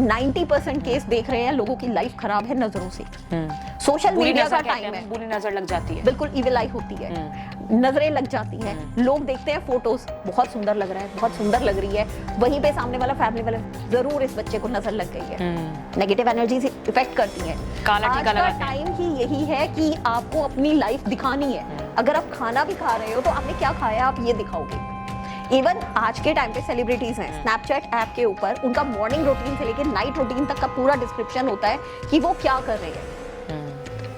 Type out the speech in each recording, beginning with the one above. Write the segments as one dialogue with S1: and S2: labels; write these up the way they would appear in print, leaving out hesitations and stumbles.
S1: 90% case देख रहे हैं लोगों की लाइफ खराब है नजरों से। सोशल मीडिया का टाइम है,
S2: बुरी नजर लग जाती है,
S1: बिल्कुल इविल आई होती है, नजरें लग जाती हैं। लोग देखते हैं फोटोज, बहुत सुंदर लग रहा है, बहुत सुंदर लग रही है, वहीं पे सामने वाला फैमिली वाला जरूर इस बच्चे को नजर लग गई है। नेगेटिव एनर्जी से इफेक्ट करती है। आज का टाइम ही यही है कि आपको अपनी लाइफ दिखानी है। अगर आप खाना भी खा रहे हो तो आपने क्या खाया आप ये दिखाओगे। इवन आज के टाइम पे सेलिब्रिटीज हैं, स्नैपचैट ऐप के ऊपर उनका मॉर्निंग रूटीन से लेकर नाइट रूटीन तक का पूरा डिस्क्रिप्शन होता है कि वो क्या कर रहे हैं,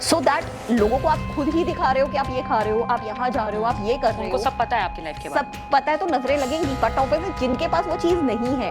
S1: सो दैट लोगों को आप खुद ही दिखा रहे हो कि आप ये खा रहे हो, आप यहाँ जा रहे हो, आप ये कर रहे हो।
S2: उनको सब पता है आपकी लाइफ के बारे में,
S1: सब पता है, तो नजरें लगेंगी। बट ऑफ में जिनके पास वो चीज नहीं है,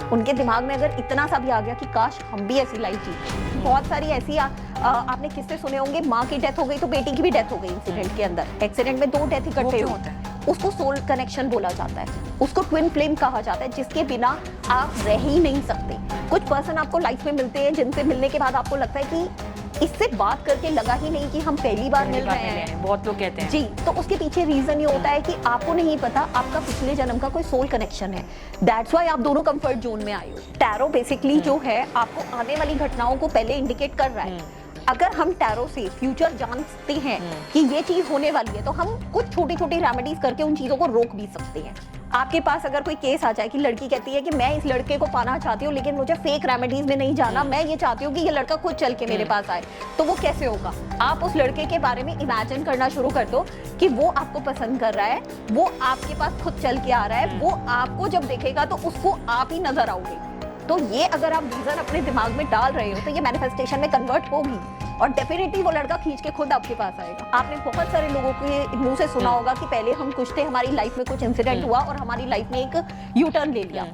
S1: उनके दिमाग में अगर इतना सा भी आ गया कि काश हम भी ऐसी लाइफ जी। बहुत सारी ऐसी आपने किससे सुने होंगे, माँ की डेथ हो गई तो बेटी की भी डेथ हो गई इंसिडेंट के अंदर। एक्सीडेंट में 2 डेथ इकट्ठे होते हैं, उसको सोल कनेक्शन बोला जाता है, उसको ट्विन फ्लेम कहा जाता है, जिसके बिना आप रह ही नहीं सकते। कुछ पर्सन आपको लाइफ में मिलते हैं जिनसे मिलने के बाद आपको लगता है कि इससे बात करके लगा ही नहीं कि हम पहली बार मिल रहे हैं।
S2: बहुत लोग कहते हैं
S1: जी, तो उसके पीछे रीजन ये होता है कि आपको नहीं पता आपका पिछले जन्म का कोई सोल कनेक्शन है। दैट्स व्हाई आप दोनों कंफर्ट जोन में आए हो। टैरो बेसिकली जो है आपको आने वाली घटनाओं को पहले इंडिकेट कर रहा है। अगर हम टैरो से फ्यूचर जानते हैं कि ये चीज होने वाली है, तो हम कुछ छोटी छोटी रेमेडीज करके उन चीजों को रोक भी सकते हैं। आपके पास अगर कोई केस आ जाए कि लड़की कहती है कि मैं इस लड़के को पाना चाहती हूँ लेकिन मुझे फेक रेमेडीज में नहीं जाना, मैं ये चाहती हूँ कि ये लड़का खुद चल के मेरे पास आए, तो वो कैसे होगा। आप उस लड़के के बारे में इमेजिन करना शुरू कर दो कि वो आपको पसंद कर रहा है, वो आपके पास खुद चल के आ रहा है, वो आपको जब देखेगा तो उसको आप ही नजर आओगे। तो ये अगर आप विजन अपने दिमाग में डाल रहे हो तो ये मैनिफेस्टेशन में कन्वर्ट होगी और डेफिनेटली वो लड़का खींच के खुद आपके पास आएगा। आपने बहुत सारे लोगों के मुंह से सुना होगा कि पहले हम कुछ थे, हमारी लाइफ में कुछ इंसिडेंट हुआ और हमारी लाइफ ने एक यू टर्न ले लिया।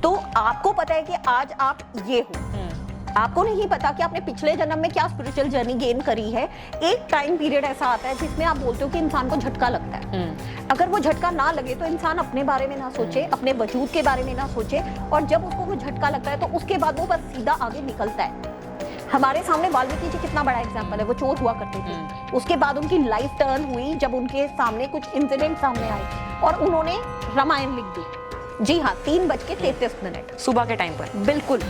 S1: तो आपको पता है कि आज आप ये हो, आपको नहीं पता कि आपने पिछले जन्म में क्या स्पिरिचुअल जर्नी गेन करी है। एक टाइम पीरियड ऐसा आता है जिसमें आप बोलते हो कि इंसान को झटका लगता है। अगर वो झटका ना लगे तो इंसान अपने बारे में ना सोचे, अपने वजूद के बारे में ना सोचे, और जब उसको वो झटका लगता है तो उसके बाद वो बस सीधा आगे निकलता है। हमारे सामने वाल्मीकि जी कितना बड़ा एग्जाम्पल है, वो चोर हुआ करते थे, उसके बाद उनकी लाइफ टर्न हुई जब उनके सामने कुछ इंसिडेंट सामने आए और उन्होंने रामायण लिख दी। जी हाँ, 3:33
S2: सुबह के टाइम पर।
S1: बिल्कुल,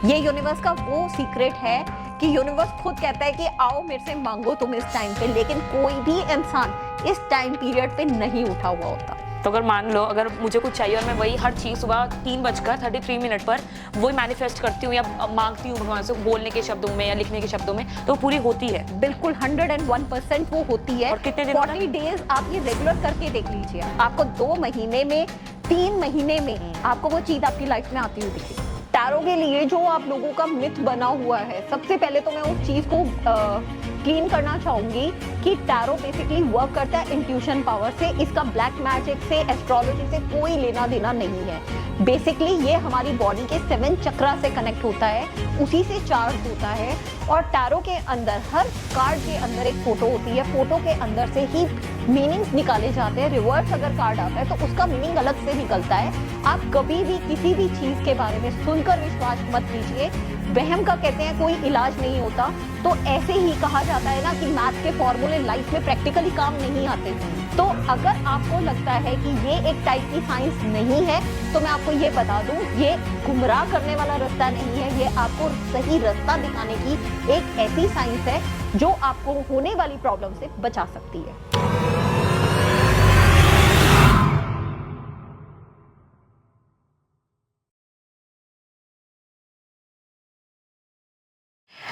S1: ये यूनिवर्स का वो सीक्रेट है कि यूनिवर्स खुद कहता है कि आओ मेरे से मांगो तुम इस टाइम पे, लेकिन कोई भी इंसान इस टाइम पीरियड पे नहीं उठा हुआ होता।
S2: तो अगर मान लो अगर मुझे कुछ चाहिए और मैं वही हर चीज़ सुबह 3:33 पर वही मैनिफेस्ट करती हूँ या मांगती हूँ भगवान से, बोलने के शब्दों में या लिखने के शब्दों में, तो पूरी होती है।
S1: बिल्कुल 101% वो होती है।
S2: और कितने दिन
S1: 40 डेज आप ये रेगुलर करके देख लीजिए, आपको 2 महीने में, 3 महीने में आपको वो चीज आपकी लाइफ में आती हुई दिखेगी। टैरो के लिए जो आप लोगों का मिथ बना हुआ है, सबसे पहले तो मैं उस चीज को क्लीन करना चाहूंगी कि टैरो बेसिकली वर्क करता है इंट्यूशन पावर से। इसका ब्लैक मैजिक से, एस्ट्रोलॉजी से कोई लेना देना नहीं है। बेसिकली ये हमारी बॉडी के 7 चक्रा से कनेक्ट होता है, उसी से चार्ज होता है। और टैरो के अंदर हर कार्ड के अंदर एक फोटो होती है, फोटो के अंदर से ही मीनिंग्स निकाले जाते हैं। रिवर्स अगर कार्ड आता है तो उसका मीनिंग अलग से निकलता है। आप कभी भी किसी भी चीज के बारे में सुनकर विश्वास मत कीजिए। वहम का कहते हैं कोई इलाज नहीं होता, तो ऐसे ही कहा जाता है ना कि मैथ के फॉर्मूले लाइफ में प्रैक्टिकली काम नहीं आते। तो अगर आपको लगता है कि ये एक टाइप की साइंस नहीं है, तो मैं आपको ये बता दूं, ये गुमराह करने वाला रास्ता नहीं है, ये आपको सही रास्ता दिखाने की एक ऐसी साइंस है जो आपको होने वाली प्रॉब्लम से बचा सकती है।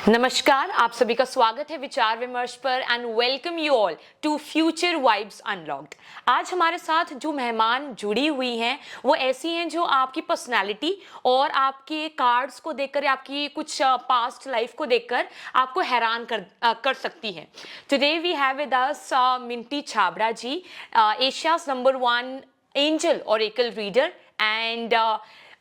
S2: नमस्कार, आप सभी का स्वागत है विचार विमर्श पर and welcome you all to future vibes unlocked. आज हमारे साथ जो मेहमान जुड़ी हुई हैं वो ऐसी हैं जो आपकी पर्सनालिटी और आपके कार्ड्स को देखकर, आपकी कुछ पास्ट लाइफ को देखकर आपको हैरान कर सकती हैं। Today we have with us Minty Chhabra ji, Asia's number 1 angel oracle reader and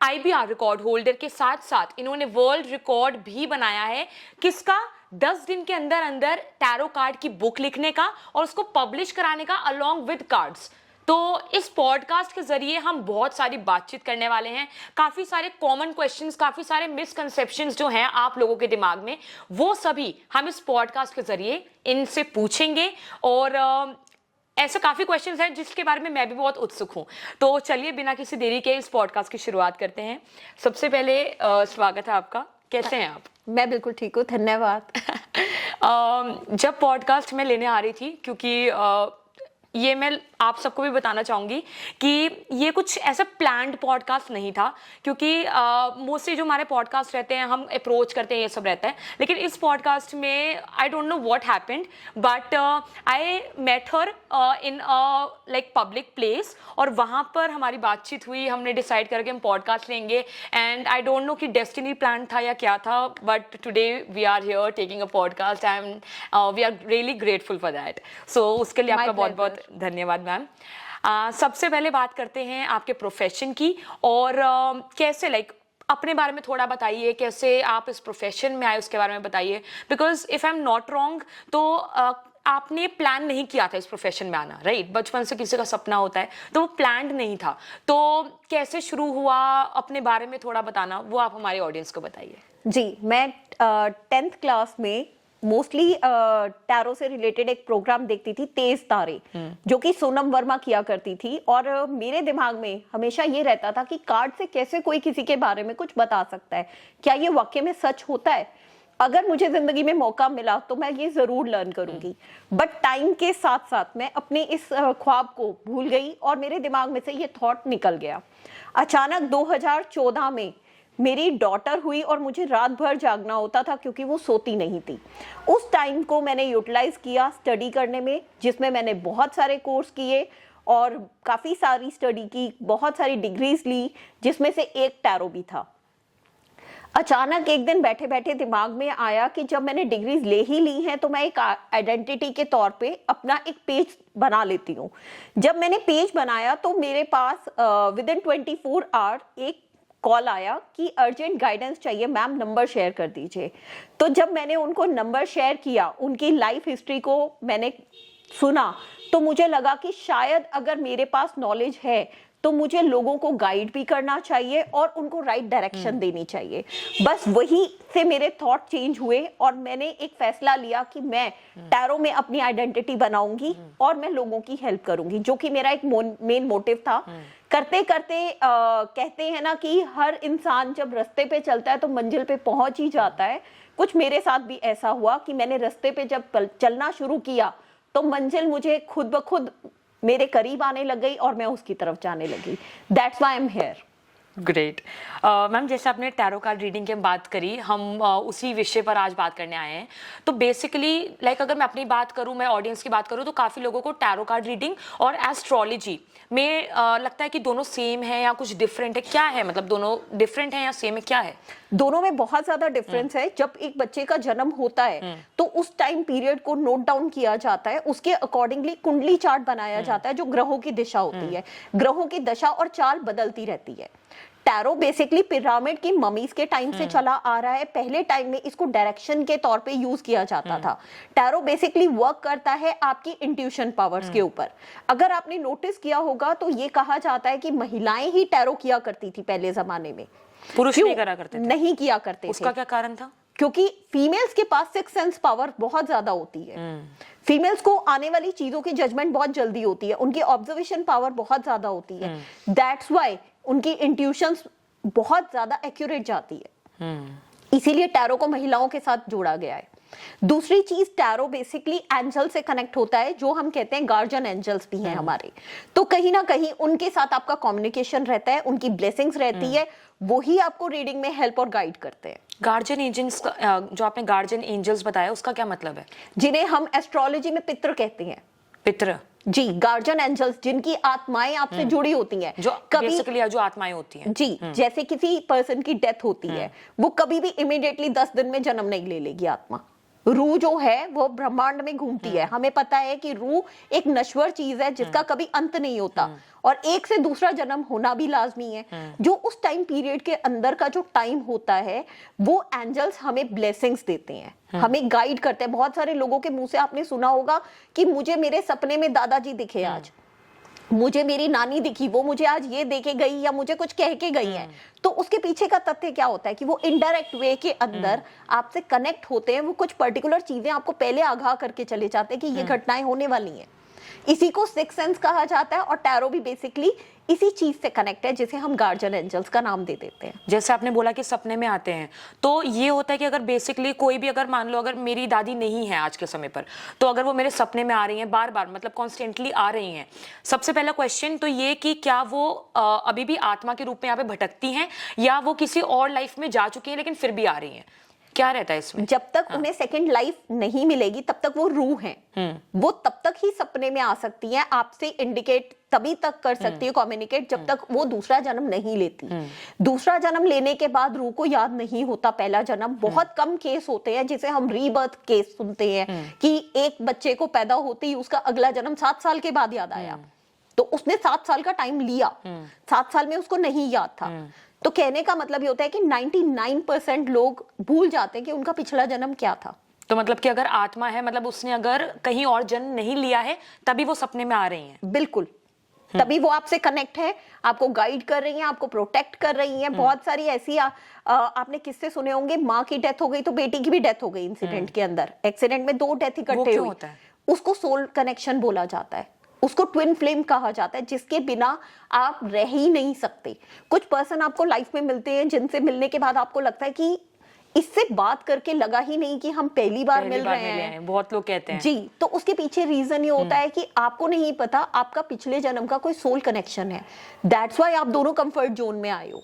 S2: IBR record holder के साथ साथ इन्होंने वर्ल्ड रिकॉर्ड भी बनाया है, किसका? 10 दिन के अंदर अंदर टैरो कार्ड की बुक लिखने का और उसको पब्लिश कराने का अलोंग विद कार्ड्स। तो इस पॉडकास्ट के जरिए हम बहुत सारी बातचीत करने वाले हैं। काफ़ी सारे कॉमन क्वेश्चंस, काफ़ी सारे मिसकंसेप्शंस जो हैं आप लोगों के दिमाग में, वो सभी हम इस पॉडकास्ट के जरिए इनसे पूछेंगे और ऐसे काफी क्वेश्चंस हैं जिसके बारे में मैं भी बहुत उत्सुक हूँ। तो चलिए बिना किसी देरी के इस पॉडकास्ट की शुरुआत करते हैं। सबसे पहले स्वागत है आपका, कैसे हैं आप?
S1: मैं बिल्कुल ठीक हूँ, धन्यवाद।
S2: जब पॉडकास्ट में लेने आ रही थी, क्योंकि ये मैं आप सबको भी बताना चाहूँगी कि ये कुछ ऐसा प्लान्ड पॉडकास्ट नहीं था, क्योंकि मोस्टली जो हमारे पॉडकास्ट रहते हैं हम अप्रोच करते हैं, ये सब रहता है। लेकिन इस पॉडकास्ट में I don't know what happened, but I met her in like public place, और वहाँ पर हमारी बातचीत हुई, हमने डिसाइड करके हम पॉडकास्ट लेंगे। एंड आई डोंट नो कि डेस्टिनी प्लान था या क्या था, but today we are here taking a podcast and we are really grateful for that. So उसके लिए आपका बहुत बहुत धन्यवाद मैम। सबसे पहले बात करते हैं आपके प्रोफेशन की, और कैसे लाइक अपने बारे में थोड़ा बताइए, कैसे आप इस प्रोफेशन में आए उसके बारे में बताइए। Because if I am not wrong तो आपने प्लान नहीं किया था इस प्रोफेशन में आना, राइट? बचपन से किसी का सपना होता है, तो वो प्लान्ड नहीं था। तो कैसे शुरू हुआ, अपने बारे में थोड़ा बताना, वो आप हमारे ऑडियंस को बताइए।
S1: जी, मैं 10th क्लास में मोस्टली टैरो से रिलेटेड एक प्रोग्राम देखती थी, तेज तारे, जो कि सोनम वर्मा किया करती थी। और मेरे दिमाग में हमेशा ये रहता था कि कार्ड से कैसे कोई किसी के बारे में कुछ बता सकता है, क्या ये वाकई में सच होता है? अगर मुझे जिंदगी में मौका मिला तो मैं ये जरूर लर्न करूंगी। बट टाइम के साथ साथ मैं अपने इस ख्वाब को भूल गई और मेरे दिमाग में से ये थॉट निकल गया। अचानक 2014 में मेरी डॉटर हुई और मुझे रात भर जागना होता था क्योंकि वो सोती नहीं थी। उस टाइम को मैंने यूटिलाइज किया स्टडी करने में, जिसमें मैंने बहुत सारे कोर्स किए और काफ़ी सारी स्टडी की, बहुत सारी डिग्रीज ली, जिसमें से एक टैरो भी था। अचानक एक दिन बैठे बैठे दिमाग में आया कि जब मैंने डिग्रीज ले ही ली हैं तो मैं एक आइडेंटिटी के तौर पे अपना एक पेज बना लेती हूँ। जब मैंने पेज बनाया तो मेरे पास विद इन 24 आवर एक कॉल आया कि अर्जेंट गाइडेंस चाहिए मैम, नंबर शेयर कर दीजिए। तो जब मैंने उनको नंबर शेयर किया, उनकी लाइफ हिस्ट्री को मैंने सुना, तो मुझे लगा कि शायद अगर मेरे पास नॉलेज है तो मुझे लोगों को गाइड भी करना चाहिए और उनको राइट डायरेक्शन देनी चाहिए। बस वही से मेरे थॉट चेंज हुए और मैंने एक फैसला लिया कि मैं टैरो में अपनी आइडेंटिटी बनाऊंगी और मैं लोगों की हेल्प करूंगी, जो कि मेरा एक मेन मोटिव था। करते करते कहते हैं ना कि हर इंसान जब रास्ते पे चलता है तो मंजिल पे पहुंच ही जाता है। कुछ मेरे साथ भी ऐसा हुआ कि मैंने रास्ते पे जब चलना शुरू किया तो मंजिल मुझे खुद ब खुद मेरे करीब आने लग गई और मैं उसकी तरफ जाने लगी। That's why I am here.
S2: Great ma'am, जैसे आपने टैरो कार्ड रीडिंग की बात करी, हम उसी विषय पर आज बात करने आए हैं। तो बेसिकली लाइक अगर मैं अपनी बात करूं, मैं ऑडियंस की बात करूं, तो काफ़ी लोगों को टैरो कार्ड रीडिंग और एस्ट्रोलॉजी में लगता है कि दोनों सेम है या कुछ डिफरेंट है। क्या है, मतलब दोनों डिफरेंट है या सेम है, क्या है?
S1: दोनों में बहुत ज्यादा डिफरेंस है। जब एक बच्चे का जन्म होता है तो उस टाइम पीरियड को नोट डाउन किया जाता है, उसके अकॉर्डिंगली कुंडली चार्ट बनाया जाता है, जो ग्रहों की दिशा होती है। ग्रहों की दशा और चाल बदलती रहती है। टैरो बेसिकली पिरामिड की ममीज के टाइम से चला आ रहा है। पहले टाइम में इसको डायरेक्शन के तौर पे यूज किया जाता था। टैरो बेसिकली वर्क करता है आपकी इंट्यूशन पावर्स के ऊपर। अगर आपने नोटिस किया होगा तो ये कहा जाता है कि महिलाएं ही टैरो किया करती थी पहले जमाने में,
S2: पुरुष नहीं करा करते थे।
S1: नहीं किया करते थे।
S2: उसका क्या कारण था?
S1: क्योंकि फीमेल्स के पास सिक्स सेंस पावर बहुत ज्यादा होती है। फीमेल्स को आने वाली चीजों की जजमेंट बहुत जल्दी होती है, उनकी ऑब्जर्वेशन पावर बहुत ज्यादा होती है। दैट्स व्हाई उनकी इंट्यूशंस बहुत ज्यादा एक्यूरेट जाती है। इसीलिए टैरो को महिलाओं के साथ जोड़ा गया है। दूसरी चीज, टैरो बेसिकली एंजल से कनेक्ट होता है, जो हम कहते हैं गार्जियन एंजल्स भी हैं हमारे। तो कहीं ना कहीं उनके साथ आपका कम्युनिकेशन रहता है, उनकी ब्लेसिंग्स रहती है, वही आपको रीडिंग में हेल्प और गाइड करते हैं।
S2: गार्जियन एंजल्स, जो आपने गार्जियन एंजल्स बताया, उसका क्या मतलब है?
S1: जिन्हें हम एस्ट्रोलॉजी में पितृ कहते हैं।
S2: पितृ?
S1: जी, गार्जियन एंजल्स, जिनकी आत्माएं आपसे जुड़ी होती हैं।
S2: जो बेसिकली जो आत्माएं होती हैं।
S1: जी, जैसे किसी पर्सन की डेथ होती है, वो कभी भी इमीडिएटली 10 दिन में जन्म नहीं ले लेगी आत्मा। रूह जो है वो ब्रह्मांड में घूमती है। हमें पता है कि रूह एक नश्वर चीज है जिसका कभी अंत नहीं होता, और एक से दूसरा जन्म होना भी लाजमी है। जो उस टाइम पीरियड के अंदर का जो टाइम होता है, वो एंजल्स हमें ब्लेसिंग्स देते हैं, हमें गाइड करते हैं। बहुत सारे लोगों के मुंह से आपने सुना होगा कि मुझे मेरे सपने में दादाजी दिखे, आज मुझे मेरी नानी दिखी, वो मुझे आज ये दे के गई या मुझे कुछ कह के गई है। तो उसके पीछे का तथ्य क्या होता है कि वो इनडायरेक्ट वे के अंदर आपसे कनेक्ट होते हैं। वो कुछ पर्टिकुलर चीजें आपको पहले आगाह करके चले जाते हैं कि ये घटनाएं होने वाली हैं। इसी को सिक्स सेंस कहा जाता है और टैरो भी बेसिकली इसी चीज से कनेक्ट है जिसे हम गार्जियन एंजल्स का नाम दे देते हैं।
S2: जैसे आपने बोला कि सपने में आते हैं, तो ये होता है कि अगर बेसिकली कोई भी, अगर मान लो अगर मेरी दादी नहीं है आज के समय पर, तो अगर वो मेरे सपने में आ रही हैं बार बार, मतलब कॉन्स्टेंटली आ रही हैं, सबसे पहला क्वेश्चन तो ये कि क्या वो अभी भी आत्मा के रूप में यहाँ पे भटकती हैं, या वो किसी और लाइफ में जा चुकी हैं लेकिन फिर भी आ रही हैं? क्या रहता है इसमें?
S1: जब तक उन्हें सेकंड लाइफ नहीं मिलेगी तब तक वो रूह हैं। वो तब तक ही सपने में आ सकती हैं, आपसे इंडिकेट तभी तक कर सकती है कम्युनिकेट जब तक वो दूसरा जन्म नहीं लेती। दूसरा जन्म लेने के बाद रूह को याद नहीं होता पहला जन्म। बहुत कम केस होते हैं जिसे हम रीबर्थ केस सुनते हैं कि एक बच्चे को पैदा होते ही उसका अगला जन्म 7 साल के बाद याद आया, तो उसने 7 साल का टाइम लिया, 7 साल में उसको नहीं याद था। तो कहने का मतलब ये होता है कि 99% लोग भूल जाते हैं कि उनका पिछला जन्म क्या था।
S2: तो मतलब कि अगर आत्मा है, मतलब उसने अगर कहीं और जन्म नहीं लिया है तभी वो सपने में आ रही हैं।
S1: बिल्कुल, तभी वो आपसे कनेक्ट है, आपको गाइड कर रही हैं, आपको प्रोटेक्ट कर रही हैं। बहुत सारी ऐसी आपने किस्से सुने होंगे, माँ की डेथ हो गई तो बेटी की भी डेथ हो गई इंसिडेंट के अंदर। एक्सीडेंट में 2 डेथ इकट्ठे हुई,
S2: होता है?
S1: उसको सोल कनेक्शन बोला जाता है, उसको ट्विन फ्लेम कहा जाता है, जिसके बिना आप रह ही नहीं सकते। कुछ पर्सन आपको लाइफ में मिलते हैं जिनसे मिलने के बाद आपको लगता है कि इससे बात करके लगा ही नहीं कि हम पहली बार मिल रहे हैं।
S2: बहुत लोग कहते हैं
S1: जी, तो उसके पीछे रीजन ये होता है कि आपको नहीं पता आपका पिछले जन्म का कोई सोल कनेक्शन है। दैट्स व्हाई आप दोनों कंफर्ट जोन में आए हो।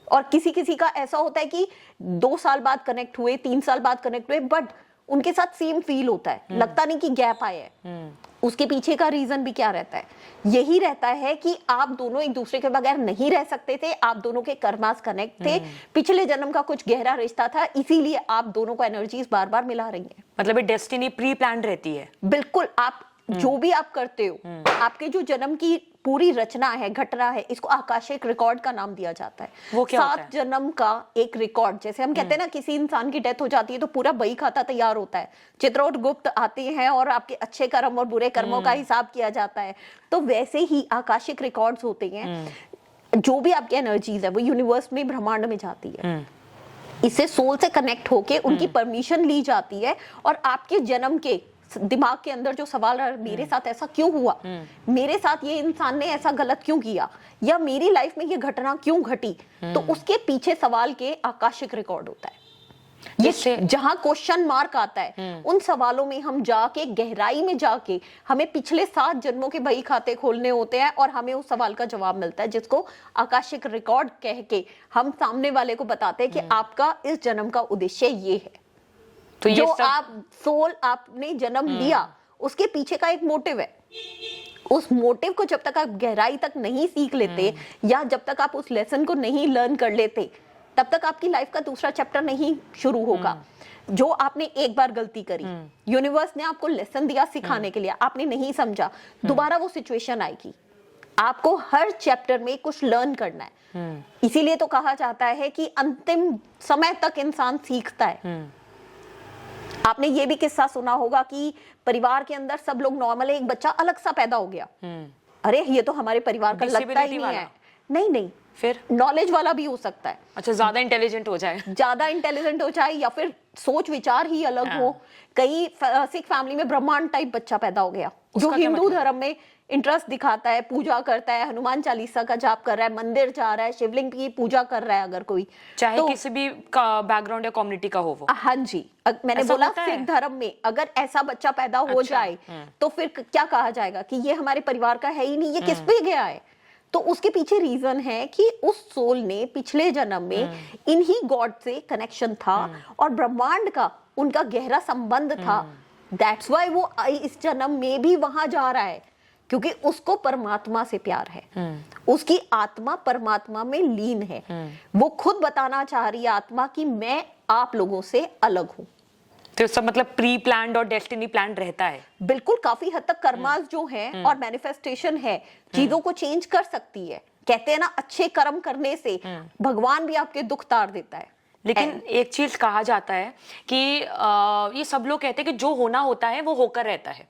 S1: और किसी किसी का ऐसा होता है कि 2 साल बाद कनेक्ट हुए, 3 साल बाद कनेक्ट हुए, बट उनके साथ सेम फील होता है, लगता नहीं कि गैप आया है। उसके पीछे का रीजन भी क्या रहता है? यही रहता है कि आप दोनों एक दूसरे के बगैर नहीं रह सकते थे, आप दोनों के कर्मास कनेक्ट थे, पिछले जन्म का कुछ गहरा रिश्ता था, इसीलिए आप दोनों को एनर्जीज बार बार मिला रही हैं।
S2: मतलब ये डेस्टिनी प्री प्लान रहती है।
S1: बिल्कुल, आप जो भी आप करते हो, आपके जो जन्म की पूरी रचना है, घटना है, इसको आकाशिक रिकॉर्ड का नाम दिया जाता है।
S2: वो क्या होता है?
S1: 7 जन्म का एक रिकॉर्ड। जैसे हम कहते हैं ना, किसी इंसान की डेथ हो जाती है तो पूरा बही खाता तैयार होता है, चित्रगुप्त आते हैं और आपके अच्छे कर्म और बुरे कर्मों का हिसाब किया जाता है। तो वैसे ही आकाशिक रिकॉर्ड्स होते हैं। जो भी आपकी एनर्जीज है वो यूनिवर्स में, ब्रह्मांड में जाती है। इससे सोल से कनेक्ट होके उनकी परमिशन ली जाती है और आपके जन्म के दिमाग के अंदर जो सवाल है, मेरे साथ ऐसा क्यों हुआ, मेरे साथ ये इंसान ने ऐसा गलत क्यों किया, या मेरी लाइफ में ये घटना क्यों घटी, तो उसके पीछे सवाल के आकाशिक रिकॉर्ड होता है। ये जहां क्वेश्चन मार्क आता है, उन सवालों में हम जाके गहराई में जाके हमें पिछले 7 जन्मों के बही खाते खोलने होते हैं और हमें उस सवाल का जवाब मिलता है, जिसको आकाशिक रिकॉर्ड कह के हम सामने वाले को बताते हैं कि आपका इस जन्म का उद्देश्य ये है। तो जो आप सोल आपने जन्म लिया, उसके पीछे का एक मोटिव है। उस मोटिव को जब तक आप गहराई तक नहीं सीख लेते, या जब तक आप उस लेसन को नहीं लर्न कर लेते, तब तक आपकी लाइफ का दूसरा चैप्टर नहीं शुरू होगा। जो आपने एक बार गलती करी, यूनिवर्स ने आपको लेसन दिया सिखाने के लिए, आपने नहीं समझा, दोबारा वो सिचुएशन आएगी। आपको हर चैप्टर में कुछ लर्न करना है। इसीलिए तो कहा जाता है कि अंतिम समय तक इंसान सीखता है। आपने ये भी किस्सा सुना होगा कि परिवार के अंदर सब लोग नॉर्मल है, एक बच्चा अलग सा पैदा हो गया। अरे ये तो हमारे परिवार का लगता ही नहीं है। नहीं,
S2: फिर
S1: नॉलेज वाला भी हो सकता है।
S2: अच्छा, ज्यादा इंटेलिजेंट हो जाए,
S1: या फिर सोच विचार ही अलग हो। कई सिख फैमिली में ब्रह्मांड टाइप बच्चा पैदा हो गया, जो हिंदू धर्म में इंटरेस्ट दिखाता है, पूजा करता है, हनुमान चालीसा का जाप कर रहा है, मंदिर जा रहा है, शिवलिंग की पूजा कर रहा है, अगर कोई
S2: चाहे तो, किसी भी बैकग्राउंड या कम्युनिटी का हो वो।
S1: हाँ जी, मैंने बोला सिख धर्म में अगर ऐसा बच्चा पैदा हो जाए तो फिर क्या कहा जाएगा कि ये हमारे परिवार का है ही नहीं, ये किस पे गया है। तो उसके पीछे रीजन है कि उस सोल ने पिछले जन्म में इन्हीं गॉड से कनेक्शन था और ब्रह्मांड का उनका गहरा संबंध था। दैट्स व्हाई वो इस जन्म में भी वहां जा रहा है, क्योंकि उसको परमात्मा से प्यार है। उसकी आत्मा परमात्मा में लीन है। वो खुद बताना चाह रही है आत्मा कि मैं आप लोगों से अलग हूं।
S2: तो सब मतलब प्री प्लान्ड और डेस्टिनी प्लान्ड रहता है।
S1: बिल्कुल, काफी हद तक कर्मास जो है और मैनिफेस्टेशन है, चीजों को चेंज कर सकती है। कहते हैं ना, अच्छे कर्म करने से भगवान भी आपके दुख तार देता है।
S2: लेकिन एक चीज कहा जाता है कि ये सब लोग कहते हैं कि जो होना होता है वो होकर रहता है।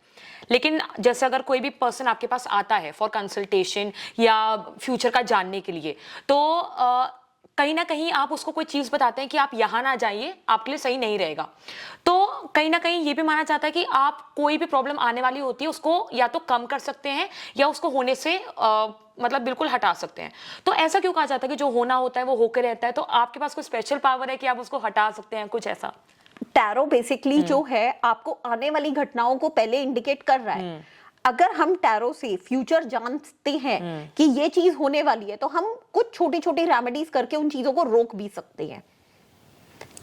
S2: लेकिन जैसे अगर कोई भी पर्सन आपके पास आता है फॉर कंसल्टेशन या फ्यूचर का जानने के लिए, तो कहीं ना कहीं आप उसको कोई चीज बताते हैं कि आप यहाँ ना जाइए, आपके लिए सही नहीं रहेगा, तो कहीं ना कहीं ये भी माना जाता है कि आप कोई भी प्रॉब्लम आने वाली होती है उसको या तो कम कर सकते हैं या उसको होने से मतलब बिल्कुल हटा सकते हैं। तो ऐसा क्यों कहा जाता है कि जो होना होता है वो होकर रहता है, तो आपके पास कोई स्पेशल पावर है कि आप उसको हटा सकते हैं, कुछ ऐसा?
S1: टैरो बेसिकली जो है आपको आने वाली घटनाओं को पहले इंडिकेट कर रहा है। अगर हम टैरो से फ्यूचर जानते हैं कि ये चीज होने वाली है, तो हम कुछ छोटी छोटी रेमेडीज करके उन चीजों को रोक भी सकते हैं।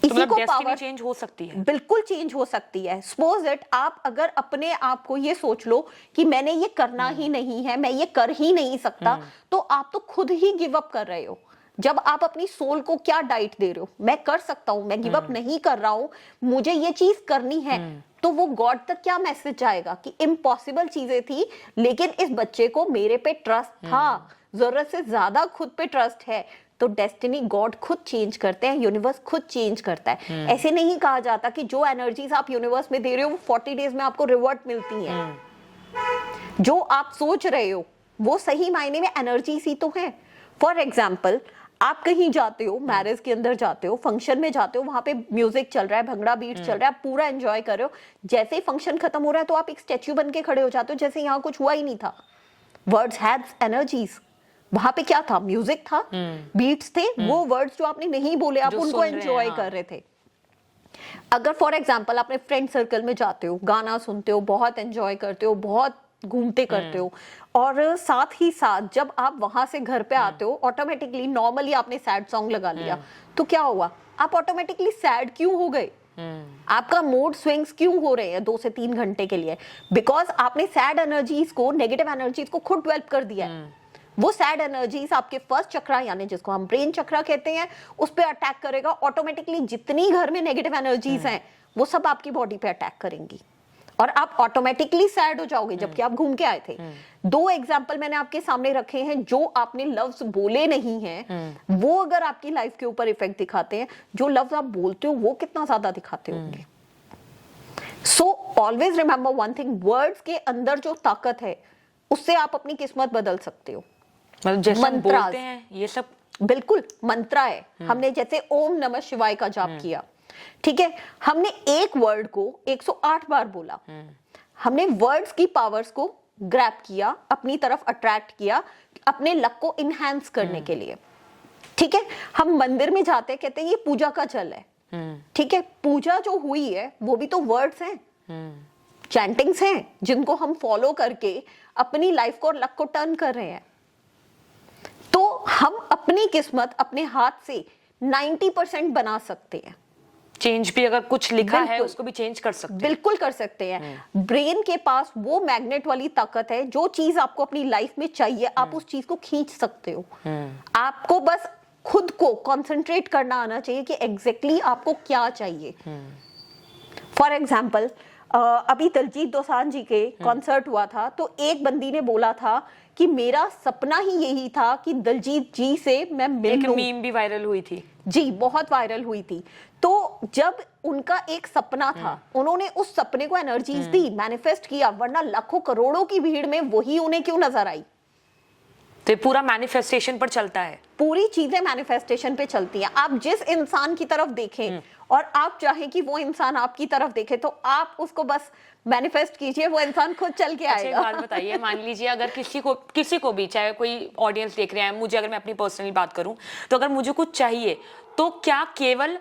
S2: तो
S1: इसी को
S2: डेस्टिनी
S1: पावर
S2: चेंज हो सकती है।
S1: बिल्कुल चेंज हो सकती है। सपोज इट, आप अगर अपने आप को ये सोच लो कि मैंने ये करना ही नहीं है, मैं ये कर ही नहीं सकता, तो आप तो खुद ही गिव अप कर रहे हो। जब आप अपनी सोल को क्या डाइट दे रहे हो, मैं कर सकता हूं, मैं गिव अप नहीं कर रहा हूं, मुझे ये चीज करनी है, तो वो गॉड तक क्या मैसेज जाएगा कि इम्पॉसिबल चीजें थी, लेकिन इस बच्चे को मेरे पे ट्रस्ट था, जरूरत से ज्यादा खुद पे ट्रस्ट है। तो डेस्टिनी गॉड खुद चेंज करते हैं, यूनिवर्स खुद चेंज करता है। ऐसे नहीं कहा जाता कि जो एनर्जीज आप यूनिवर्स में दे रहे हो वो 40 डेज में आपको रिवर्ट मिलती हैं। जो आप सोच रहे हो वो सही मायने में एनर्जीज ही तो है। फॉर एग्जाम्पल, आप कहीं जाते हो, मैरिज के अंदर जाते हो, फंक्शन में जाते हो, वहां पे म्यूजिक चल रहा है, भंगड़ा बीट चल रहा है, आप पूरा एंजॉय कर रहे हो। जैसे ही फंक्शन खत्म हो रहा है तो आप एक स्टैच्यू बन के खड़े हो जाते हो, जैसे यहाँ कुछ हुआ ही नहीं था। Words had energies. वहां पे क्या था? म्यूजिक था, बीट्स थे, वो वर्ड्स जो आपने नहीं बोले, आप उनको एंजॉय कर रहे थे। अगर फॉर एग्जाम्पल आपने फ्रेंड सर्कल में जाते हो, गाना सुनते हो, बहुत एंजॉय करते हो, बहुत घूमते करते हो, और साथ ही साथ जब आप वहां से घर पे आते हो, ऑटोमेटिकली नॉर्मली आपने सैड सॉन्ग लगा लिया, तो क्या हुआ? आप ऑटोमेटिकली सैड क्यों हो गए? आपका मूड स्विंग्स क्यों हो रहे हैं 2 से 3 घंटे के लिए? बिकॉज आपने सैड एनर्जीज को, नेगेटिव एनर्जीज को खुद डेवलप कर दिया है। वो सैड एनर्जीज आपके फर्स्ट चक्रा, यानी जिसको हम ब्रेन चक्रा कहते हैं, उस पे अटैक करेगा। ऑटोमेटिकली जितनी घर में नेगेटिव एनर्जीज हैं वो सब आपकी बॉडी पे अटैक करेंगी और आप ऑटोमेटिकली सैड हो जाओगे, जबकि आप घूम के आए थे। 2 एग्जाम्पल मैंने आपके सामने रखे हैं, जो आपने लफ्ज बोले नहीं हैं, वो अगर आपकी लाइफ के ऊपर इफेक्ट दिखाते हैं, जो लफ्ज आप बोलते हो वो कितना ज्यादा दिखाते होंगे। So always remember one thing, words के अंदर जो ताकत है उससे आप अपनी किस्मत बदल सकते हो।
S2: मतलब जैसे हम बोलते हैं ये सब
S1: बिल्कुल मंत्रा है। हमने जैसे ओम नमः शिवाय का जाप किया, ठीक है, हमने एक वर्ड को 108 बार बोला। हमने वर्ड्स की पावर्स को ग्रैब किया, अपनी तरफ अट्रैक्ट किया, अपने लक को इनहैंस करने के लिए। ठीक है, हम मंदिर में जाते हैं, कहते हैं ये पूजा का जल है। ठीक है, पूजा जो हुई है वो भी तो वर्ड्स हैं, चैंटिंग्स हैं, जिनको हम फॉलो करके अपनी लाइफ को और लक को टर्न कर रहे हैं। तो हम अपनी किस्मत अपने हाथ से 90% बना सकते हैं।
S2: चेंज भी अगर कुछ लिखा है उसको भी चेंज कर सकते हैं।
S1: बिल्कुल कर सकते हैं। ब्रेन के पास वो मैग्नेट वाली ताकत है, जो चीज आपको अपनी लाइफ में चाहिए आप उस चीज को खींच सकते हो। आपको बस खुद को कंसंट्रेट करना आना चाहिए कि एग्जैक्टली आपको क्या चाहिए। फॉर एग्जाम्पल, अभी दिलजीत दोसांझ जी के कॉन्सर्ट हुआ था, तो एक बंदी ने बोला था कि मेरा सपना ही यही था कि दिलजीत जी से मैं मिल लूं।
S2: एक मीम भी वायरल हुई थी
S1: जी, बहुत वायरल हुई थी। तो जब उनका एक सपना था, उन्होंने उस सपने को एनर्जीज दी, मैनिफेस्ट किया, वरना लाखों करोड़ों की भीड़ में वही उन्हें क्यों नजर आई?
S2: तो ये पूरा मैनिफेस्टेशन पर चलता है।
S1: पूरी चीजें मैनिफेस्टेशन पे चलती हैं। आप जिस इंसान की तरफ देखें और आप चाहें कि वो इंसान आपकी तरफ देखे, तो आप उसको बस मैनिफेस्ट कीजिए, वो इंसान खुद चल के आएगा।
S2: अच्छा, बात बताइए, मान लीजिए अगर किसी को भी, चाहे कोई ऑडियंस देख रहे हैं, मुझे, अगर मैं अपनी पर्सनली बात करूं, तो अगर मुझे कुछ चाहिए तो क्या केवल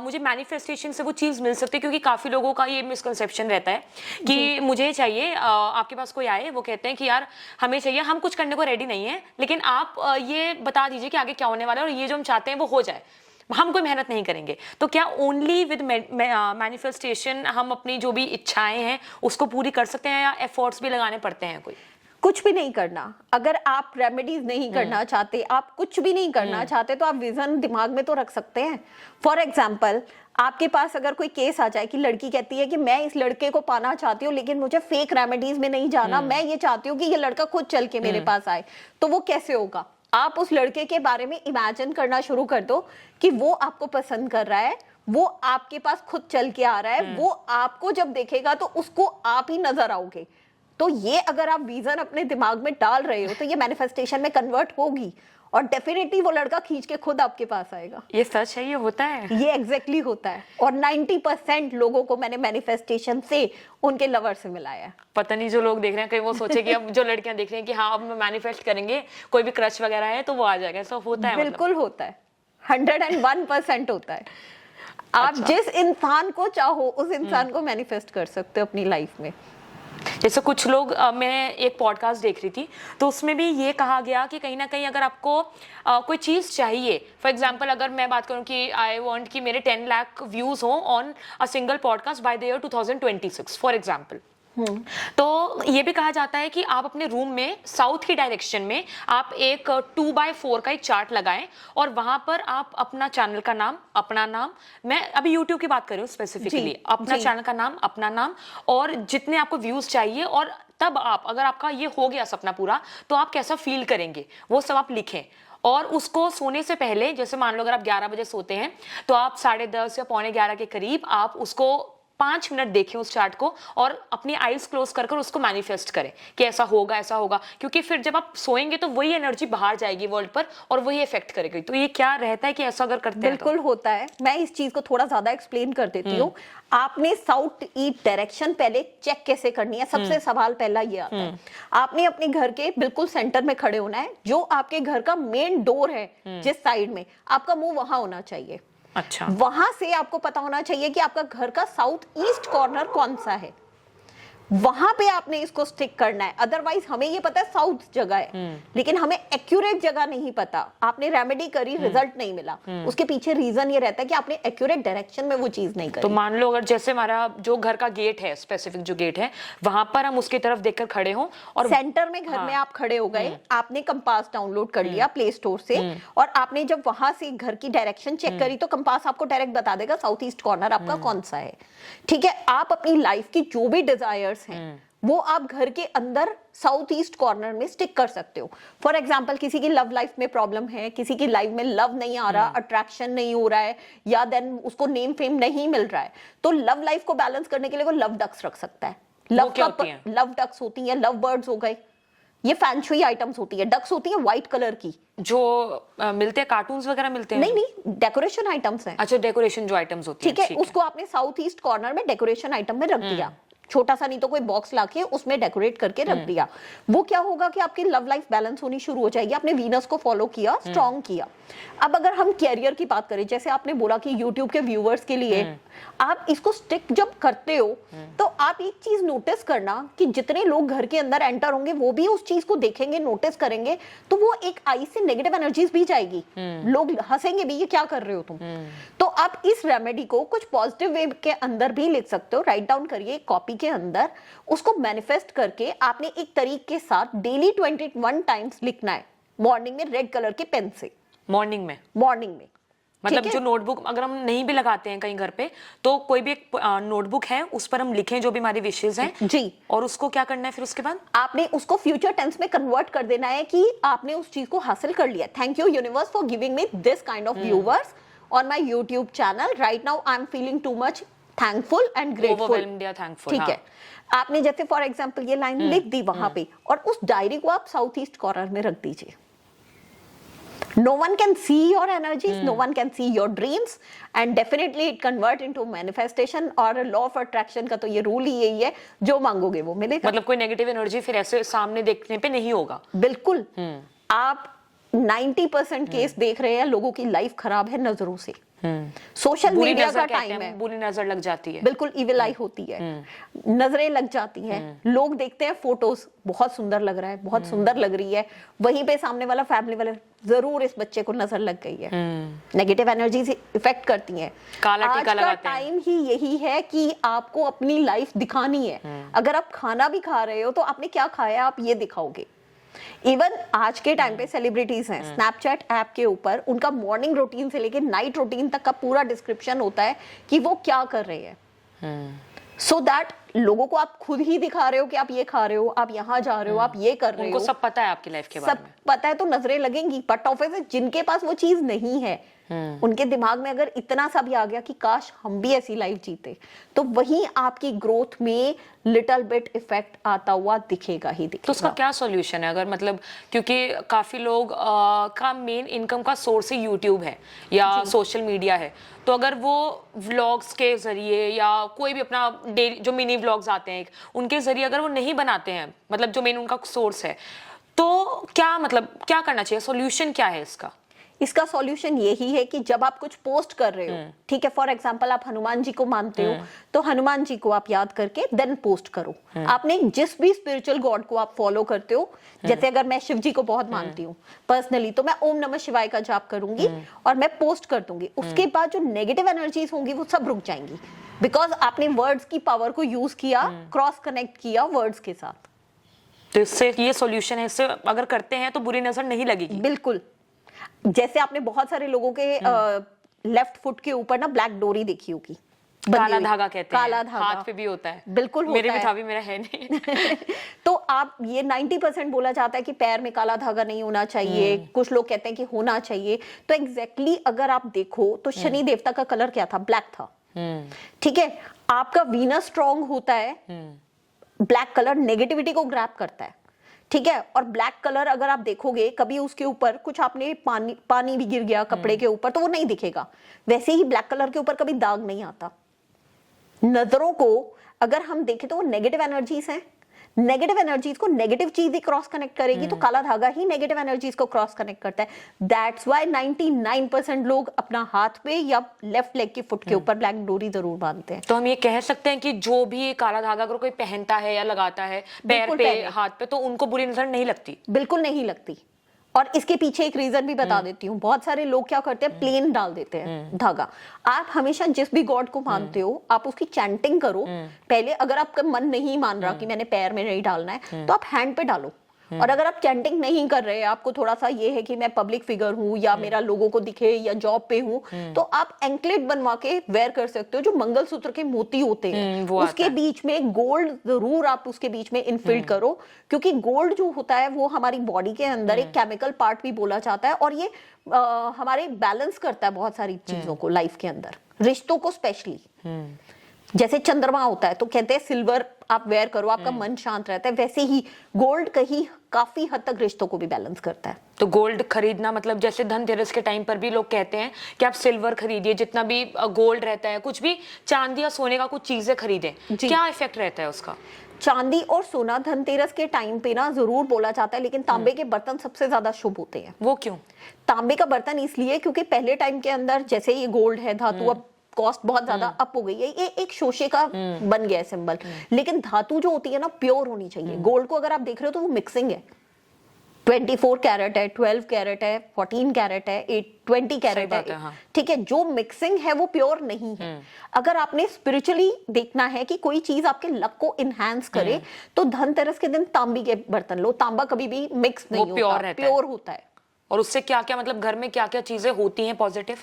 S2: मुझे मैनिफेस्टेशन से वो चीज मिल सकती है? क्योंकि काफी लोगों का ये मिसकंसेप्शन रहता है कि मुझे चाहिए, आपके पास कोई आए, वो कहते हैं कि यार हमें चाहिए, हम कुछ करने को रेडी नहीं है, लेकिन आप ये बता दीजिए कि आगे क्या होने वाला है और ये जो हम चाहते हैं वो हो जाए, हम कोई मेहनत नहीं करेंगे। तो क्या ओनली विद मैनिफेस्टेशन हम अपनी जो भी इच्छाएं हैं उसको पूरी कर सकते हैं, या एफर्ट्स भी लगाने पड़ते हैं? कोई
S1: कुछ भी नहीं करना। अगर आप रेमेडीज नहीं करना चाहते, आप कुछ भी नहीं करना चाहते, तो आप विजन दिमाग में तो रख सकते हैं। फॉर एग्जाम्पल, आपके पास अगर कोई केस आ जाए कि लड़की कहती है कि मैं इस लड़के को पाना चाहती हूँ, लेकिन मुझे फेक रेमेडीज में नहीं जाना, मैं ये चाहती हूँ कि ये लड़का खुद चल के मेरे पास आए, तो वो कैसे होगा? आप उस लड़के के बारे में इमेजिन करना शुरू कर दो कि वो आपको पसंद कर रहा है, वो आपके पास खुद चल के आ रहा है, वो आपको जब देखेगा तो उसको आप ही नजर आओगे। तो ये अगर आप विजन अपने दिमाग में डाल रहे हो तो ये मैनिफेस्टेशन में कन्वर्ट होगी। और डेफिनेटली वो लड़का खींच के खुद आपके पास आएगा।
S2: ये सच है, ये होता है,
S1: ये एग्जैक्टली होता है। और 90% लोगों को मैंने मैनिफेस्टेशन से उनके लवर से मिलाया है।
S2: पता नहीं जो लोग देख रहे हैं कहीं वो सोचे कि अब जो लड़कियां देख रही हैं कि हाँ अब मैनिफेस्ट करेंगे, कोई भी क्रश वगैरह है तो वो आ जाएगा, ऐसा होता है?
S1: बिल्कुल होता है, 101% होता है। आप जिस इंसान को चाहो उस इंसान को मैनिफेस्ट कर सकते हो अपनी लाइफ में।
S2: जैसे कुछ लोग मैं एक पॉडकास्ट देख रही थी तो उसमें भी ये कहा गया कि कहीं ना कहीं अगर आपको कोई चीज़ चाहिए, फॉर एग्जांपल अगर मैं बात करूं कि आई वांट कि मेरे 10 लाख व्यूज हो on a single podcast by the year 2026 for example, तो ये भी कहा जाता है कि आप अपने रूम में साउथ की डायरेक्शन में आप एक 2x4 का एक चार्ट लगाएं और वहां पर आप अपना चैनल का नाम, अपना नाम, मैं अभी YouTube की बात कर रही हूँ स्पेसिफिकली, अपना चैनल का नाम, अपना नाम और जितने आपको व्यूज चाहिए, और तब आप अगर आपका ये हो गया सपना पूरा तो आप कैसा फील करेंगे वो सब आप लिखें। और उसको सोने से पहले, जैसे मान लो अगर आप 11 बजे सोते हैं तो आप 10:30 या 11:45 के करीब आप उसको 5 मिनट देखें उस चार्ट को और अपनी आईज क्लोज कर कर उसको मैनिफेस्ट करें कि ऐसा होगा, ऐसा होगा, क्योंकि फिर जब आप सोएंगे तो वही एनर्जी बाहर जाएगी वर्ल्ड पर और वही इफेक्ट करेगी। तो ये क्या रहता है कि ऐसा अगर करते हैं?
S1: बिल्कुल होता है। मैं इस चीज को थोड़ा ज्यादा एक्सप्लेन कर देती हूँ। आपने साउथ ईस्ट डायरेक्शन पहले चेक कैसे करनी है, सबसे सवाल पहला ये आता है। आपने अपने घर के बिल्कुल सेंटर में खड़े होना है, जो आपके घर का मेन डोर है जिस साइड में, आपका मुंह वहां होना चाहिए।
S2: अच्छा,
S1: वहां से आपको पता होना चाहिए कि आपका घर का साउथ ईस्ट कॉर्नर कौन सा है, वहां पे आपने इसको स्टिक करना है। अदरवाइज हमें ये पता है साउथ जगह है, लेकिन हमें एक्यूरेट जगह नहीं पता। आपने रेमेडी करी, रिजल्ट नहीं मिला, उसके पीछे रीजन ये रहता है कि आपने एक्यूरेट डायरेक्शन में वो चीज नहीं करी।
S2: तो मान लो अगर जैसे हमारा जो घर का गेट है, स्पेसिफिक जो गेट है, वहां पर हम उसकी तरफ देखकर खड़े हों और
S1: सेंटर में घर में आप खड़े हो गए, आपने कंपास डाउनलोड कर लिया प्ले स्टोर से, और आपने जब वहां से घर की डायरेक्शन चेक करी तो कंपास आपको डायरेक्ट बता देगा साउथ ईस्ट कॉर्नर आपका कौन सा है। ठीक है, आप अपनी लाइफ की जो भी डिजायर्स हैं वो आप घर के अंदर साउथ ईस्ट कॉर्नर में स्टिक कर सकते हो। फॉर एग्जाम्पल किसी की लव लाइफ में प्रॉब्लम है, किसी की लाइफ में लव नहीं आ रहा, अट्रैक्शन नहीं हो रहा है, या देन उसको नेम फेम नहीं मिल रहा है, तो लव लाइफ को बैलेंस करने के लिए वो लव डक्स रख सकता है। लव डक्स होती है, लव बर्ड्स हो गए, ये फैंशुई आइटम्स होती है। डक्स होती है व्हाइट कलर की,
S2: जो मिलते हैं, कार्टून्स वगैरह मिलते हैं?
S1: नहीं, डेकोरेशन आइटम्स हैं।
S2: अच्छा, डेकोरेशन जो आइटम्स होती
S1: है, ठीक है, उसको आपने साउथ ईस्ट कॉर्नर में डेकोरेशन आइटम में रख दिया, छोटा सा नहीं तो कोई बॉक्स लाके उसमें डेकोरेट करके रख दिया। वो क्या होगा कि आपकी लव लाइफ बैलेंस होनी शुरू हो जाएगी। आपने वीनस को फॉलो किया, स्ट्रॉन्ग किया। अब अगर हम कैरियर की बात करें, जैसे आपने बोला कि YouTube के व्यूअर्स के लिए आप इसको स्टिक जब करते हो तो आप एक चीज नोटिस करना कि जितने लोग घर के अंदर एंटर होंगे वो भी उस चीज को देखेंगे, नोटिस करेंगे, तो वो एक आई से नेगेटिव एनर्जीज भी जाएगी। लोग हंसेंगे भी, ये क्या कर रहे हो तुम। तो आप इस रेमेडी को कुछ पॉजिटिव वे के अंदर भी लिख सकते हो। राइट डाउन करिए कॉपी के अंदर, उसको मैनिफेस्ट करके आपने एक तरीके के साथ डेली 21 टाइम्स लिखना है, मॉर्निंग में रेड कलर के पेन से।
S2: मॉर्निंग में मतलब जो नोटबुक अगर हम नहीं भी लगाते हैं कहीं घर पे, तो कोई भी एक नोटबुक है उस पर हम लिखें जो भी हमारी विशेष हैं
S1: जी,
S2: और उसको क्या करना है फिर उसके बाद
S1: आपने उसको फ्यूचर टेंस में कन्वर्ट कर देना है कि आपने उस चीज को हासिल कर लिया। Thank you universe for giving me this kind of viewers on my YouTube channel. Right now I am feeling too much thankful and grateful.
S2: Thankful,
S1: ठीक है, आपने जैसे फॉर एग्जांपल ये लाइन लिख दी वहां पे, और उस डायरी को आप साउथ ईस्ट कॉर्नर में रख दीजिए। No one can see your energies, no one can see your dreams, and definitely it convert into manifestation। और law of attraction का तो ये रूल ही यही है, जो मांगोगे वो मिलेगा।
S2: मतलब कोई नेगेटिव एनर्जी फिर ऐसे सामने देखने पे नहीं होगा।
S1: बिल्कुल। आप 90% केस देख रहे हैं लोगों की लाइफ खराब है नजरों से। सोशल मीडिया का टाइम है,
S2: बुरी नजर लग जाती है,
S1: बिल्कुल इविल आई होती है, नजरें लग जाती हैं। लोग देखते हैं फोटोज, बहुत सुंदर लग रहा है, बहुत सुंदर लग रही है, वहीं पे सामने वाला फैमिली वाले जरूर इस बच्चे को नजर लग गई है। नेगेटिव एनर्जी से इफेक्ट करती है।
S2: काला टीका लगाते हैं।
S1: आज का टाइम ही यही है कि आपको अपनी लाइफ दिखानी है। अगर आप खाना भी खा रहे हो तो आपने क्या खाया आप ये दिखाओगे। इवन आज के टाइम पे सेलिब्रिटीज हैं, स्नैपचैट ऐप के ऊपर उनका मॉर्निंग रूटीन से लेकर नाइट रूटीन तक का पूरा डिस्क्रिप्शन होता है कि वो क्या कर रहे हैं, सो दैट लोगों को आप खुद ही दिखा रहे हो कि आप ये खा रहे हो, आप यहाँ जा रहे हो, आप ये कर रहे
S2: उनको
S1: हो,
S2: सब पता है आपकी लाइफ के बारे
S1: सब
S2: में।
S1: पता है, तो नजरें लगेंगी। बट ऑब्वियसली जिनके पास वो चीज नहीं है, उनके दिमाग में अगर इतना सा भी आ गया कि काश हम भी ऐसी लाइफ जीते, तो वहीं आपकी ग्रोथ में लिटिल बिट इफेक्ट आता हुआ दिखेगा ही दिखेगा।
S2: तो उसका क्या सॉल्यूशन है? अगर मतलब, क्योंकि काफी लोग का मेन इनकम का सोर्स ही यूट्यूब है या सोशल मीडिया है, तो अगर वो व्लॉग्स के जरिए या कोई भी अपना डेली जो मिनी व्लॉग्स आते हैं उनके जरिए अगर वो नहीं बनाते हैं, मतलब जो मेन उनका सोर्स है, तो क्या मतलब क्या करना चाहिए? सॉल्यूशन क्या है इसका?
S1: इसका सॉल्यूशन यही है कि जब आप कुछ पोस्ट कर रहे हो, ठीक है, फॉर एग्जांपल आप हनुमान जी को मानते हो, तो हनुमान जी को आप याद करके देन पोस्ट करो। आपने जिस भी स्पिरिचुअल गॉड को आप फॉलो करते हो, जैसे अगर मैं शिव जी को बहुत मानती हूँ पर्सनली, तो मैं ओम नमः शिवाय का जाप करूंगी और मैं पोस्ट कर दूंगी। उसके बाद जो नेगेटिव एनर्जीज होंगी वो सब रुक जाएंगी, बिकॉज आपने वर्ड्स की पावर को यूज किया, क्रॉस कनेक्ट किया वर्ड्स के साथ।
S2: तो इससे ये सॉल्यूशन है, इससे अगर करते हैं तो बुरी नजर नहीं लगेगी।
S1: बिल्कुल। जैसे आपने बहुत सारे लोगों के लेफ्ट फुट के ऊपर ना ब्लैक डोरी देखी होगी,
S2: काला धागा कहते हैं,
S1: काला धागा
S2: हाथ पे भी होता है।
S1: बिल्कुल होता
S2: मेरे
S1: है।
S2: भी था, भी मेरा है नहीं।
S1: तो आप ये 90% बोला जाता है कि पैर में काला धागा नहीं होना चाहिए, कुछ लोग कहते हैं कि होना चाहिए। तो एग्जैक्टली अगर आप देखो तो शनि देवता का कलर क्या था? ब्लैक था। ठीक है, आपका वीनस स्ट्रांग होता है, ब्लैक कलर नेगेटिविटी को ग्रैब करता है, ठीक है। और ब्लैक कलर अगर आप देखोगे कभी उसके ऊपर कुछ आपने पानी भी गिर गया कपड़े के ऊपर तो वो नहीं दिखेगा। वैसे ही ब्लैक कलर के ऊपर कभी दाग नहीं आता। नजरों को अगर हम देखें तो वो नेगेटिव एनर्जीज हैं, नेगेटिव एनर्जीज को नेगेटिव चीज ही क्रॉस कनेक्ट करेगी, तो काला धागा ही नेगेटिव एनर्जीज को क्रॉस कनेक्ट करता है। दैट्स व्हाई 99% लोग अपना हाथ पे या लेफ्ट लेग के फुट के ऊपर ब्लैक डोरी जरूर बांधते हैं।
S2: तो हम ये कह सकते हैं कि जो भी ये काला धागा अगर कोई पहनता है या लगाता है पैर पे, हाथ पे, तो उनको बुरी नजर नहीं लगती?
S1: बिल्कुल नहीं लगती। और इसके पीछे एक रीजन भी बता देती हूँ। बहुत सारे लोग क्या करते हैं, प्लेन डाल देते हैं धागा। आप हमेशा जिस भी गॉड को मानते हो आप उसकी चैंटिंग करो पहले। अगर आपका मन नहीं मान रहा कि मैंने पैर में नहीं डालना है, तो आप हैंड पे डालो। और अगर आप चैंटिंग नहीं कर रहे, आपको थोड़ा सा ये है कि मैं पब्लिक फिगर हूँ या मेरा लोगों को दिखे या जॉब पे हूँ, तो आप एंकलेट बनवा के वेयर कर सकते हो, जो मंगलसूत्र के मोती होते हैं उसके बीच में गोल्ड जरूर आप उसके बीच में इनफिल्ड करो, क्योंकि गोल्ड जो होता है वो हमारी बॉडी के अंदर एक केमिकल पार्ट भी बोला जाता है, और ये हमारे बैलेंस करता है बहुत सारी चीजों को लाइफ के अंदर, रिश्तों को स्पेशली। जैसे चंद्रमा होता है तो कहते हैं सिल्वर आप वेयर करो, आपका मन शांत रहता है, वैसे ही गोल्ड कहीं काफी हद तक रिश्तों को भी बैलेंस करता है।
S2: तो गोल्ड खरीदना, मतलब जैसे धनतेरस के टाइम पर भी लोग कहते हैं कि आप सिल्वर खरीदिए, जितना भी गोल्ड रहता है, कुछ भी चांदी या सोने का कुछ चीजें खरीदें, क्या इफेक्ट रहता है उसका?
S1: चांदी और सोना धनतेरस के टाइम पे ना जरूर बोला जाता है, लेकिन तांबे के बर्तन सबसे ज्यादा शुभ होते हैं।
S2: वो क्यों?
S1: तांबे का बर्तन इसलिए क्योंकि पहले टाइम के अंदर जैसे ये गोल्ड है धातु, अब कॉस्ट बहुत ज्यादा अप हो गई है, ये एक शोशे का बन गया है सिंबल, लेकिन धातु जो होती है ना प्योर होनी चाहिए। गोल्ड को अगर आप देख रहे हो तो वो मिक्सिंग है, 24 कैरेट है, 12 कैरेट है, 14 कैरेट है, 20 कैरेट है,
S2: हाँ।
S1: ठीक है। जो मिक्सिंग है वो प्योर नहीं है। अगर आपने स्पिरिचुअली देखना है कि कोई चीज आपके लक को इनहैंस करे, तो धनतेरस के दिन तांबी के बर्तन लो। तांबा कभी भी मिक्स नहीं होता, प्योर होता है।
S2: और उससे क्या क्या, मतलब घर में क्या क्या चीजें होती हैं पॉजिटिव?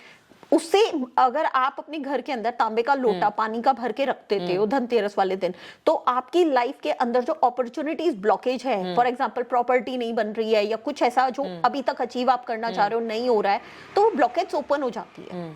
S1: उससे अगर आप अपने घर के अंदर तांबे का लोटा पानी का भर के रख देते हो धनतेरस वाले दिन, तो आपकी लाइफ के अंदर जो अपॉर्चुनिटीज ब्लॉकेज है, फॉर एग्जांपल प्रॉपर्टी नहीं बन रही है या कुछ ऐसा जो अभी तक अचीव आप करना चाह रहे हो नहीं हो रहा है, तो वो ब्लॉकेज ओपन हो जाती है।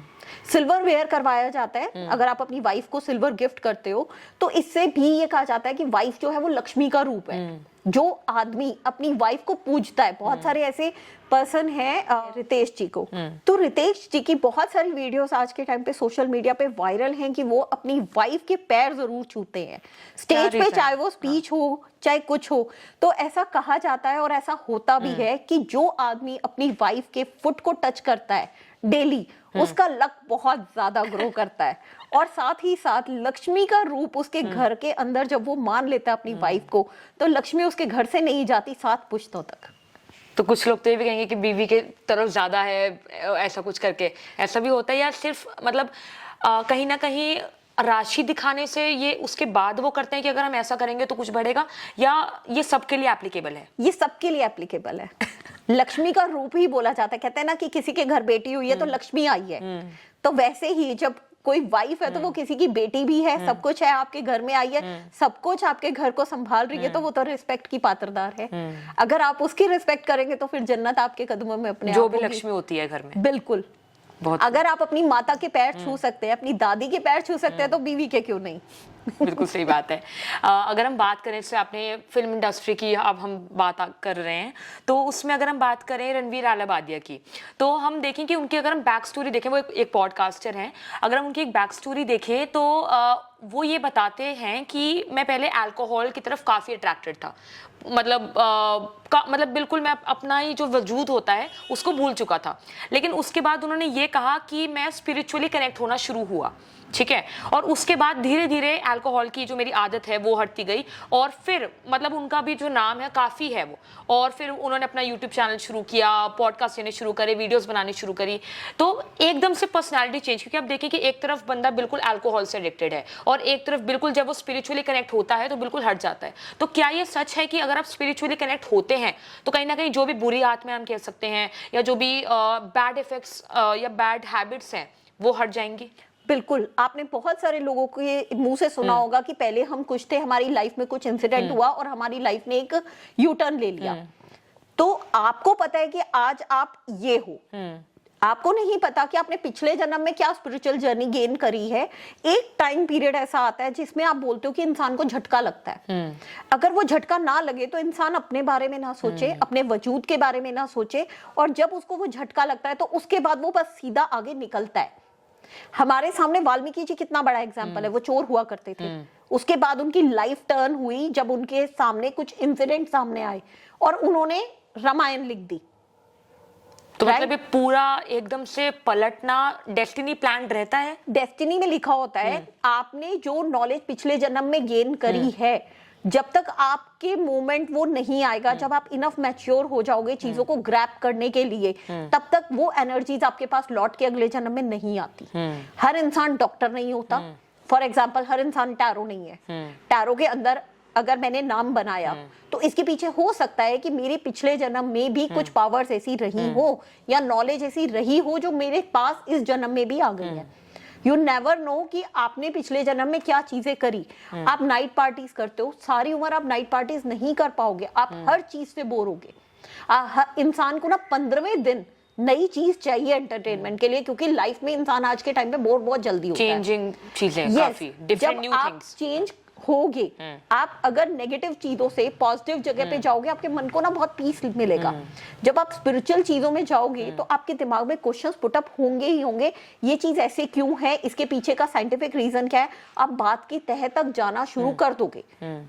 S1: सिल्वर वेयर करवाया जाता है, अगर आप अपनी वाइफ को सिल्वर गिफ्ट करते हो तो इससे भी ये कहा जाता है कि वाइफ जो है वो लक्ष्मी का रूप है। जो आदमी अपनी वाइफ को पूजता है, बहुत सारे ऐसे पर्सन हैं, रितेश जी को, तो रितेश जी की बहुत सारी वीडियोस आज के टाइम पे सोशल मीडिया पे वायरल हैं कि वो अपनी वाइफ के पैर जरूर छूते हैं स्टेज पे, चाहे वो स्पीच हो चाहे कुछ हो। तो ऐसा कहा जाता है और ऐसा होता भी है कि जो आदमी अपनी वाइफ के फुट को टच करता है डेली, उसका लक बहुत ज्यादा ग्रो करता है। और साथ ही साथ लक्ष्मी का रूप उसके घर के अंदर जब वो मान लेता है अपनी वाइफ को, तो लक्ष्मी उसके घर से नहीं जाती 7 पुश्तों तक।
S2: तो कुछ लोग तो ये भी कहेंगे कि बीवी के तरफ ज्यादा है, ऐसा कुछ करके ऐसा भी होता है, या सिर्फ मतलब कहीं ना कहीं राशि दिखाने से ये उसके बाद वो करते हैं कि अगर हम ऐसा करेंगे तो कुछ बढ़ेगा, या ये सबके लिए एप्लीकेबल है?
S1: ये सबके लिए एप्लीकेबल है। लक्ष्मी का रूप ही बोला जाता है, कहते हैं ना कि किसी के घर बेटी हुई है तो लक्ष्मी आई है, तो वैसे ही जब कोई वाइफ है तो वो किसी की बेटी भी है, सब कुछ है, आपके घर में आई है, सब कुछ आपके घर को संभाल रही है, तो वो तो रिस्पेक्ट की पात्रदार है। अगर आप उसकी रिस्पेक्ट करेंगे तो फिर जन्नत आपके कदमों में अपने
S2: जो
S1: आप
S2: भी
S1: होगी।
S2: लक्ष्मी होती है घर में।
S1: बिल्कुल।
S2: बहुत
S1: अगर आप अपनी माता के पैर छू सकते हैं, अपनी दादी के पैर छू सकते हैं, तो बीवी के क्यों नहीं।
S2: बिल्कुल सही बात है। अगर हम बात करें, जैसे आपने फिल्म इंडस्ट्री की अब हम बात कर रहे हैं, तो उसमें अगर हम बात करें रणवीर आलाबादिया की, तो हम देखें कि उनकी अगर हम बैक स्टोरी देखें, वो एक पॉडकास्टर हैं, अगर हम उनकी एक बैक स्टोरी देखें तो वो ये बताते हैं कि मैं पहले अल्कोहल की तरफ काफ़ी अट्रैक्टेड था, मतलब बिल्कुल मैं अपना ही जो वजूद होता है उसको भूल चुका था। लेकिन उसके बाद उन्होंने ये कहा कि मैं स्पिरिचुअली कनेक्ट होना शुरू हुआ, ठीक है, और उसके बाद धीरे धीरे अल्कोहल की जो मेरी आदत है वो हटती गई, और फिर मतलब उनका भी जो नाम है काफ़ी है वो, और फिर उन्होंने अपना यूट्यूब चैनल शुरू किया, पॉडकास्ट देने शुरू करे, वीडियोस बनानी शुरू करी, तो एकदम से पर्सनालिटी चेंज। क्योंकि आप देखें कि एक तरफ बंदा बिल्कुल अल्कोहल से एडिक्टेड है और एक तरफ बिल्कुल जब वो स्पिरिचुअली कनेक्ट होता है तो बिल्कुल हट जाता है। तो क्या ये सच है कि अगर आप स्पिरिचुअली कनेक्ट होते हैं तो कहीं ना कहीं जो भी बुरी आत्माएं हम कह सकते हैं या जो भी बैड इफेक्ट्स या बैड हैबिट्स हैं वो हट जाएंगी?
S1: बिल्कुल। आपने बहुत सारे लोगों के मुंह से सुना होगा कि पहले हम कुछ थे, हमारी लाइफ में कुछ इंसिडेंट हुआ और हमारी लाइफ ने एक यू टर्न ले लिया। तो आपको पता है कि आज आप ये हो, आपको नहीं पता कि आपने पिछले जन्म में क्या स्पिरिचुअल जर्नी गेन करी है। एक टाइम पीरियड ऐसा आता है जिसमें आप बोलते हो कि इंसान को झटका लगता है। अगर वो झटका ना लगे तो इंसान अपने बारे में ना सोचे, अपने वजूद के बारे में ना सोचे, और जब उसको वो झटका लगता है तो उसके बाद वो बस सीधा आगे निकलता है। हमारे सामने वाल्मीकि जी कितना बड़ा एग्जाम्पल है। वो चोर हुआ करते थे, उसके बाद उनकी लाइफ टर्न हुई जब उनके सामने कुछ इंसिडेंट सामने आए और उन्होंने रामायण लिख दी।
S2: तो मतलब ये पूरा एकदम से पलटना डेस्टिनी प्लान रहता है,
S1: डेस्टिनी में लिखा होता है। आपने जो नॉलेज पिछले जन्म में गेन करी है, जब तक आपके मोमेंट वो नहीं आएगा, जब आप इनफ मैच्योर हो जाओगे चीजों को ग्रैप करने के लिए, तब तक वो एनर्जीज आपके पास लौट के अगले जन्म में नहीं आती। हर इंसान डॉक्टर नहीं होता। फॉर एग्जाम्पल, हर इंसान टैरो नहीं है। टैरो के अंदर अगर मैंने नाम बनाया तो इसके पीछे हो सकता है कि मेरे पिछले जन्म में भी कुछ पावर्स ऐसी रही हो या नॉलेज ऐसी रही हो जो मेरे पास इस जन्म में भी आ गई है। यू नेवर नो कि आपने पिछले जन्म में क्या चीजें करी। आप नाइट पार्टीज करते हो, सारी उम्र आप नाइट पार्टीज नहीं कर पाओगे, आप हर चीज से बोर होगे। इंसान को ना 15वें दिन नई चीज चाहिए एंटरटेनमेंट के लिए, क्योंकि लाइफ में इंसान आज के टाइम पे बोर बहुत जल्दी होता है।
S2: चेंजिंग चीजें काफी डिफरेंट न्यू थिंग्स
S1: चेंज होगे। आप अगर नेगेटिव चीजों से पॉजिटिव जगह पे जाओगे, आपके मन को ना बहुत पीस मिलेगा। जब आप स्पिरिचुअल चीजों में जाओगे तो आपके दिमाग में क्वेश्चंस पुटअप होंगे ही होंगे। ये चीज ऐसे क्यों है, इसके पीछे का साइंटिफिक रीजन क्या है, आप बात की तह तक जाना शुरू कर दोगे।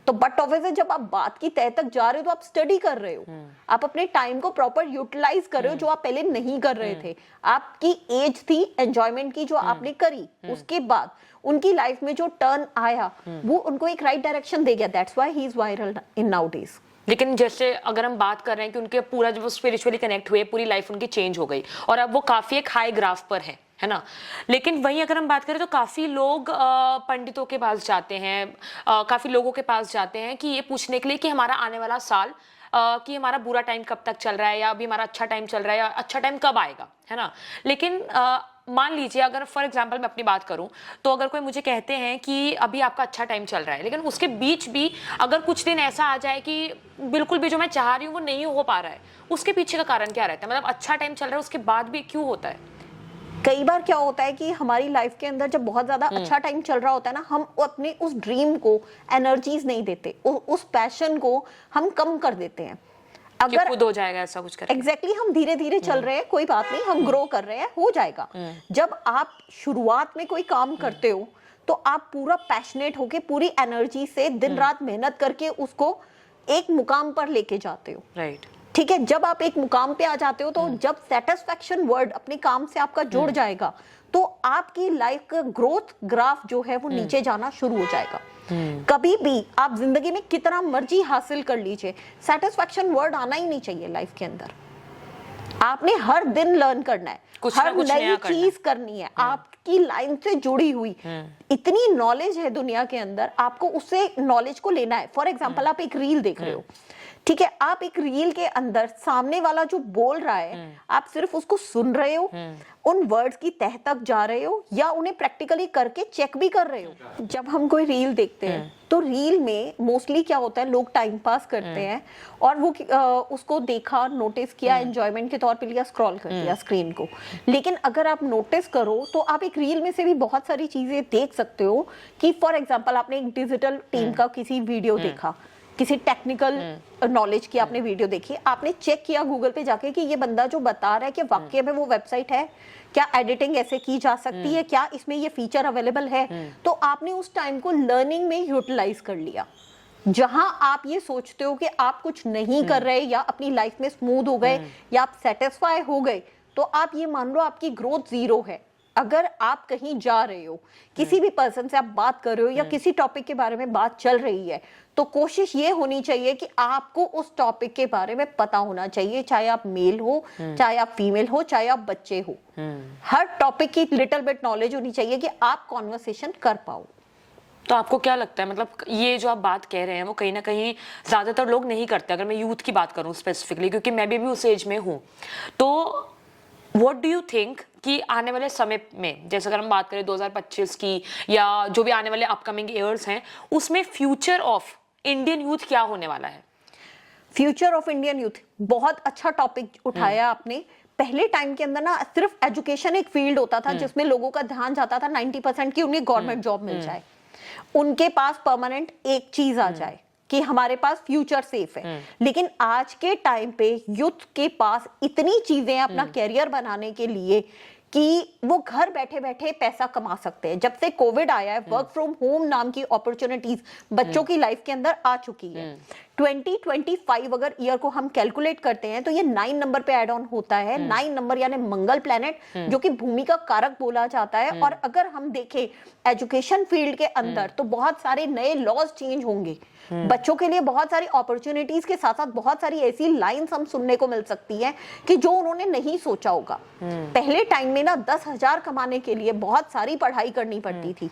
S1: तो बट ऑब्वियसली जब आप बात की तह तक जा रहे हो तो आप स्टडी कर रहे हो, आप अपने टाइम को प्रॉपर यूटिलाइज कर रहे हो, जो आप पहले नहीं कर रहे थे। आपकी एज थी एंजॉयमेंट की जो आपने करी, उसके बाद उनकी लाइफ में जो टर्न आया वो उनको एक राइट डायरेक्शन दे गया। That's why he is viral in nowadays.
S2: लेकिन जैसे अगर हम बात कर रहे हैं कि उनके पूरा जब वो स्पिरिचुअली कनेक्ट हुए, पूरी लाइफ उनकी चेंज हो गई और अब वो काफी एक हाई ग्राफ पर है ना। लेकिन वहीं अगर हम बात करें तो काफी लोग पंडितों के पास जाते हैं, काफी लोगों के पास जाते हैं कि ये पूछने के लिए कि हमारा आने वाला साल कि हमारा बुरा टाइम कब तक चल रहा है या अभी हमारा अच्छा टाइम चल रहा है या अच्छा टाइम कब आएगा, है ना। लेकिन मान लीजिए अगर फॉर एग्जांपल मैं अपनी बात करूं तो अगर कोई मुझे कहते हैं कि अभी आपका अच्छा टाइम चल रहा है, लेकिन उसके बीच भी अगर कुछ दिन ऐसा आ जाए कि बिल्कुल भी जो मैं चाह रही हूँ वो नहीं हो पा रहा है, उसके पीछे का कारण क्या रहता है? मतलब अच्छा टाइम चल रहा है उसके बाद भी क्यों होता है?
S1: कई बार क्या होता है कि हमारी लाइफ के अंदर जब बहुत ज्यादा अच्छा टाइम चल रहा होता है ना, हम अपने उस ड्रीम को एनर्जीज नहीं देते, उस पैशन को हम कम कर देते हैं।
S2: अगर खुद हो जाएगा ऐसा कुछ करके,
S1: एग्जैक्टली हम धीरे धीरे चल रहे हैं, कोई बात नहीं, हम ग्रो कर रहे हैं, हो जाएगा। जब आप शुरुआत में कोई काम करते हो तो आप पूरा पैशनेट होके पूरी एनर्जी से दिन रात मेहनत करके उसको एक मुकाम पर लेके जाते हो,
S2: राइट।
S1: ठीक है। जब आप एक मुकाम पे आ जाते हो तो जब सेटिस्फैक्शन वर्ड अपने काम से आपका जुड़ जाएगा तो आपकी लाइफ का ग्रोथ ग्राफ जो है वो नीचे जाना शुरू हो जाएगा। कभी भी आप जिंदगी में कितना मर्जी हासिल कर लीजिए, सेटिस्फैक्शन वर्ड आना ही नहीं चाहिए लाइफ के अंदर। आपने हर दिन लर्न करना है, हर नई चीज करनी है, आपकी लाइन से जुड़ी हुई इतनी नॉलेज है दुनिया के अंदर, आपको उससे नॉलेज को लेना है। फॉर एग्जाम्पल आप एक रील देख रहे हो, ठीक है, आप एक रील के अंदर सामने वाला जो बोल रहा है आप सिर्फ उसको सुन रहे हो, उन वर्ड्स की तह तक जा रहे हो या उन्हें प्रैक्टिकली करके चेक भी कर रहे हो। जब हम कोई रील देखते हैं तो रील में मोस्टली क्या होता है, लोग टाइम पास करते हैं और वो उसको देखा, नोटिस किया, एंजॉयमेंट के तौर पे लिया, स्क्रॉल कर दिया स्क्रीन को। लेकिन अगर आप नोटिस करो तो आप एक रील में से भी बहुत सारी चीजें देख सकते हो कि फॉर एग्जांपल आपने एक डिजिटल टीम का किसी वीडियो देखा, किसी टेक्निकल नॉलेज की आपने वीडियो देखी, आपने चेक किया गूगल पे जाके कि ये बंदा जो बता रहा है कि वाकई में वो वेबसाइट है, क्या एडिटिंग ऐसे की जा सकती है, क्या इसमें ये फीचर अवेलेबल है, तो आपने उस टाइम को लर्निंग में यूटिलाइज कर लिया। जहां आप ये सोचते हो कि आप कुछ नहीं कर रहे या अपनी लाइफ में स्मूथ हो गए या आप सेटिस्फाई हो गए, तो आप ये मान लो आपकी ग्रोथ जीरो है। अगर आप कहीं जा रहे हो, किसी भी पर्सन से आप बात कर रहे हो या किसी टॉपिक के बारे में बात चल रही है, तो कोशिश ये होनी चाहिए कि आपको उस टॉपिक के बारे में पता होना चाहिए, चाहे आप मेल हो, चाहे आप फीमेल हो, चाहे आप बच्चे हो। हर टॉपिक की लिटिल बिट नॉलेज होनी चाहिए कि आप कॉन्वर्सेशन कर पाओ।
S2: तो आपको क्या लगता है, मतलब ये जो आप बात कह रहे हैं वो कहीं ना कहीं ज्यादातर लोग नहीं करते, अगर मैं यूथ की बात करूं स्पेसिफिकली, क्योंकि मैं भी अभी उस एज में हूँ, तो व्हाट डू यू थिंक कि आने वाले समय में, जैसे अगर हम बात करें 2025 की या जो भी आने वाले अपकमिंग ईयर्स हैं, उसमें फ्यूचर ऑफ इंडियन यूथ क्या होने वाला है?
S1: फ्यूचर ऑफ इंडियन यूथ, बहुत अच्छा टॉपिक उठाया आपने। पहले टाइम के अंदर ना सिर्फ एजुकेशन एक फील्ड होता था जिसमें लोगों का ध्यान जाता था 90% की उन्हें गवर्नमेंट जॉब मिल जाए, उनके पास परमानेंट एक चीज आ जाए कि हमारे पास फ्यूचर सेफ है। लेकिन आज के टाइम पे यूथ के पास इतनी चीजें हैं अपना कैरियर बनाने के लिए कि वो घर बैठे बैठे पैसा कमा सकते हैं। जब से कोविड आया है, वर्क फ्रॉम होम नाम की अपॉर्चुनिटीज बच्चों की लाइफ के अंदर आ चुकी है। 2025 अगर ईयर को हम कैलकुलेट करते हैं तो ये 9 नंबर पे ऐड ऑन होता है। 9 नंबर यानी मंगल प्लेनेट, जो कि भूमि का कारक बोला जाता है। और अगर हम देखें एजुकेशन फील्ड के अंदर तो बहुत सारे नए लॉज चेंज होंगे, बच्चों के लिए बहुत सारी अपॉर्चुनिटीज के साथ साथ बहुत सारी ऐसी लाइंस हम सुनने को मिल सकती है कि जो उन्होंने नहीं सोचा होगा। पहले टाइम में ना 10,000 कमाने के लिए बहुत सारी पढ़ाई करनी पड़ती थी,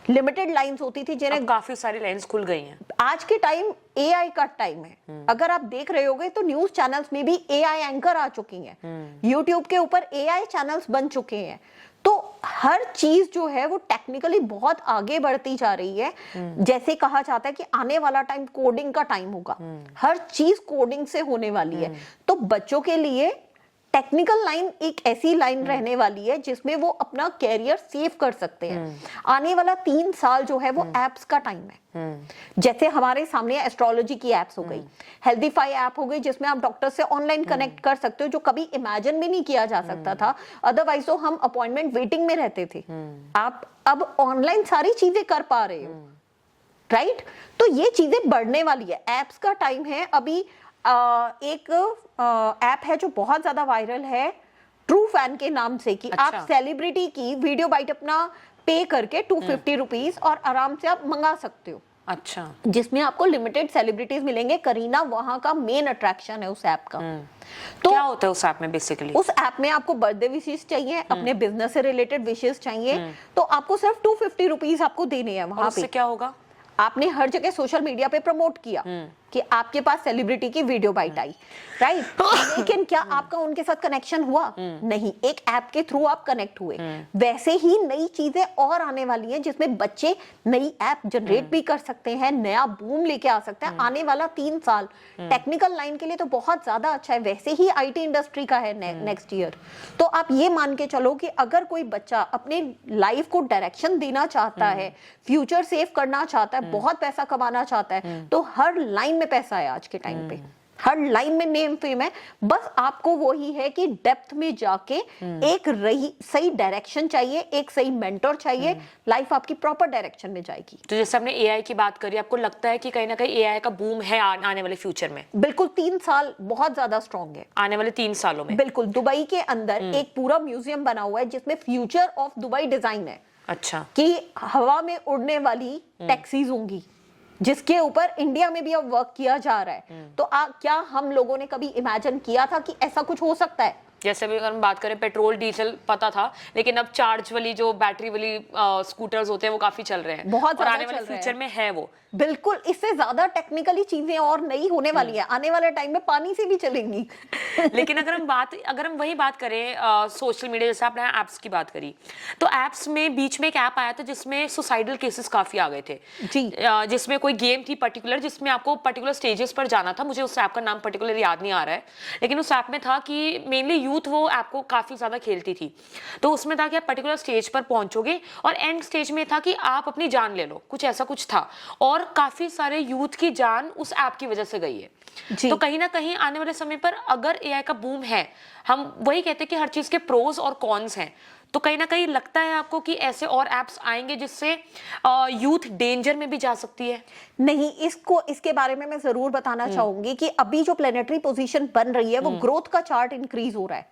S1: लिमिटेड लाइंस होती थी जिन्हें
S2: काफी सारी लाइंस खुल गई हैं।
S1: आज के टाइम एआई का टाइम है। अगर आप देख रहे होगे तो न्यूज चैनल्स में भी एआई एंकर आ चुकी हैं, यूट्यूब के ऊपर एआई चैनल्स बन चुके हैं। तो हर चीज जो है वो टेक्निकली बहुत आगे बढ़ती जा रही है। जैसे कहा जाता है कि आने वाला टाइम कोडिंग का टाइम होगा, हर चीज कोडिंग से होने वाली है। तो बच्चों के लिए टेक्निकल लाइन एक ऐसी लाइन रहने वाली है जिसमें वो अपना कैरियर सेव कर सकते हैं। आने वाला 3 साल जो है वो एप्स का टाइम है। जैसे हमारे सामने एस्ट्रोलॉजी की एप्स हो गई, हेल्दीफाई ऐप हो गई जिसमें आप डॉक्टर से ऑनलाइन कनेक्ट कर सकते हो, जो कभी इमेजिन भी नहीं किया जा सकता था। अदरवाइज तो हम अपॉइंटमेंट वेटिंग में रहते थे, आप अब ऑनलाइन सारी चीजें कर पा रहे हो, राइट? तो ये चीजें बढ़ने वाली है, एप्स का टाइम है। अभी एक ऐप है जो बहुत ज्यादा वायरल है, ट्रू फैन के नाम से, कि आप सेलिब्रिटी की वीडियो बाइट अपना पे करके 250 रुपीज और आराम से आप मंगा सकते हो।
S2: अच्छा,
S1: जिसमें आपको लिमिटेड सेलिब्रिटीज मिलेंगे। करीना वहां का मेन अट्रैक्शन है उस ऐप का।
S2: तो क्या होता है उस ऐप में बेसिकली?
S1: उस ऐप में आपको बर्थडे विशेस चाहिए, अपने बिजनेस से रिलेटेड विशेस चाहिए, तो आपको सिर्फ 250 रुपीज आपको देने हैं वहां पे।
S2: क्या होगा,
S1: आपने हर जगह सोशल मीडिया पे प्रमोट किया कि आपके पास सेलिब्रिटी की वीडियो बाइट आई, राइट? लेकिन क्या आपका उनके साथ कनेक्शन हुआ? नहीं, एक ऐप के थ्रू आप कनेक्ट हुए। वैसे ही नई चीजें और आने वाली हैं जिसमें बच्चे नई ऐप जनरेट भी कर सकते हैं, नया बूम लेके आ सकते हैं। आने वाला 3 साल टेक्निकल लाइन के लिए तो बहुत ज्यादा अच्छा है। वैसे ही आईटी इंडस्ट्री का है नेक्स्ट ईयर। तो आप ये मान के चलो कि अगर कोई बच्चा अपने लाइफ को डायरेक्शन देना चाहता है, फ्यूचर सेव करना चाहता है, बहुत पैसा कमाना चाहता है, तो हर लाइन में पैसा है आज के टाइम पे, हर लाइन में नेम फेम है। बस आपको वही है कि डेप्थ में जाके एक सही डायरेक्शन चाहिए, एक सही मेंटर चाहिए, लाइफ आपकी प्रॉपर डायरेक्शन में जाएगी।
S2: तो जैसे हमने एआई की बात करी, आपको लगता है कि कहीं ना कहीं एआई का बूम है आने वाले फ्यूचर में?
S1: बिल्कुल, 3 साल बहुत ज्यादा स्ट्रॉन्ग है
S2: आने वाले 3 सालों में।
S1: बिल्कुल, दुबई के अंदर एक पूरा म्यूजियम बना हुआ है जिसमें फ्यूचर ऑफ दुबई डिजाइन है।
S2: अच्छा,
S1: कि हवा में उड़ने वाली टैक्सीज होंगी, जिसके ऊपर इंडिया में भी अब वर्क किया जा रहा है। तो क्या हम लोगों ने कभी इमेजिन किया था कि ऐसा कुछ हो सकता है?
S2: जैसे अभी अगर हम बात करें पेट्रोल डीजल पता था, लेकिन अब चार्ज वाली जो बैटरी वाली स्कूटर्स होते हैं वो काफी चल रहे हैं,
S1: बहुत
S2: और
S1: ज्यादा
S2: आने वाले
S1: चल रहे हैं।
S2: फ्यूचर में है वो।
S1: बिल्कुल, इससे ज्यादा टेक्निकली चीजें और नई होने वाली है, आने वाले टाइम में पानी से भी चलेंगी।
S2: लेकिन अगर हम वही बात करें सोशल मीडिया, जैसे आपने एप्स की बात करी, तो एप्स में बीच में एक ऐप आया था जिसमें सुसाइडल केसेस काफी आ गए थे
S1: जी।
S2: जिसमें कोई गेम थी पर्टिकुलर, जिसमें आपको पर्टिकुलर स्टेजेस पर जाना था, मुझे उस ऐप का नाम पर्टिकुलर याद नहीं आ रहा है, लेकिन उस ऐप में था कि मेनली यूथ वो ऐप को काफी ज्यादा खेलती थी। तो उसमें था कि आप पर्टिकुलर स्टेज पर पहुंचोगे और एंड स्टेज में था कि आप अपनी जान ले लो, कुछ ऐसा कुछ था, और काफी सारे यूथ की जान उस ऐप की वजह से गई है।
S1: जी।
S2: तो कहीं ना कहीं आने वाले समय पर अगर एआई का बूम है, हम वही कहते हैं कि हर चीज के प्रोज और कॉन्स हैं, तो कहीं ना कहीं लगता है आपको कि ऐसे और एप्स आएंगे जिससे यूथ डेंजर में भी जा सकती है?
S1: नहीं, इसके बारे में मैं जरूर बताना चाहूंगी कि अभी जो प्लेनेटरी पोजीशन बन रही है वो ग्रोथ का चार्ट इंक्रीज हो रहा है।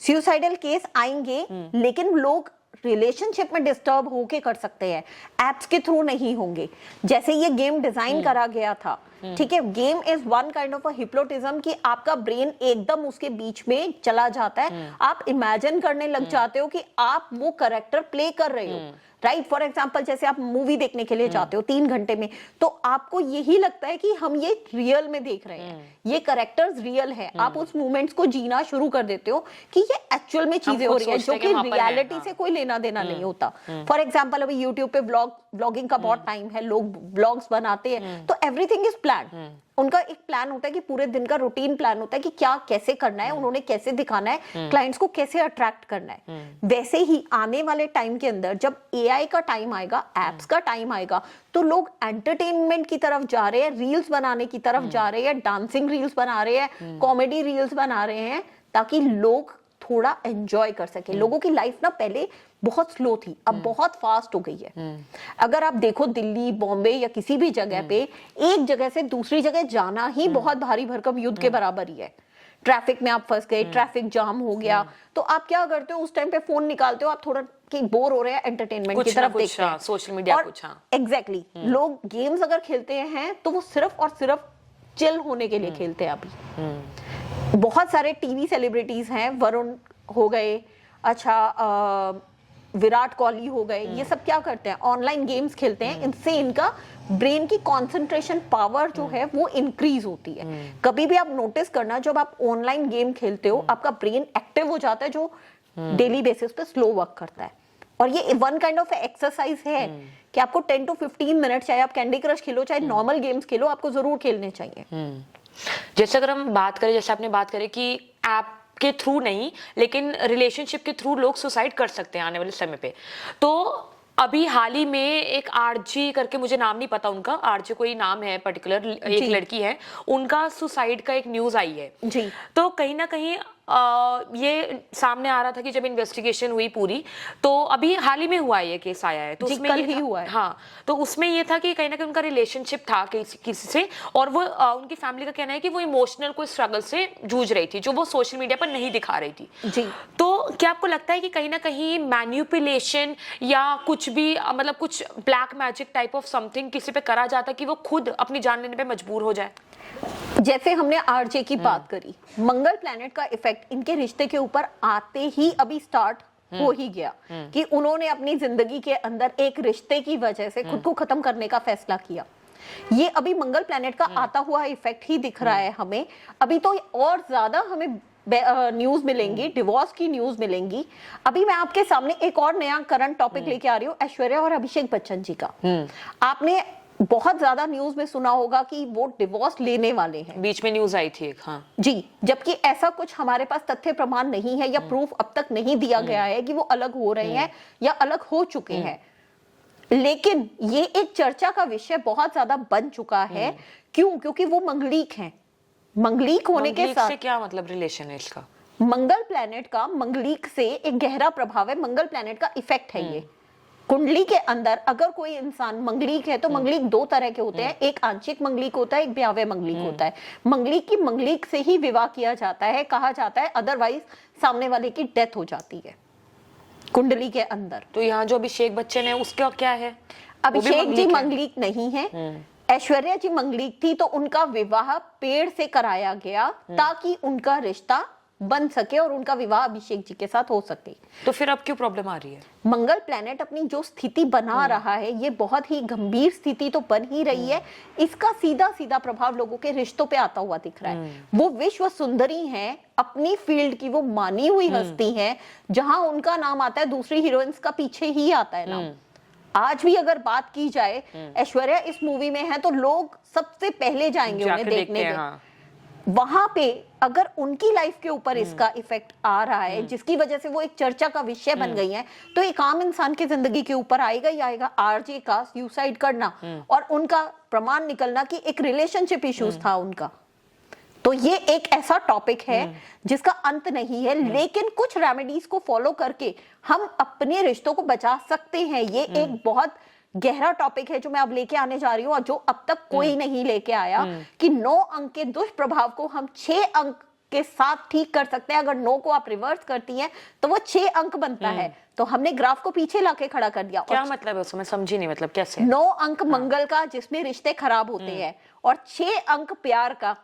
S1: सुसाइडल केस आएंगे, लेकिन लोग रिलेशनशिप में डिस्टर्ब होके कर सकते हैं, एप्स के थ्रू नहीं होंगे। जैसे ये गेम डिजाइन करा गया था, ठीक है, game is one kind of a hypnotism कि आपका ब्रेन एकदम उसके बीच में चला जाता है, आप इमेजिन करने लग जाते हो कि आप वो कैरेक्टर प्ले कर रहे हो, राइट। फॉर एग्जाम्पल, जैसे आप मूवी देखने के लिए जाते हो 3 घंटे में, तो आपको यही लगता है कि हम ये रियल में देख रहे हैं, ये कैरेक्टर्स रियल है, आप उस मोमेंट्स को जीना शुरू कर देते हो कि ये एक्चुअल में चीजें हो रही है, जो कि रियलिटी से कोई लेना देना नहीं होता। फॉर एग्जाम्पल, अभी यूट्यूब पे ब्लॉगिंग का बहुत टाइम है, लोग ब्लॉग्स बनाते हैं, तो एवरीथिंग इज प्लान। उनका एक प्लान होता है कि पूरे दिन का रूटीन प्लान होता है कि क्या कैसे करना है, उन्होंने कैसे दिखाना है, क्लाइंट्स को कैसे अट्रैक्ट करना है। वैसे ही आने वाले टाइम के अंदर जब एआई का टाइम आएगा, एप्स का टाइम आएगा, तो लोग एंटरटेनमेंट की तरफ जा रहे हैं, रील्स बनाने की तरफ जा रहे हैं, डांसिंग रील्स बना रहे हैं, कॉमेडी रील्स बना रहे हैं, ताकि लोग थोड़ा एंजॉय कर सके। लोगों की लाइफ ना पहले बहुत स्लो थी, अब बहुत फास्ट हो गई है। अगर आप देखो दिल्ली, बॉम्बे या किसी भी जगह पे, एक जगह से दूसरी जगह जाना ही बहुत भारी भरकम युद्ध के बराबर ही है। ट्रैफिक में आप फंस गए, ट्रैफिक जाम हो गया, तो आप क्या करते हो उस टाइम पे? फोन निकालते हो, आप थोड़ा कि बोर हो रहे हैं, एंटरटेनमेंट की तरफ देखते हैं,
S2: सोशल मीडिया कुछ।
S1: एग्जैक्टली, लोग गेम्स अगर खेलते हैं तो वो सिर्फ और सिर्फ चिल होने के लिए खेलते हैं। अभी बहुत सारे टीवी सेलिब्रिटीज हैं, वरुण हो गए, अच्छा विराट कोहली हो गए, ये सब क्या करते हैं? ऑनलाइन गेम्स खेलते हैं, इनसे इनका ब्रेन की कंसंट्रेशन पावर जो है वो इंक्रीज होती है। कभी भी आप नोटिस करना, जब आप ऑनलाइन गेम खेलते हो, आपका ब्रेन एक्टिव हो जाता है, जो डेली बेसिस पे स्लो वर्क करता है। और ये वन काइंड ऑफ एक्सरसाइज है कि आपको 10 to 15 मिनट, चाहे आप कैंडी क्रश खेलो, चाहे नॉर्मल गेम्स खेलो, आपको जरूर खेलने चाहिए।
S2: जैसे अगर हम बात करें, जैसे आपने बात करी कि ऐप के थ्रू नहीं, लेकिन रिलेशनशिप के थ्रू लोग सुसाइड कर सकते हैं आने वाले समय पे, तो अभी हाल ही में एक आरजी करके, मुझे नाम नहीं पता उनका, आरजी कोई नाम है पर्टिकुलर, एक लड़की है, उनका सुसाइड का एक न्यूज आई है
S1: जी।
S2: तो कहीं ना कहीं ये सामने आ रहा था कि जब इन्वेस्टिगेशन हुई पूरी, तो अभी हाल ही में हुआ ये केस आया है, तो उसमें
S1: कल
S2: ये
S1: ही
S2: था,
S1: हुआ है।
S2: हाँ, तो उसमें ये था कि कहीं ना कहीं उनका रिलेशनशिप था किसी से, और वो उनकी फैमिली का कहना है कि वो इमोशनल कोई स्ट्रगल से जूझ रही थी, जो वो सोशल मीडिया पर नहीं दिखा रही थी
S1: जी।
S2: तो क्या आपको लगता है कि कहीं ना कहीं मैन्युपुलेशन या कुछ भी मतलब कुछ black magic type of something किसी पे करा जाता कि वो खुद अपनी जान लेने पे मजबूर हो जाए?
S1: जैसे हमने आरजे की बात करी, मंगल प्लैनेट का इफेक्ट इनके रिश्ते के ऊपर आते ही अभी स्टार्ट हो ही गया कि उन्होंने अपनी जिंदगी के अंदर एक रिश्ते की वजह से खुद को खत्म करने का फैसला किया। ये अभी मंगल प्लैनेट का आता हुआ इफेक्ट ही दिख रहा है हमें। अभी तो और ज्यादा हमें न्यूज मिलेंगी, डिवोर्स की न्यूज मिलेंगी। अभी मैं आपके सामने एक और नया करंट टॉपिक लेके आ रही हूँ, ऐश्वर्या और अभिषेक बच्चन जी का। आपने बहुत ज्यादा न्यूज में सुना होगा कि वो डिवोर्स लेने वाले हैं,
S2: बीच में न्यूज आई थी एक, हाँ
S1: जी, जबकि ऐसा कुछ हमारे पास तथ्य प्रमाण नहीं है या प्रूफ अब तक नहीं दिया गया है कि वो अलग हो रहे हैं या अलग हो चुके हैं। लेकिन ये एक चर्चा का विषय बहुत ज्यादा बन चुका है। क्यों? क्योंकि वो मंगलीक हैं। मंगलीक होने के साथ
S2: से क्या मतलब रिलेशन है इसका?
S1: मंगल प्लैनेट का मंगलीक से एक गहरा प्रभाव है, मंगल प्लैनेट का इफेक्ट है ये। कुंडली के अंदर अगर कोई इंसान मंगलीक है तो मंगलीक दो तरह के होते हैं, एक आंशिक मंगलीक होता है, एक ब्यावे मंगलीक होता है। मंगलीक की मंगलीक से ही विवाह किया जाता है, कहा जाता है, अदरवाइज सामने वाले की डेथ हो जाती है कुंडली के अंदर।
S2: तो यहाँ जो अभिषेक बच्चन है उसका क्या है?
S1: अभिषेक जी मंगलीक नहीं है, ऐश्वर्या जी मंगलीक थी, तो उनका विवाह पेड़ से कराया गया ताकि उनका रिश्ता बन सके और उनका विवाह अभिषेक जी के साथ हो सके।
S2: तो फिर अब क्यों प्रॉब्लम आ रही है?
S1: मंगल प्लेनेट अपनी जो स्थिति बना रहा है, ये बहुत ही गंभीर स्थिति तो बन ही रही है। इसका सीधा सीधा प्रभाव लोगों के रिश्तों पे आता हुआ दिख रहा है। वो विश्व सुंदरी हैं, अपनी फील्ड की वो मानी हुई हस्ती हैं, जहां उनका नाम आता है दूसरी हीरोइंस का पीछे ही आता है नाम। आज भी अगर बात की जाए ऐश्वर्या इस मूवी में है तो लोग सबसे पहले जाएंगे उन्हें देखने के।
S2: हाँ।
S1: वहां पे अगर उनकी लाइफ के ऊपर इसका इफेक्ट आ रहा है, जिसकी वजह से वो एक चर्चा का विषय बन गई है, तो एक आम इंसान की जिंदगी के ऊपर आएगा ही आएगा। आरजे का सुसाइड करना और उनका प्रमाण निकलना कि एक रिलेशनशिप इश्यूज था उनका, तो ये एक ऐसा टॉपिक है जिसका अंत नहीं है। लेकिन कुछ रेमेडीज को फॉलो करके हम अपने रिश्तों को बचा सकते हैं। ये एक बहुत गहरा टॉपिक है जो मैं अब लेके आने जा रही हूँ और जो अब तक कोई नहीं लेके आया, कि 9 अंक के दुष्प्रभाव को हम 6 अंक के साथ ठीक कर सकते हैं। अगर 9 को आप रिवर्स करती हैं तो वो 6 अंक बनता है। तो हमने ग्राफ को पीछे लाके खड़ा कर दिया।
S2: क्या मतलब है उसमें, समझी नहीं, मतलब कैसे?
S1: 9 अंक मंगल का जिसमें रिश्ते खराब होते हैं, और 6 अंक प्यार का,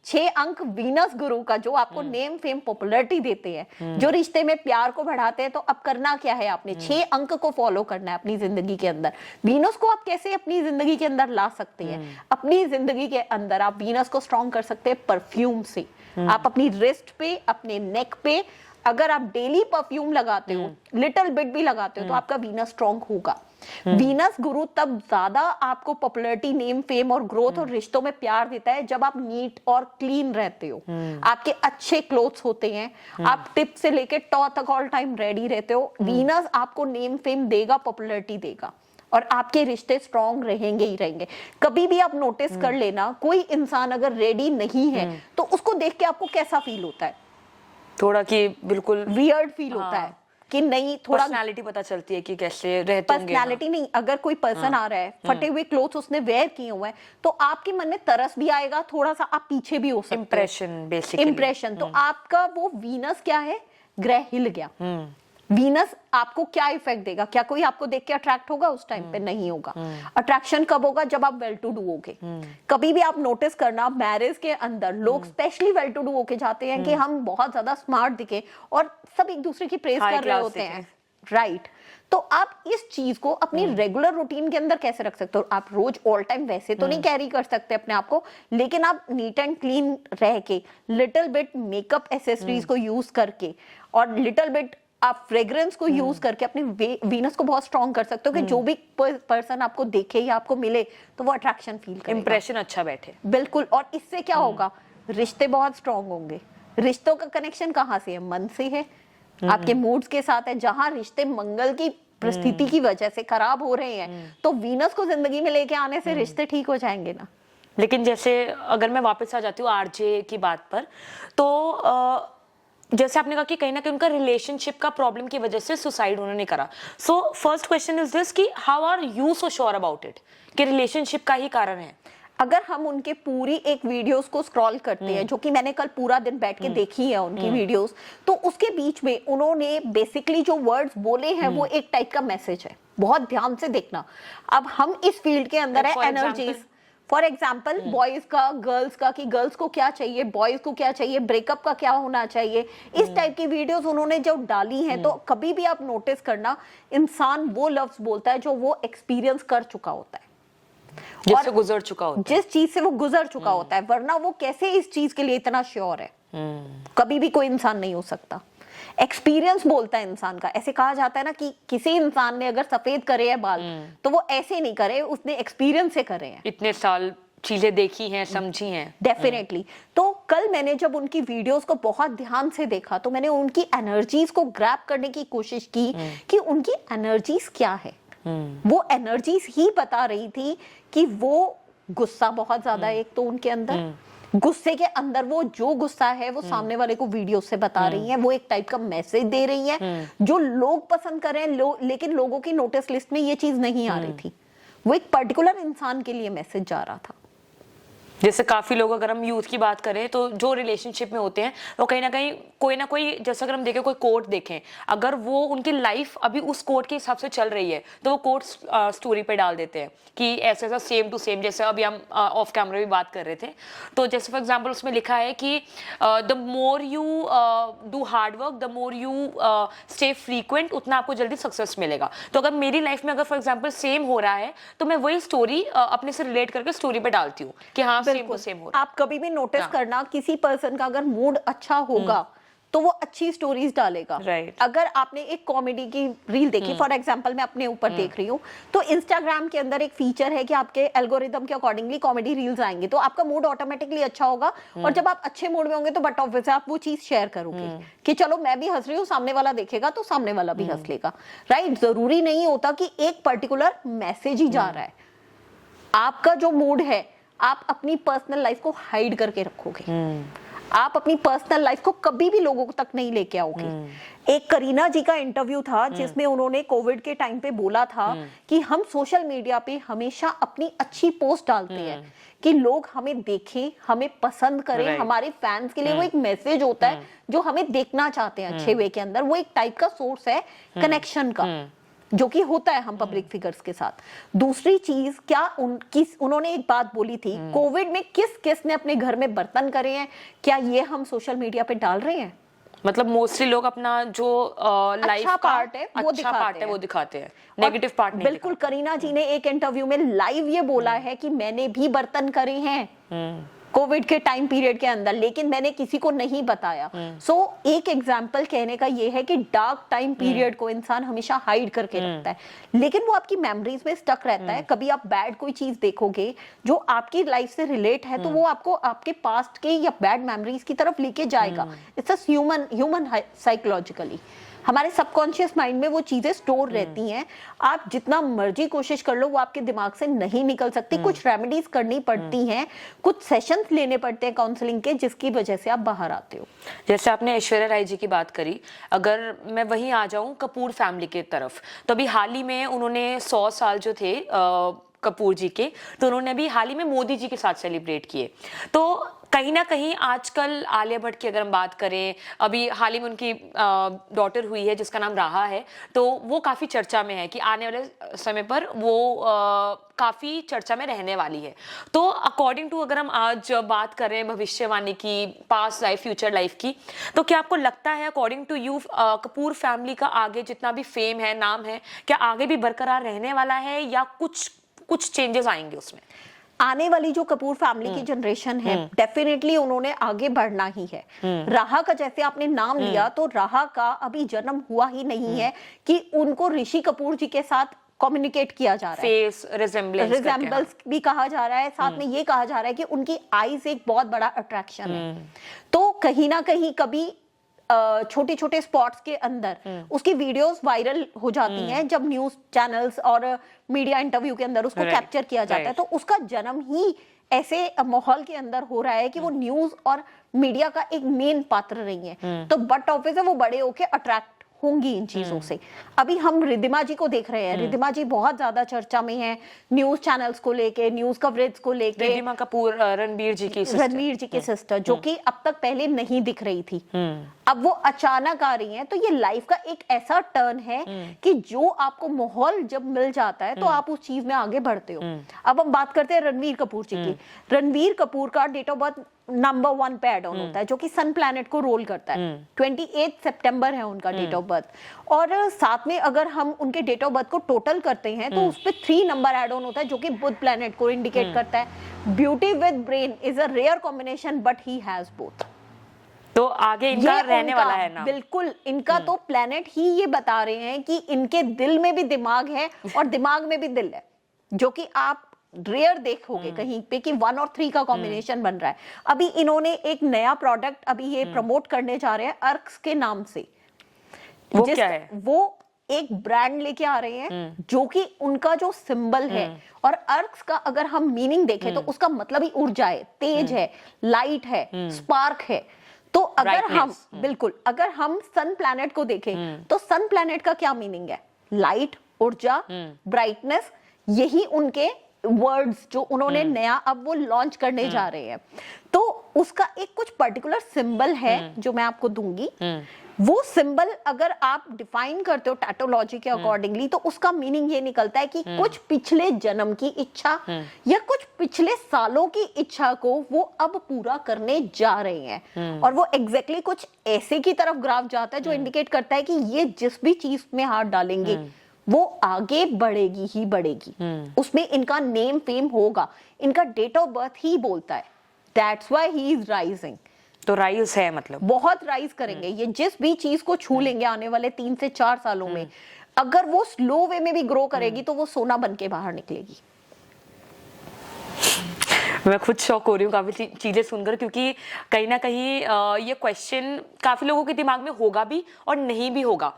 S1: 6 अंक वीनस गुरु का जो आपको नेम फेम पॉपुलैरिटी देते हैं, जो रिश्ते में प्यार को बढ़ाते हैं। तो अब करना क्या है, आपने 6 अंक को फॉलो करना है अपनी जिंदगी के अंदर। वीनस को आप कैसे अपनी जिंदगी के अंदर ला सकते हैं? अपनी जिंदगी के अंदर आप वीनस को स्ट्रॉन्ग कर सकते हैं परफ्यूम से। आप अपनी रिस्ट पे, अपने नेक पे अगर आप डेली परफ्यूम लगाते हो, लिटिल बिट भी लगाते हो, तो आपका वीनस स्ट्रॉन्ग होगा। वीनस गुरु तब ज्यादा आपको पॉपुलैरिटी, नेम फेम और ग्रोथ और रिश्तों में प्यार देता है जब आप नीट और क्लीन रहते हो, आपके अच्छे क्लोथ्स होते हैं, आप टिप से लेके टॉ तक ऑल टाइम रेडी रहते हो। वीनस आपको नेम फेम देगा, पॉपुलैरिटी देगा, और आपके रिश्ते स्ट्रॉन्ग रहेंगे ही रहेंगे। कभी भी आप नोटिस कर लेना, कोई इंसान अगर रेडी नहीं है तो उसको देख के आपको कैसा फील होता है?
S2: थोड़ा कि बिल्कुल
S1: वियर्ड फील होता है कि नहीं, थोड़ा
S2: पर्सनालिटी पता चलती है कि कैसे रहते होंगे।
S1: पर्सनालिटी नहीं, अगर कोई पर्सन आ रहा है, फटे हुए क्लोथ्स उसने वेयर किए हुए हैं, तो आपके मन में तरस भी आएगा, थोड़ा सा आप पीछे भी हो सकते हो।
S2: Impression, basically
S1: impression. तो आपका वो वीनस क्या है, ग्रह हिल गया। वीनस आपको क्या इफेक्ट देगा? क्या कोई आपको देख के अट्रैक्ट होगा? उस टाइम पे नहीं होगा। अट्रैक्शन कब होगा? जब आप वेल टू डू होगे। कभी भी आप नोटिस करना, मैरिज के अंदर लोग स्पेशली वेल टू डू होके जाते हैं कि हम बहुत ज्यादा स्मार्ट दिखे, और सब एक दूसरे की प्रेज कर रहे होते हैं, राइट? तो आप इस चीज को अपनी रेगुलर रूटीन के अंदर कैसे रख सकते हो? आप रोज ऑल टाइम वैसे तो नहीं कैरी कर सकते अपने आप को, लेकिन आप नीट एंड क्लीन रह के, लिटिल बिट मेकअप एसेसरीज को यूज करके और लिटिल बिट आप फ्रेग्रेंस को यूज करके अपने वीनस को बहुत स्ट्रॉन्ग कर सकते हो कि जो भी पर्सन आपको देखे या आपको मिले तो वो अट्रैक्शन फील करेगा,
S2: इंप्रेशन अच्छा बैठे।
S1: बिल्कुल। और इससे क्या होगा? रिश्ते बहुत स्ट्रॉन्ग होंगे। रिश्तों का कनेक्शन कहाँ से है? मन से है, आपके मूड्स के साथ है। जहां रिश्ते मंगल की परिस्थिति की वजह से खराब हो रहे हैं, तो वीनस को जिंदगी में लेके आने से रिश्ते ठीक हो जाएंगे ना।
S2: लेकिन जैसे अगर मैं वापस आ जाती हूँ आरजे की बात पर, तो जैसे आपने कहा कि कहीं ना कहीं उनका रिलेशनशिप का प्रॉब्लम की वजह से सुसाइड उन्होंने करा। So first question is this कि how are you so sure about it कि रिलेशनशिप का ही कारण है?
S1: अगर हम उनके पूरी एक वीडियोस को स्क्रॉल करते हैं, जो कि मैंने कल पूरा दिन बैठ के देखी है उनकी वीडियोस, तो उसके बीच में उन्होंने बेसिकली जो वर्ड्स बोले हैं वो एक टाइप का मैसेज है। बहुत ध्यान से देखना। अब हम इस फील्ड के अंदर है एनर्जीज। फॉर एग्जाम्पल बॉयज का, गर्ल्स का, कि गर्ल्स को क्या चाहिए, बॉयज को क्या चाहिए, ब्रेकअप का क्या होना चाहिए, इस टाइप की वीडियोस उन्होंने जो डाली हैं। तो कभी भी आप नोटिस करना, इंसान वो लफ्ज बोलता है जो वो एक्सपीरियंस कर चुका होता है,
S2: जिससे गुजर चुका होता है,
S1: जिस चीज से वो गुजर चुका होता है। वरना वो कैसे इस चीज के लिए इतना श्योर है? कभी भी कोई इंसान नहीं हो सकता। एक्सपीरियंस बोलता है इंसान का। ऐसे कहा जाता है ना कि किसी इंसान ने अगर सफेद करे हैं बाल, तो वो ऐसे नहीं करे, उसने एक्सपीरियंस से करे हैं,
S2: इतने साल चीजें देखी हैं, समझी हैं।
S1: डेफिनेटली। तो कल मैंने जब उनकी वीडियोस को बहुत ध्यान से देखा, तो मैंने उनकी एनर्जीज को ग्रैब करने की कोशिश की कि उनकी एनर्जीज क्या है। वो एनर्जीज ही बता रही थी कि वो गुस्सा बहुत ज्यादा है, एक तो उनके अंदर गुस्से के अंदर वो जो गुस्सा है वो सामने वाले को वीडियो से बता रही है, वो एक टाइप का मैसेज दे रही है जो लोग पसंद कर रहे हैं, लेकिन लोगों की नोटिस लिस्ट में ये चीज नहीं आ रही थी। वो एक पर्टिकुलर इंसान के लिए मैसेज जा रहा था।
S2: जैसे काफी लोग, अगर हम यूथ की बात करें तो जो रिलेशनशिप में होते हैं वो कहीं ना कोई जैसे अगर हम देखें कोई कोट देखें, अगर वो उनकी लाइफ अभी उस कोट के हिसाब से चल रही है तो वो कोट स्टोरी पे डाल देते हैं कि ऐसा ऐसा सेम टू सेम। जैसे अभी हम ऑफ कैमरा भी बात कर रहे थे, तो जैसे फॉर एग्जांपल उसमें लिखा है कि the more you do hard work, the more you stay frequent, उतना आपको जल्दी सक्सेस मिलेगा। तो अगर मेरी लाइफ में अगर फॉर एग्जांपल सेम हो रहा है तो मैं वही स्टोरी अपने से रिलेट करके स्टोरी पे डालती हूँ कि हाँ सेम टू सेम हो रहा है।
S1: आप कभी भी नोटिस करना, किसी पर्सन का अगर मूड अच्छा होगा तो वो अच्छी स्टोरीज डालेगा। अगर आपने एक कॉमेडी की रील देखी, फॉर एग्जांपल मैं अपने ऊपर देख रही हूँ, तो इंस्टाग्राम के अंदर एक फीचर है कि आपके एल्गोरिदम के अकॉर्डिंगली कॉमेडी रील्स आएंगे, तो आपका मूड ऑटोमेटिकली अच्छा होगा। और जब आप अच्छे मूड में होंगे तो बट ऑब्वियस आप वो चीज शेयर करोगे कि चलो मैं भी हंस रही हूँ, सामने वाला देखेगा तो सामने वाला भी हंस लेगा, राइट। जरूरी नहीं होता कि एक पर्टिकुलर मैसेज ही जा रहा है। आपका जो मूड है, आप अपनी पर्सनल लाइफ को हाइड करके रखोगे, आप अपनी पर्सनल लाइफ को कभी भी लोगों तक नहीं लेके आओगे। एक करीना जी का इंटरव्यू था जिसमें उन्होंने कोविड के टाइम पे बोला था कि हम सोशल मीडिया पे हमेशा अपनी अच्छी पोस्ट डालते हैं कि लोग हमें देखें, हमें पसंद करें, हमारे फैंस के लिए वो एक मैसेज होता है जो हमें देखना चाहते हैं अच्छे वे के अंदर। वो एक टाइप का सोर्स है कनेक्शन का, जो कि होता है हम पब्लिक फिगर्स के साथ। दूसरी चीज, क्या उन्होंने एक बात बोली थी, कोविड में किस किस ने अपने घर में बर्तन करे हैं, क्या ये हम सोशल मीडिया पे डाल रहे हैं?
S2: मतलब मोस्टली लोग अपना जो लाइफ
S1: अच्छा पार्ट है
S2: वो दिखाते हैं, नेगेटिव पार्ट नहीं।
S1: बिल्कुल, करीना जी ने एक इंटरव्यू में लाइव ये बोला है कि मैंने भी बर्तन करे हैं कोविड के टाइम पीरियड के अंदर, लेकिन मैंने किसी को नहीं बताया। सो एक एग्जाम्पल कहने का ये है कि डार्क टाइम पीरियड को इंसान हमेशा हाइड करके रखता है, लेकिन वो आपकी मेमोरीज में स्टक रहता है। कभी आप बैड कोई चीज देखोगे जो आपकी लाइफ से रिलेट है, तो वो आपको आपके पास्ट के या बैड मेमोरीज की तरफ लेके जाएगा। इट्स ह्यूमन साइकोलॉजिकली हमारे सबकॉन्शियस माइंड में वो चीजें स्टोर रहती हैं। आप जितना मर्जी कोशिश कर लो, वो आपके दिमाग से नहीं निकल सकती। कुछ रेमेडीज करनी पड़ती हैं, कुछ सेशंस लेने पड़ते हैं काउंसलिंग के, जिसकी वजह से आप बाहर आते हो।
S2: जैसे आपने ऐश्वर्या राय जी की बात करी, अगर मैं वहीं आ जाऊं कपूर फैमिली की तरफ, तो अभी हाल ही में उन्होंने 100 साल जो थे कपूर जी के, तो उन्होंने अभी हाल ही में मोदी जी के साथ सेलिब्रेट किए। तो कहीं ना कहीं आजकल आलिया भट्ट की अगर हम बात करें, अभी हाल ही में उनकी डॉटर हुई है जिसका नाम राहा है, तो वो काफ़ी चर्चा में है कि आने वाले समय पर वो काफ़ी चर्चा में रहने वाली है। तो अकॉर्डिंग टू अगर हम आज बात करें भविष्यवाणी की, पास्ट लाइफ फ्यूचर लाइफ की, तो क्या आपको लगता है according to you Kapoor family का आगे जितना भी फेम है, नाम है, क्या आगे भी बरकरार रहने वाला है या कुछ चेंजेस आएंगे उसमें?
S1: आने वाली जो कपूर फैमिली की जनरेशन है, डेफिनेटली उन्होंने आगे बढ़ना ही है। राहा का जैसे आपने नाम लिया, तो राहा का अभी जन्म हुआ ही नहीं है कि उनको ऋषि कपूर जी के साथ कम्युनिकेट किया जा रहा है।
S2: फेस रिजेम्बल्स
S1: भी कहा जा रहा है, साथ में ये कहा जा रहा है कि उनकी आईज एक बहुत बड़ा अट्रैक्शन है। तो कहीं ना कहीं कभी छोटे छोटे स्पॉट्स के अंदर उसकी वीडियोस वायरल हो जाती हैं, जब न्यूज चैनल्स और मीडिया इंटरव्यू के अंदर उसको कैप्चर किया जाता है। तो उसका जन्म ही ऐसे माहौल के अंदर हो रहा है कि वो न्यूज और मीडिया का एक मेन पात्र रही है। तो बट ऑफिस है वो बड़े होके अट्रैक्ट होंगी इन चीजों से। अभी हम रिद्धिमा जी को देख रहे हैं, रिद्धिमा जी बहुत ज्यादा चर्चा में है न्यूज चैनल्स को लेके, न्यूज कवरेज को लेके।
S2: रिद्धिमा कपूर रणबीर जी की सिस्टर जो कि अब तक पहले नहीं दिख रही थी, अब वो अचानक आ रही हैं। तो ये लाइफ का एक ऐसा टर्न है कि जो आपको माहौल जब मिल जाता है तो आप उस चीज में आगे बढ़ते हो। अब हम बात करते हैं रणवीर कपूर जी की। रणवीर कपूर का डेट ऑफ बर्थ नंबर 1 पे एड ऑन होता है, जो कि सन प्लैनेट को रोल करता है। 28 सितंबर है उनका डेट ऑफ बर्थ। और साथ में अगर हम उनके डेट ऑफ बर्थ को टोटल करते हैं तो उस पे 3 नंबर एड ऑन होता है, जो कि बुध प्लैनेट को इंडिकेट करता है। Beauty with brain is a rare combination but he has both. तो आगे इनका रहने वाला है ना?
S1: बिल्कुल, इनका तो प्लेनेट ही ये बता रहे हैं कि इनके दिल में भी दिमाग है और दिमाग में भी दिल है, जो कि आप रेयर देखोगे कहीं पे कि 1 और 3 का कॉम्बिनेशन बन रहा है। अभी इन्होंने एक नया प्रोडक्ट अभी ये प्रमोट करने जा रहे हैं अर्क्स के नाम से।
S2: वो क्या है?
S1: वो एक ब्रांड लेके आ रहे हैं जो कि उनका जो सिंबल है, और अर्क्स का अगर हम मीनिंग देखें तो उसका मतलब ही ऊर्जा है, तेज है, लाइट है, स्पार्क है। तो अगर हम बिल्कुल अगर हम सन प्लैनेट को देखें तो सन प्लैनेट का क्या मीनिंग है? लाइट, ऊर्जा, ब्राइटनेस, यही उनके वर्ड्स जो उन्होंने नया अब वो लॉन्च करने जा रहे हैं, तो उसका एक कुछ पर्टिकुलर सिंबल है जो मैं आपको दूंगी। वो सिंबल अगर आप डिफाइन करते हो टैटोलॉजी के अकॉर्डिंगली, तो उसका मीनिंग ये निकलता है कि कुछ पिछले जन्म की इच्छा या कुछ पिछले सालों की इच्छा को वो अब पूरा करने जा रहे हैं। और वो एग्जैक्टली कुछ ऐसे की तरफ ग्राफ जाता है जो इंडिकेट करता है कि ये जिस भी चीज में हाथ डालेंगे वो आगे बढ़ेगी ही बढ़ेगी। उसमें इनका नेम फेम होगा, इनका डेट ऑफ बर्थ ही बोलता है। That's why he is rising.
S2: तो राइज है, मतलब
S1: बहुत राइज करेंगे ये, जिस भी चीज को छू लेंगे आने वाले 3 से 4 सालों में, अगर वो स्लो वे में भी ग्रो करेगी तो वो सोना बन के बाहर निकलेगी।
S2: मैं खुद शॉक हो रही हूँ काफी चीजें सुनकर, क्योंकि कहीं ना कहीं ये क्वेश्चन काफी लोगों के दिमाग में होगा भी और नहीं भी होगा।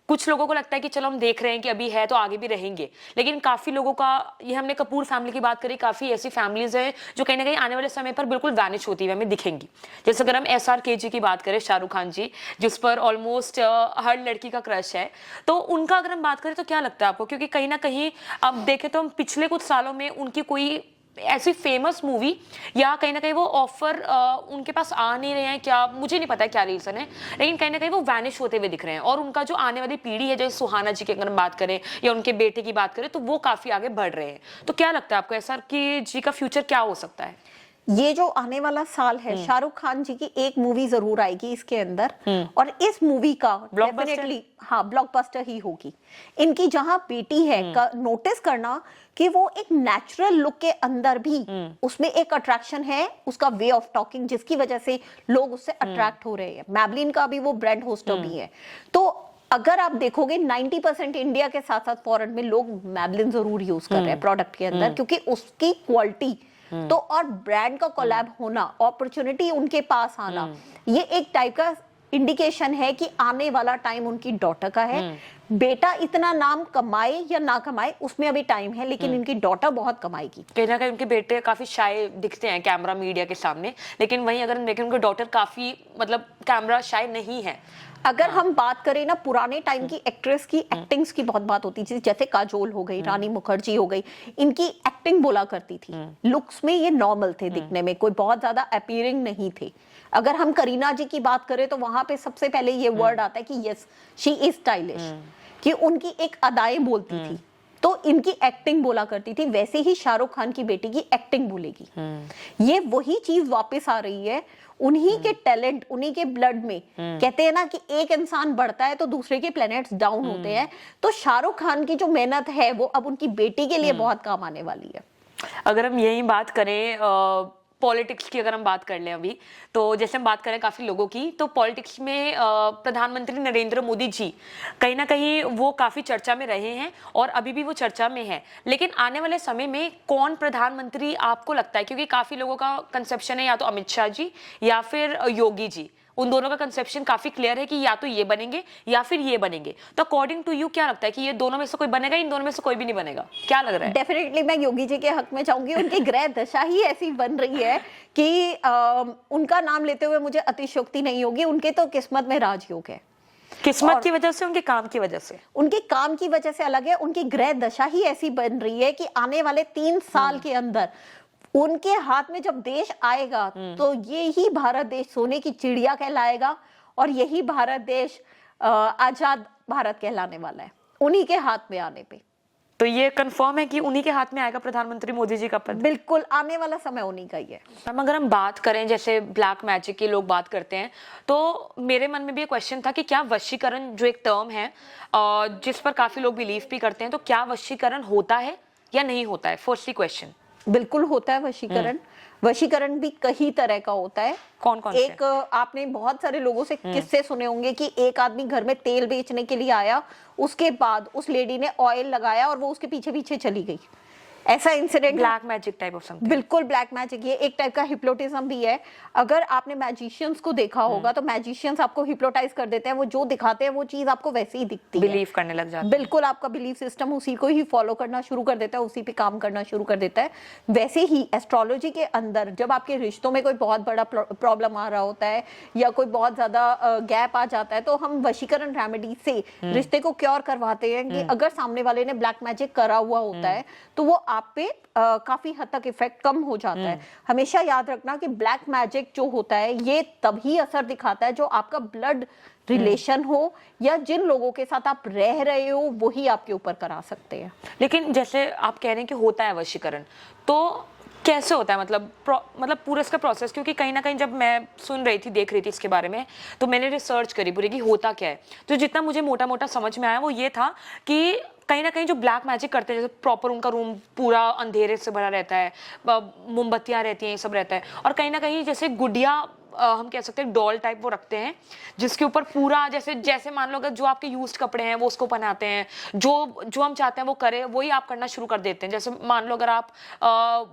S2: कुछ लोगों को लगता है कि चलो हम देख रहे हैं कि अभी है तो आगे भी रहेंगे, लेकिन काफी लोगों का, ये हमने कपूर फैमिली की बात करी, काफी ऐसी फैमिलीज हैं जो कहीं ना कहीं आने वाले समय पर बिल्कुल वैनिश होती हुई हमें दिखेंगी। जैसे अगर हम SRK की बात करें, शाहरुख खान जी, जिस पर ऑलमोस्ट हर लड़की का क्रश है, तो उनका अगर हम बात करें तो क्या लगता है आपको? क्योंकि कहीं ना कहीं अब देखें तो हम पिछले कुछ सालों में उनकी कोई ऐसी फेमस मूवी या कहीं ना कहीं वो ऑफर उनके पास आ नहीं रहे हैं, क्या मुझे नहीं पता है क्या रीजन है, लेकिन कहीं ना कहीं वो वैनिश होते हुए दिख रहे हैं। और उनका जो आने वाली पीढ़ी है, जैसे सुहाना जी की अगर हम बात करें या उनके बेटे की बात करें, तो वो काफी आगे बढ़ रहे हैं। तो क्या लगता है आपको SRK जी का फ्यूचर क्या हो सकता है?
S1: ये जो आने वाला साल है, शाहरुख खान जी की एक मूवी जरूर आएगी इसके अंदर, और इस मूवी का डेफिनेटली ब्लॉकबस्टर ही होगी। इनकी जहां बेटी है, नोटिस करना कि वो एक नेचुरल लुक के अंदर भी उसमें एक अट्रैक्शन है, उसका वे ऑफ टॉकिंग, जिसकी वजह से लोग उससे अट्रैक्ट हो रहे हैं। मैबलिन का भी वो ब्रांड होस्टर भी है। तो अगर आप देखोगे 90% इंडिया के साथ साथ फॉरेन में लोग मैबलिन जरूर यूज कर रहे हैं प्रोडक्ट के अंदर, क्योंकि उसकी क्वालिटी तो, और ब्रांड का कोलैब होना, अपॉर्चुनिटी उनके पास आना, ये एक टाइप का इंडिकेशन है कि आने वाला टाइम उनकी डॉटर का है। बेटा इतना नाम कमाए या ना कमाए उसमें अभी टाइम है, लेकिन इनकी डॉटर बहुत कमाएगी।
S2: कहीं ना कहीं उनके बेटे काफी शाय दिखते हैं कैमरा मीडिया के सामने, लेकिन वहीं अगर हम देखें उनकी डॉटर काफी मतलब कैमरा शाय नहीं है।
S1: अगर हम बात करें ना, पुराने टाइम की एक्ट्रेस की एक्टिंग्स की बहुत बात होती थी, जैसे काजोल हो गई, रानी मुखर्जी हो गई, इनकी एक्टिंग बोला करती थी। लुक्स में ये नॉर्मल थे दिखने में, कोई बहुत ज्यादा अपीयरिंग नहीं थे। अगर हम करीना जी की बात करें तो वहां पे सबसे पहले ये वर्ड आता है कि यस शी इज स्टाइलिश, कि उनकी एक अदाएं बोलती थी, तो इनकी एक्टिंग बोला करती थी। वैसे ही शाहरुख खान की बेटी की एक्टिंग बोलेगी। ये वही चीज वापस आ रही है, उन्हीं के टैलेंट, उन्हीं के ब्लड में। कहते हैं ना कि एक इंसान बढ़ता है तो दूसरे के प्लैनेट्स डाउन होते हैं, तो शाहरुख खान की जो मेहनत है वो अब उनकी बेटी के लिए बहुत काम आने वाली है।
S2: अगर हम यही बात करें पॉलिटिक्स की, अगर हम बात कर लें अभी, तो जैसे हम बात करें काफी लोगों की, तो पॉलिटिक्स में प्रधानमंत्री नरेंद्र मोदी जी कहीं ना कहीं वो काफी चर्चा में रहे हैं और अभी भी वो चर्चा में है। लेकिन आने वाले समय में कौन प्रधानमंत्री आपको लगता है? क्योंकि काफी लोगों का कंसेप्शन है या तो अमित शाह जी या फिर योगी जी, उन दोनों का कंसेप्शन काफी क्लियर है कि या तो ये बनेंगे या फिर ये बनेंगे। तो अकॉर्डिंग टू यू क्या लगता है कि ये दोनों में से कोई बनेगा, इन दोनों में से कोई भी नहीं बनेगा? क्या लग रहा है?
S1: डेफिनेटली मैं योगी जी के हक में जाऊंगी। उनकी ग्रह दशा ही ऐसी बन रही है कि उनका नाम लेते हुए मुझे अतिशयोक्ति नहीं होगी। उनके तो किस्मत में राजयोग है।
S2: किस्मत की वजह से, उनके काम की वजह से?
S1: उनके काम की वजह से अलग है, उनकी ग्रह दशा ही ऐसी बन रही है कि आने वाले 3 साल के अंदर उनके हाथ में जब देश आएगा तो ये ही भारत देश सोने की चिड़िया कहलाएगा, और यही भारत देश आजाद भारत कहलाने वाला है उन्हीं के हाथ में आने पे।
S2: तो ये कंफर्म है कि उन्हीं के हाथ में आएगा प्रधानमंत्री मोदी जी का पद?
S1: बिल्कुल, आने वाला समय उन्हीं का ही है।
S2: मैम अगर हम बात करें, जैसे ब्लैक मैजिक की लोग बात करते हैं, तो मेरे मन में भी एक क्वेश्चन था कि क्या वशीकरण जो एक टर्म है जिस पर काफी लोग बिलीव भी करते हैं, तो क्या वशीकरण होता है या नहीं होता है? Firstly question.
S1: बिल्कुल होता है वशीकरण। वशीकरण भी कई तरह का होता है।
S2: कौन कौन
S1: एक आपने बहुत सारे लोगों से किस्से सुने होंगे कि एक आदमी घर में तेल बेचने के लिए आया, उसके बाद उस लेडी ने ऑयल लगाया और वो उसके पीछे पीछे चली गई। ऐसा incident,
S2: black magic type of something.
S1: बिल्कुल ब्लैक मैजिक, ये एक टाइप का हिप्नोटिज्म भी है। अगर आपने मैजिशियंस को देखा होगा तो मैजिशियंस आपको हिप्नोटाइज कर देते हैं, वो जो दिखाते हैं वो चीज आपको वैसे ही दिखती है,
S2: बिलीव करने लग जाते हैं।
S1: बिल्कुल, आपका बिलीफ सिस्टम उसी को ही फॉलो करना शुरू कर देता है, उसी पे काम करना शुरू कर देता है। वैसे ही एस्ट्रोलॉजी के अंदर जब आपके रिश्तों में कोई बहुत बड़ा प्रॉब्लम आ रहा होता है या कोई बहुत ज्यादा गैप आ जाता है, तो हम वशीकरण रेमेडी से रिश्ते को क्योर करवाते हैं कि अगर सामने वाले ने ब्लैक मैजिक करा हुआ होता है तो वो आप पे काफी हद तक इफेक्ट कम हो जाता है। हमेशा याद रखना कि ब्लैक मैजिक जो होता है ये तभी असर दिखाता है जो आपका ब्लड रिलेशन हो या जिन लोगों के साथ आप रह रहे हो वही आपके ऊपर करा सकते हैं।
S2: लेकिन जैसे आप कह रहे हैं कि होता है वशीकरण, तो कैसे होता है, मतलब पूरा इसका प्रोसेस? क्योंकि कहीं ना कहीं जब मैं सुन रही थी, देख रही थी इसके बारे में, तो मैंने रिसर्च करी पूरी कि होता क्या है। तो जितना मुझे मोटा मोटा समझ में आया वो ये था कि कहीं ना कहीं जो ब्लैक मैजिक करते हैं, जैसे प्रॉपर उनका रूम पूरा अंधेरे से भरा रहता है, मोमबत्तियां रहती हैं, ये सब रहता है, और कहीं ना कहीं जैसे गुड़िया हम कह सकते हैं डॉल टाइप वो रखते हैं, जिसके ऊपर पूरा जैसे मान लो अगर जो आपके यूज्ड कपड़े हैं वो उसको पहनाते हैं, जो हम चाहते हैं वो करे, वही आप करना शुरू कर देते हैं। जैसे मान लो अगर आप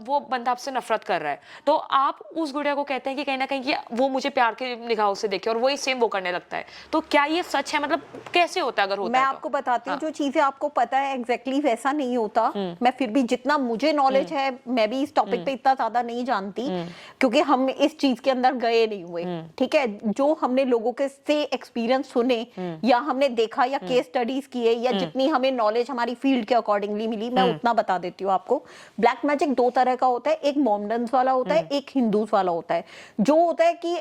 S2: वो बंदा आपसे नफरत कर रहा है, तो आप उस गुड़िया को कहते हैं कि कहीं ना कहीं वो मुझे प्यार के निगाहों से देखे, और वही सेम वो करने लगता है। तो क्या ये सच है? मतलब कैसे होता है अगर होता
S1: मैं
S2: है
S1: आपको बताती हूँ, जो चीजें आपको पता है एग्जैक्टली वैसा नहीं होता। मैं फिर भी जितना मुझे नॉलेज है, मैं भी इस टॉपिक पे इतना ज्यादा नहीं जानती क्योंकि हम इस चीज के अंदर गए नहीं हुए। ठीक है, जो हमने लोगों के से एक्सपीरियंस सुने या हमने देखा या केस स्टडीज किए या जितनी हमें नॉलेज हमारी फील्ड के अकॉर्डिंगली मिली, मैं उतना बता देती हूँ आपको। ब्लैक मैजिक दो तरह का होता है, एक मोमडन्स वाला होता है, एक हिंदूज वाला होता है। जो होता है कि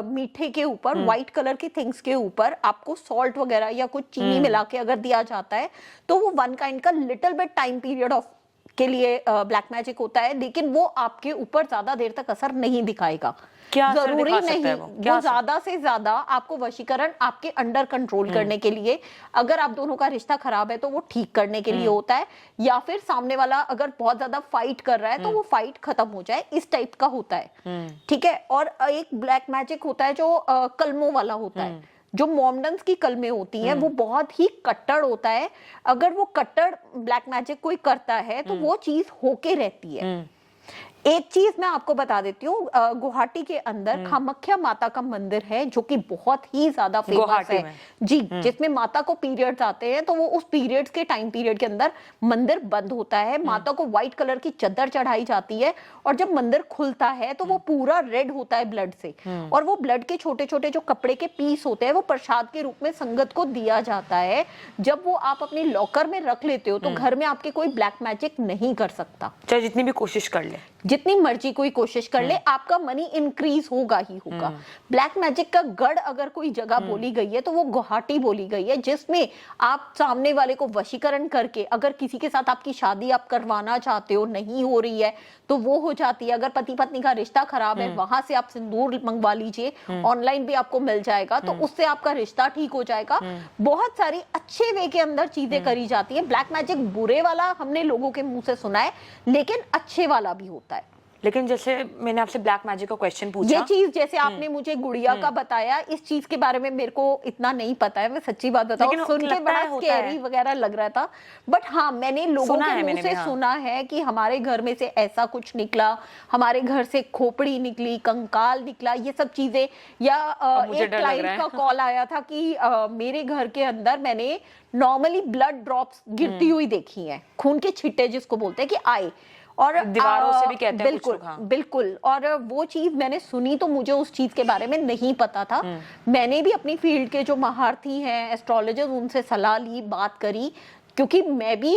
S1: मीठे के ऊपर व्हाइट कलर की थिंग्स के ऊपर आपको सॉल्ट वगैरह या कुछ चीनी मिला के अगर दिया जाता है तो वो वन काइंड का little bit time period of के लिए ब्लैक मैजिक होता है, लेकिन वो आपके ऊपर ज्यादा देर तक असर नहीं दिखाएगा।
S2: क्या असर
S1: जरूरी
S2: दिखा सकता
S1: नहीं
S2: है
S1: वो ज्यादा से ज्यादा आपको वशीकरण आपके अंडर कंट्रोल करने के लिए, अगर आप दोनों का रिश्ता खराब है तो वो ठीक करने के लिए होता है, या फिर सामने वाला अगर बहुत ज्यादा फाइट कर रहा है तो वो फाइट खत्म हो जाए, इस टाइप का होता है। ठीक है, और एक ब्लैक मैजिक होता है जो कलमों वाला होता है। जो मोमडन्स की कलमें होती हैं वो बहुत ही कट्टर होता है। अगर वो कट्टर ब्लैक मैजिक कोई करता है तो वो चीज होके रहती है। एक चीज मैं आपको बता देती हूँ, गुवाहाटी के अंदर कामाख्या माता का मंदिर है जो कि बहुत ही ज्यादा फेमस है जी, जिसमें माता को पीरियड्स आते हैं तो वो उस पीरियड्स के टाइम पीरियड के अंदर मंदिर बंद होता है। माता को व्हाइट कलर की चद्दर चढ़ाई जाती है और जब मंदिर खुलता है तो वो पूरा रेड होता है ब्लड से, और वो ब्लड के छोटे छोटे जो कपड़े के पीस होते हैं वो प्रसाद के रूप में संगत को दिया जाता है। जब वो आप अपने लॉकर में रख लेते हो तो घर में आपके कोई ब्लैक मैजिक नहीं कर सकता,
S2: चाहे जितनी भी कोशिश कर ले,
S1: जितनी मर्जी कोई कोशिश कर ले, आपका मनी इंक्रीज होगा ही होगा। ब्लैक मैजिक का गढ़ अगर कोई जगह बोली गई है तो वो गुवाहाटी बोली गई है, जिसमें आप सामने वाले को वशीकरण करके, अगर किसी के साथ आपकी शादी आप करवाना चाहते हो, नहीं हो रही है तो वो हो जाती है। अगर पति पत्नी का रिश्ता खराब है, वहां से आप सिंदूर मंगवा लीजिए, ऑनलाइन भी आपको मिल जाएगा, तो उससे आपका रिश्ता ठीक हो जाएगा। बहुत सारी अच्छे वे के अंदर चीजें करी जाती है। ब्लैक मैजिक बुरे वाला हमने लोगों के मुंह से सुना है, लेकिन अच्छे वाला भी होता है।
S2: लेकिन जैसे मैंने आपसे ब्लैक मैजिक का क्वेश्चन पूछा,
S1: ये चीज जैसे आपने मुझे गुड़िया का बताया, इस चीज के बारे में मेरे को इतना नहीं पता है, मैं सच्ची बात बताऊं, सुन के बड़ा स्कैरी वगैरह लग रहा था। बट हाँ, मैंने लोगों के मुंह से सुना है कि हमारे घर में से ऐसा कुछ निकला, हमारे घर से खोपड़ी निकली, कंकाल निकला, ये सब चीजें। या एक क्लाइंट का कॉल आया था कि मेरे घर के अंदर मैंने नॉर्मली ब्लड ड्रॉप्स गिरती हुई देखी हैं, खून के छिट्टे जिसको बोलते हैं कि आए, और
S2: दीवारों से भी कहते हैं
S1: बिल्कुल
S2: कुछ लोग, हाँ।
S1: बिल्कुल। और वो चीज मैंने सुनी तो मुझे उस चीज के बारे में नहीं पता था। मैंने भी अपनी फील्ड के जो महारथी हैं, एस्ट्रोलॉजर्स, उनसे सलाह ली, बात करी, क्योंकि मैं भी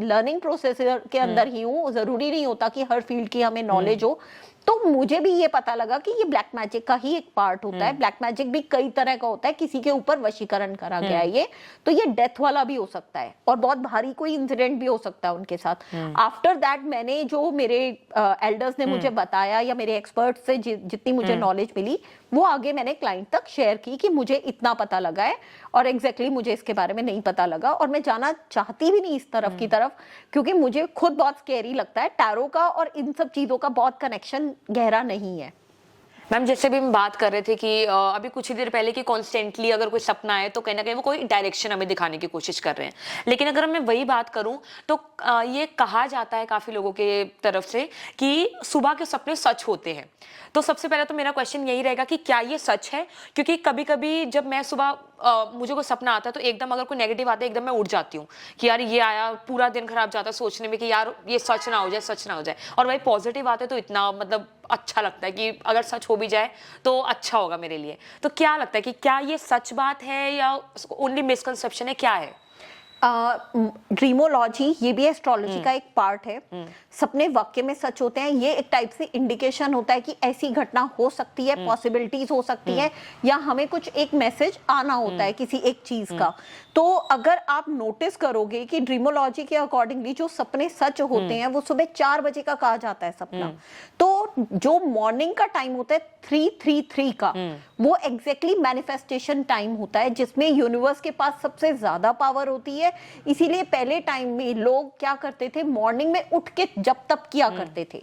S1: लर्निंग प्रोसेस के अंदर ही हूँ। जरूरी नहीं होता कि हर फील्ड की हमें नॉलेज हो। तो मुझे भी ये पता लगा कि ये ब्लैक मैजिक का ही एक पार्ट होता है। ब्लैक मैजिक भी कई तरह का होता है, किसी के ऊपर वशीकरण करा गया है ये, तो ये डेथ वाला भी हो सकता है और बहुत भारी कोई इंसिडेंट भी हो सकता है उनके साथ। आफ्टर दैट मैंने जो मेरे एल्डर्स ने मुझे बताया या मेरे एक्सपर्ट से जितनी मुझे नॉलेज मिली, वो आगे मैंने क्लाइंट तक शेयर की कि मुझे इतना पता लगा है, और एग्जैक्टली मुझे इसके बारे में नहीं पता लगा, और मैं जाना चाहती भी नहीं इस तरफ की तरफ, क्योंकि मुझे खुद बहुत स्कैरी लगता है। टैरो का और इन सब चीजों का बहुत कनेक्शन गहरा नहीं है।
S2: मैम, जैसे भी हम बात कर रहे थे कि अभी कुछ ही देर पहले कि कॉन्स्टेंटली अगर कोई सपना है तो कहीं ना कहीं वो कोई डायरेक्शन हमें दिखाने की कोशिश कर रहे हैं। लेकिन अगर मैं वही बात करूं तो ये कहा जाता है काफी लोगों के तरफ से कि सुबह के सपने सच होते हैं। तो सबसे पहले तो मेरा क्वेश्चन यही रहेगा कि क्या ये सच है? क्योंकि कभी कभी जब मैं सुबह मुझे कोई सपना आता है तो एकदम अगर कोई नेगेटिव आता है एकदम मैं उठ जाती हूँ कि यार ये आया, पूरा दिन खराब जाता है सोचने में कि यार ये सच ना हो जाए, सच ना हो जाए। और वही पॉजिटिव आते तो इतना मतलब अच्छा लगता है कि अगर सच हो भी जाए तो अच्छा होगा मेरे लिए। तो क्या लगता है कि क्या ये सच बात है या ओनली मिसकंसेप्शन है, क्या है?
S1: ड्रीमोलॉजी ये भी एस्ट्रोलॉजी का एक पार्ट है। सपने वाकई में सच होते हैं, ये एक टाइप से इंडिकेशन होता है कि ऐसी घटना हो सकती है, पॉसिबिलिटीज हो सकती है, या हमें कुछ एक मैसेज आना होता है किसी एक चीज का। तो अगर आप नोटिस करोगे कि ड्रीमोलॉजी के अकॉर्डिंगली जो सपने सच होते हैं वो सुबह 4 बजे का कहा जाता है सपना। तो जो मॉर्निंग का टाइम होता है 3:33 का, वो एग्जैक्टली मैनिफेस्टेशन टाइम होता है जिसमें यूनिवर्स के पास सबसे ज्यादा पावर होती है। इसीलिए पहले टाइम में लोग क्या करते थे, मॉर्निंग में उठ के जब तब किया करते थे।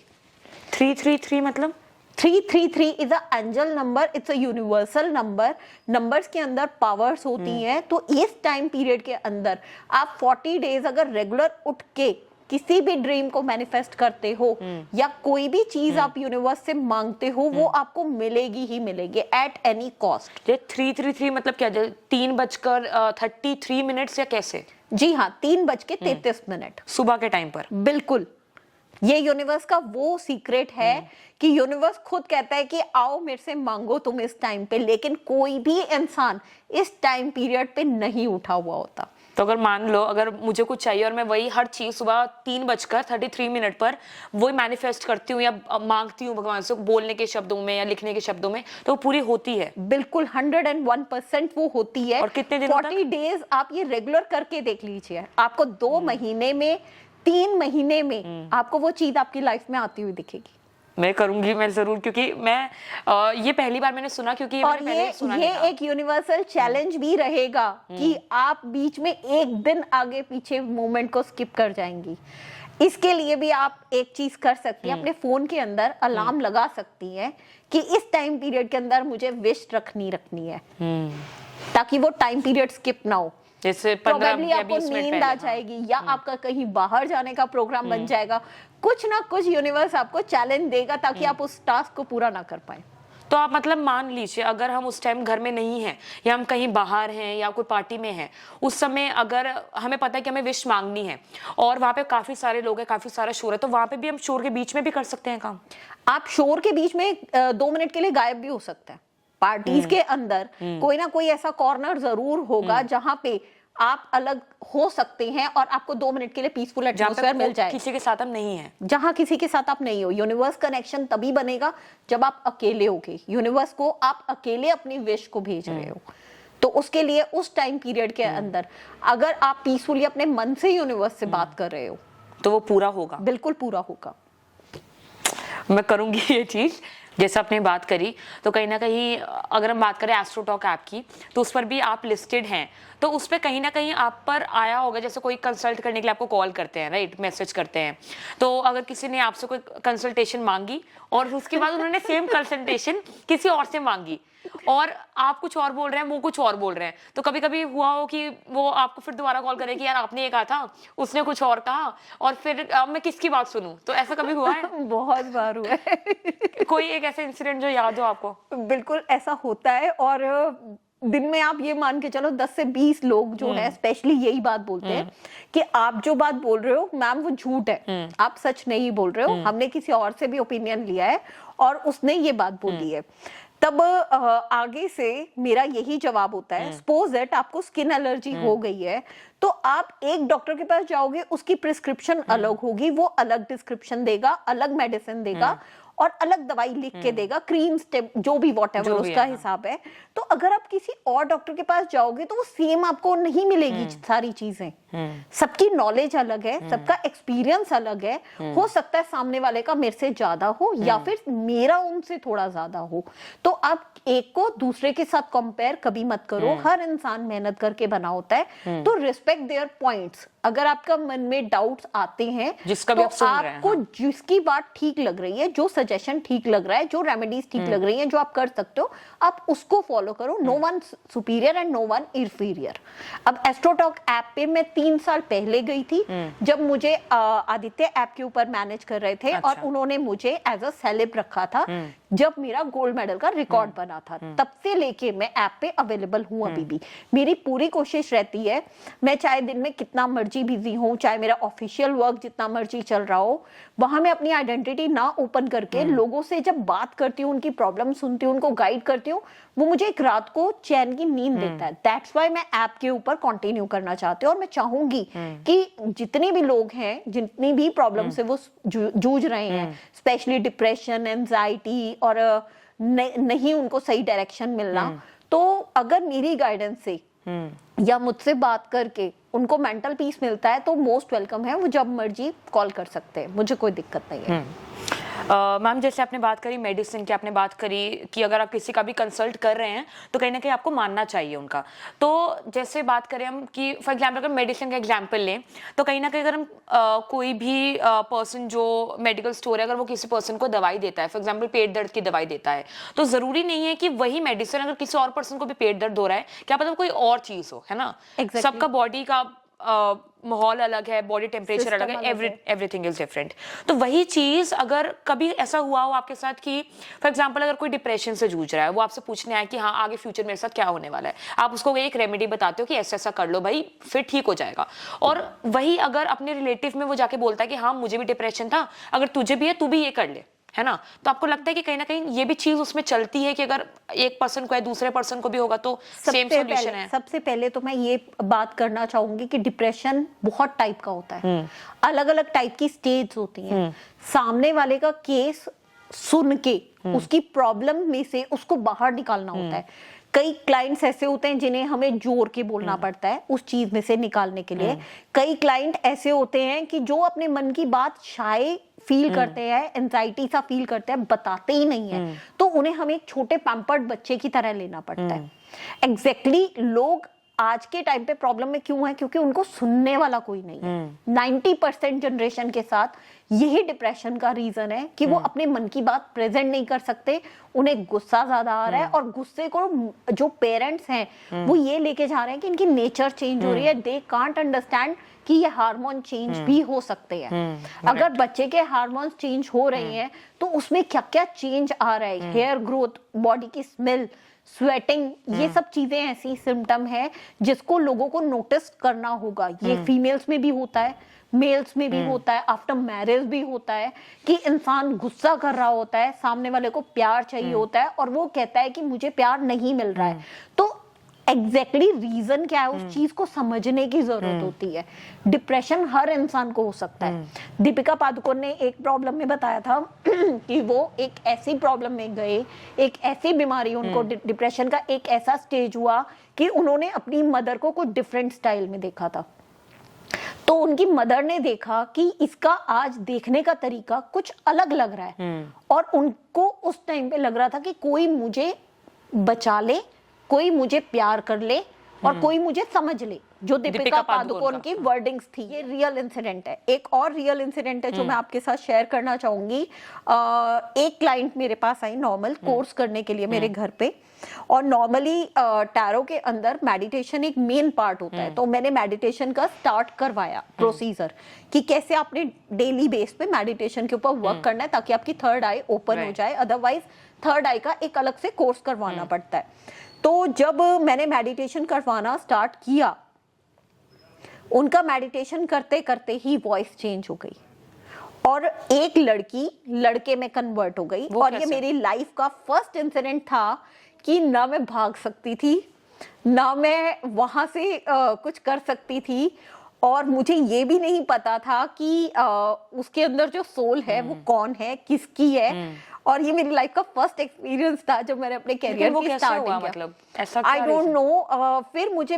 S2: 333 मतलब
S1: 333 is a angel number, it's a universal number. Numbers के अंदर पावर्स होती हैं। तो इस टाइम पीरियड के अंदर आप 40 डेज अगर रेगुलर उठ के किसी भी ड्रीम को मैनिफेस्ट करते हो या कोई भी चीज आप यूनिवर्स से मांगते हो, वो आपको मिलेगी ही मिलेगी एट एनी कॉस्ट।
S2: ये 333 मतलब क्या, 3:33 या कैसे?
S1: जी हाँ, 3:33
S2: सुबह के टाइम पर।
S1: बिल्कुल, ये यूनिवर्स का वो सीक्रेट है कि यूनिवर्स खुद कहता है कि आओ मेरे से मांगो तुम इस टाइम पे, लेकिन कोई भी इंसान इस टाइम पीरियड पे नहीं उठा हुआ होता।
S2: तो अगर मान लो अगर मुझे कुछ चाहिए और मैं वही हर चीज सुबह 3:33 पर वही मैनिफेस्ट करती हूँ या मांगती हूँ भगवान से बोलने के शब्दों में या लिखने के शब्दों में, तो वो पूरी होती है?
S1: बिल्कुल 101% वो होती है।
S2: और कितने दिनों
S1: 40 डेज आप ये रेगुलर करके देख लीजिए, आपको 2 महीने में, 3 महीने में आपको वो चीज आपकी लाइफ में आती हुई दिखेगी।
S2: मैं करूंगी, मैं जरूर, क्योंकि मैं ये पहली बार मैंने सुना, क्योंकि
S1: और ये एक यूनिवर्सल चैलेंज भी रहेगा कि आप बीच में एक दिन आगे पीछे मूवमेंट को स्किप कर जाएंगी। इसके लिए भी आप एक चीज कर सकती हैं, अपने फोन के अंदर अलार्म लगा सकती हैं कि इस टाइम पीरियड के अंदर मुझे विश रखनी है, ताकि वो टाइम पीरियड स्किप ना हो।
S2: जैसे
S1: प्रोबेबली आपको नींद आ जाएगी या आपका कहीं बाहर जाने का प्रोग्राम बन जाएगा, कुछ ना कुछ यूनिवर्स आपको चैलेंज देगा ताकि आप उस टास्क को पूरा ना कर पाए।
S2: तो आप मतलब मान लीजिए अगर हम उस टाइम घर में नहीं हैं या हम कहीं बाहर हैं या कोई पार्टी में हैं, उस समय अगर हमें पता है कि हमें विश मांगनी है और वहाँ पे काफी सारे लोग हैं, काफी सारा शोर है, तो वहाँ पे भी हम शोर के बीच में भी कर सकते हैं काम?
S1: आप शोर के बीच में 2 मिनट के लिए गायब भी हो सकता है। पार्टीज के अंदर कोई ना कोई ऐसा कॉर्नर जरूर होगा जहां पे आप अलग हो सकते हैं और आपको 2 मिनट के लिए पीसफुल एटमॉस्फेयर मिल जाए,
S2: किसी के साथ हम नहीं है,
S1: जहां किसी के साथ आप नहीं हो। यूनिवर्स कनेक्शन तभी बनेगा जब आप अकेले होगे, यूनिवर्स को आप अकेले अपनी विश को भेज रहे हो। तो उसके लिए उस टाइम पीरियड के अंदर अगर आप पीसफुली अपने मन से यूनिवर्स से बात कर रहे हो
S2: तो वो पूरा होगा,
S1: बिल्कुल पूरा होगा।
S2: मैं करूंगी ये चीज। जैसे आपने बात करी, तो कहीं ना कहीं अगर हम बात करें एस्ट्रोटॉक ऐप की, तो उस पर भी आप लिस्टेड हैं, तो उस पर कहीं ना कहीं आप पर आया होगा, जैसे कोई कंसल्ट करने के लिए आपको कॉल करते हैं, राइट, मैसेज करते हैं, तो अगर किसी ने आपसे कोई कंसल्टेशन मांगी और उसके बाद उन्होंने सेम कंसल्टेशन किसी और से मांगी और आप कुछ और बोल रहे हैं, वो कुछ और बोल रहे हैं, तो कभी कभी हुआ हो कि वो आपको फिर दोबारा कॉल करे कि यार आपने ये कहा था, उसने कुछ और कहा, और फिर मैं किसकी बात सुनूं? तो ऐसा कभी हुआ है?
S1: बहुत बार हुआ है।
S2: कोई एक ऐसा इंसिडेंट जो याद हो आपको?
S1: बिल्कुल ऐसा होता है, और दिन में आप ये मान के चलो 10 से 20 लोग जो है स्पेशली यही बात बोलते हैं कि आप जो बात बोल रहे हो मैम वो झूठ है, आप सच नहीं बोल रहे हो, हमने किसी और से भी ओपिनियन लिया है और उसने ये बात बोली है। तब आगे से मेरा यही जवाब होता है, सपोज दैट आपको स्किन एलर्जी हो गई है, तो आप एक डॉक्टर के पास जाओगे, उसकी प्रिस्क्रिप्शन अलग होगी, वो अलग डिस्क्रिप्शन देगा, अलग मेडिसिन देगा और अलग दवाई लिख के देगा, क्रीम स्टेप जो भी वॉटएवर उसका हिसाब है। तो अगर आप किसी और डॉक्टर के पास जाओगे तो वो सेम आपको नहीं मिलेगी सारी चीजें। सबकी नॉलेज अलग है, सबका एक्सपीरियंस अलग है, हो सकता है सामने वाले का मेरे से ज्यादा हो या फिर मेरा उनसे थोड़ा ज्यादा हो। तो आप एक को दूसरे के साथ कंपेयर कभी मत करो, हर इंसान मेहनत करके बना होता है, तो रिस्पेक्ट देयर पॉइंट्स। अगर आपका मन में डाउट्स आते हैं
S2: जिसका
S1: तो
S2: भी आप सुन रहे हैं,
S1: आपको जिसकी बात ठीक लग रही है, जो सजेशन ठीक लग रहा है, जो रेमेडीज ठीक लग रही हैं, जो आप कर सकते हो, आप उसको फॉलो करो। No one superior and no one inferior. अब एस्ट्रोटॉक ऐप पे मैं 3 साल पहले गई थी, जब मुझे आदित्य ऐप के ऊपर मैनेज कर रहे थे और उन्होंने मुझे एज अ सेलेब रखा था जब मेरा गोल्ड मेडल का रिकॉर्ड बना था, तब से लेके मैं ऐप पे अवेलेबल हूँ अभी भी। मेरी पूरी कोशिश रहती है, मैं चाहे दिन में कितना मर्जी बिजी हूँ, चाहे मेरा ऑफिशियल वर्क जितना मर्जी चल रहा हो, वहां मैं अपनी आइडेंटिटी ना ओपन करके लोगों से जब बात करती हूँ, उनकी प्रॉब्लम सुनती हूँ, उनको गाइड करती हूँ, वो मुझे एक रात को चैन की नींद देता है। दैट्स वाई मैं ऐप के ऊपर कंटिन्यू करना चाहती हूँ, और मैं चाहूंगी कि जितने भी लोग हैं, जितनी भी प्रॉब्लम से वो जूझ रहे हैं, स्पेशली डिप्रेशन, एंजाइटी, और नहीं उनको सही डायरेक्शन मिलना, तो अगर मेरी गाइडेंस से या मुझसे बात करके उनको मेंटल पीस मिलता है तो मोस्ट वेलकम है, वो जब मर्जी कॉल कर सकते हैं, मुझे कोई दिक्कत नहीं है।
S2: मैम जैसे आपने बात करी मेडिसिन की, आपने बात करी कि अगर आप किसी का भी कंसल्ट कर रहे हैं तो कहीं ना कहीं आपको मानना चाहिए उनका। तो जैसे बात करें हम कि फॉर एग्जांपल अगर मेडिसिन का एग्जांपल लें, तो कहीं ना कहीं अगर हम कोई भी पर्सन जो मेडिकल स्टोर है, अगर वो किसी पर्सन को दवाई देता है, फॉर एग्जाम्पल पेट दर्द की दवाई देता है, तो जरूरी नहीं है कि वही मेडिसिन अगर किसी और पर्सन को भी पेट दर्द हो रहा है, क्या पता कोई और चीज हो, है ना।
S1: Exactly.
S2: सबका बॉडी का माहौल अलग है, बॉडी टेम्परेचर अलग है, एवरीथिंग इज डिफरेंट। तो वही चीज अगर कभी ऐसा हुआ हो आपके साथ कि फॉर एग्जांपल अगर कोई डिप्रेशन से जूझ रहा है, वो आपसे पूछने आया कि हाँ आगे फ्यूचर मेरे साथ क्या होने वाला है, आप उसको एक रेमेडी बताते हो कि ऐसा ऐसा कर लो भाई, फिर ठीक हो जाएगा। और वही अगर अपने रिलेटिव में वो जाके बोलता है कि हाँ मुझे भी डिप्रेशन था, अगर तुझे भी है तू भी ये कर ले, है ना, तो आपको लगता है कि कहीं ना कहीं ये भी चीज उसमें चलती है कि अगर एक पर्सन को है दूसरे पर्सन को भी होगा तो सेम सॉल्यूशन है।
S1: सबसे पहले तो मैं ये बात करना चाहूंगी कि डिप्रेशन बहुत टाइप का होता है, अलग अलग टाइप की स्टेज होती हैं। सामने वाले का केस सुन के उसकी प्रॉब्लम में से उसको बाहर निकालना होता है। कई क्लाइंट्स ऐसे होते हैं जिन्हें हमें जोर के बोलना पड़ता है उस चीज में से निकालने के लिए। कई क्लाइंट ऐसे होते हैं कि जो अपने मन की बात शाय फील करते हैं, एंजाइटी सा फील करते हैं, बताते ही नहीं है, तो उन्हें हमें एक छोटे पैम्पर्ड बच्चे की तरह लेना पड़ता है। एग्जैक्टली लोग आज के टाइम पे प्रॉब्लम में क्यों है? क्योंकि उनको सुनने वाला कोई नहीं है। 90% जनरेशन के साथ यही डिप्रेशन का रीजन है कि वो अपने मन की बात प्रेजेंट नहीं कर सकते, उन्हें गुस्सा ज्यादा आ रहा है, और गुस्से को जो पेरेंट्स हैं वो ये लेके जा रहे हैं कि इनकी नेचर चेंज हो रही है। दे कांट अंडरस्टैंड कि ये हार्मोन चेंज भी हो सकते हैं। अगर बच्चे के हार्मोन्स चेंज हो रहे हैं तो उसमें क्या क्या चेंज आ रहा है, हेयर ग्रोथ, बॉडी की स्मेल, स्वेटिंग, ये सब चीजें ऐसी सिम्टम है जिसको लोगों को नोटिस करना होगा। ये फीमेल्स में भी होता है, मेल्स में भी होता है, आफ्टर मैरिज भी होता है कि इंसान गुस्सा कर रहा होता है, सामने वाले को प्यार चाहिए होता है और वो कहता है कि मुझे प्यार नहीं मिल रहा है। तो एग्जैक्टली रीजन क्या है उस चीज को समझने की जरूरत होती है। डिप्रेशन हर इंसान को हो सकता है। दीपिका पादुकोण ने एक प्रॉब्लम में बताया था कि वो एक ऐसी प्रॉब्लम में गए, एक ऐसी बीमारी, उनको डिप्रेशन का एक ऐसा स्टेज हुआ कि उन्होंने अपनी मदर को कुछ डिफरेंट स्टाइल में देखा था। तो उनकी मदर ने देखा कि इसका आज देखने का तरीका कुछ अलग लग रहा है, और उनको उस टाइम पे लग रहा था कि कोई मुझे बचा ले, कोई मुझे प्यार कर ले, और कोई मुझे समझ ले, जो दीपिका पादुकोण की वर्डिंग्स थी। ये रियल इंसिडेंट है। एक और रियल इंसिडेंट है जो मैं आपके साथ शेयर करना चाहूंगी। एक क्लाइंट मेरे पास आई नॉर्मल कोर्स करने के लिए मेरे घर पे, और नॉर्मली टैरो के अंदर मेडिटेशन एक मेन पार्ट होता है। तो मैंने मेडिटेशन का स्टार्ट करवाया प्रोसीजर कि कैसे आपने डेली बेस पे मेडिटेशन के ऊपर वर्क करना है ताकि आपकी थर्ड आई ओपन हो जाए। अदरवाइज थर्ड आई का एक अलग से कोर्स करवाना पड़ता है। तो जब मैंने मेडिटेशन करवाना स्टार्ट किया, उनका मेडिटेशन करते करते ही वॉइस चेंज हो गई और एक लड़की लड़के में कन्वर्ट हो गई। और ये मेरी लाइफ का फर्स्ट इंसिडेंट था कि ना मैं भाग सकती थी, ना मैं वहां से कुछ कर सकती थी, और मुझे ये भी नहीं पता था कि उसके अंदर जो सोल है वो कौन है, किसकी है। और ये मेरी लाइफ का फर्स्ट एक्सपीरियंस था जब मैंने अपने कैरियर की स्टार्टिंग किया।
S2: मतलब ऐसा
S1: आई डोंट नो। फिर मुझे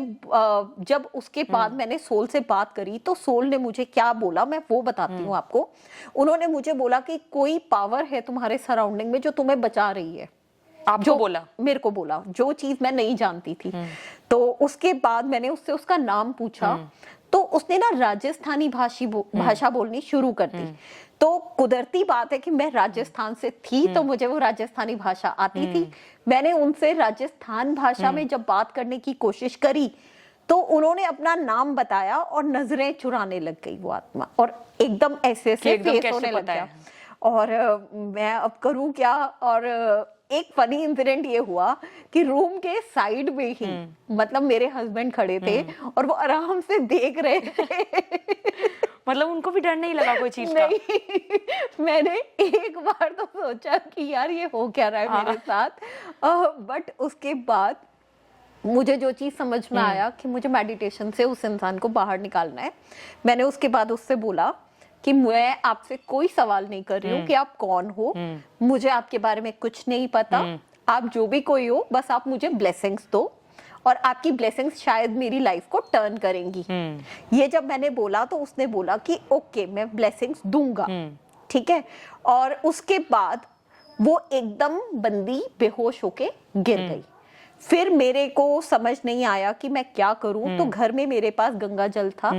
S1: जब उसके बाद मैंने सोल से बात करी तो सोल ने मुझे क्या बोला मैं वो बताती हूँ आपको। उन्होंने मुझे बोला कि कोई पावर है तुम्हारे सराउंडिंग में जो तुम्हें बचा रही है।
S2: आपको बोला? मेरे
S1: को बोला, जो चीज मैं नहीं जानती थी। तो उसके बाद मैंने उससे उसका नाम पूछा, तो उसने ना राजस्थानी भाषा बोलनी शुरू कर दी। तो कुदरती बात है कि मैं राजस्थान से थी, तो मुझे वो राजस्थानी भाषा आती थी। मैंने उनसे राजस्थान भाषा में जब बात करने की कोशिश करी तो उन्होंने अपना नाम बताया और नजरें चुराने लग गई वो आत्मा, और एकदम ऐसे फेस होने लग गया। और मैं अब करूं क्या। और एक फनी इंसिडेंट ये हुआ कि रूम के साइड में ही मतलब मेरे हस्बैंड खड़े थे और वो आराम से देख रहे थे।
S2: मतलब उनको भी डर नहीं लगा कोई चीज का?
S1: नहीं, मैंने एक बार तो सोचा कि यार ये हो क्या रहा है मेरे साथ, बट उसके बाद मुझे जो चीज समझ में आया कि मुझे मेडिटेशन से उस इंसान को बाहर निकालना है। मैंने उसके बाद उससे बोला कि मैं आपसे कोई सवाल नहीं कर रही हूँ कि आप कौन हो, मुझे आपके बारे में कुछ नहीं पता, आप जो भी कोई हो बस आप मुझे ब्लेसिंग्स दो और आपकी ब्लेसिंग्स शायद मेरी लाइफ को टर्न करेंगी। ये जब मैंने बोला तो उसने बोला कि ओके मैं ब्लेसिंग्स दूंगा, ठीक है। और उसके बाद वो एकदम बंदी बेहोश होके गिर गई। फिर मेरे को समझ नहीं आया कि मैं क्या करूं, तो घर में मेरे पास गंगा जल था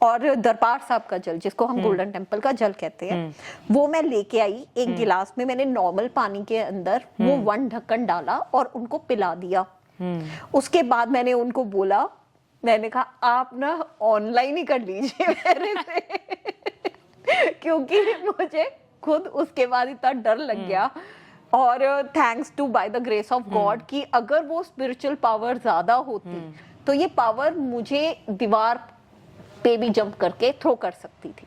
S1: और दरबार साहब का जल, जिसको हम गोल्डन टेम्पल का जल कहते हैं, वो मैं लेके आई। एक गिलास में मैंने नॉर्मल पानी के अंदर वो 1 ढक्कन डाला और उनको पिला दिया। उसके बाद मैंने उनको बोला, मैंने कहा आप ना ऑनलाइन ही कर लीजिए मेरे से क्योंकि मुझे खुद उसके बाद इतना डर लग गया। और thanks to by the grace of God कि अगर वो स्पिरिचुअल पावर ज्यादा होती तो ये पावर मुझे दीवार पे भी जंप करके थ्रो कर सकती थी।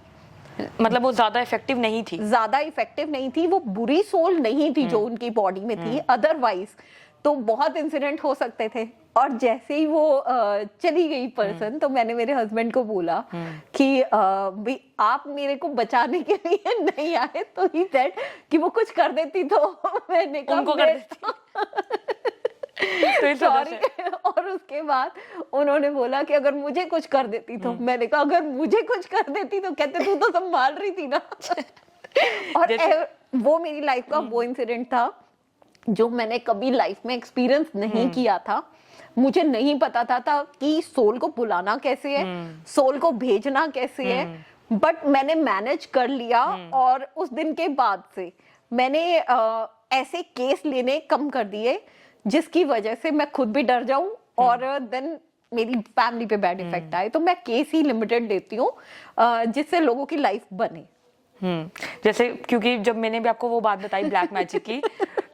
S2: मतलब वो ज्यादा इफेक्टिव नहीं थी?
S1: ज्यादा इफेक्टिव नहीं थी, वो बुरी सोल नहीं थी जो उनकी बॉडी में थी। अदरवाइज तो बहुत इंसिडेंट हो सकते थे। और जैसे ही वो चली गई पर्सन, तो मैंने मेरे हस्बैंड को बोला कि भाई आप मेरे को बचाने के लिए नहीं आए, तो ही सेड कि वो कुछ कर देती तो मैंने कहा
S2: उनको कर देती।
S1: सॉरी। और उसके बाद उन्होंने बोला कि अगर मुझे कुछ कर देती तो, मैंने कहा अगर मुझे कुछ कर देती तो कहते तू तो संभाल रही थी ना। और वो मेरी लाइफ का वो इंसिडेंट था जो मैंने कभी लाइफ में एक्सपीरियंस नहीं किया था। मुझे नहीं पता था कि सोल को बुलाना कैसे है, सोल को भेजना कैसे है, बट मैंने मैनेज कर लिया। और उस दिन के बाद से मैंने ऐसे केस लेने कम कर दिए जिसकी वजह से मैं खुद भी डर जाऊं और देन मेरी फैमिली पे बैड इफेक्ट आए। तो मैं केस ही लिमिटेड लेती हूँ जिससे लोगों की लाइफ बने।
S2: जैसे क्योंकि जब मैंने भी आपको वो बात बताई ब्लैक मैजिक की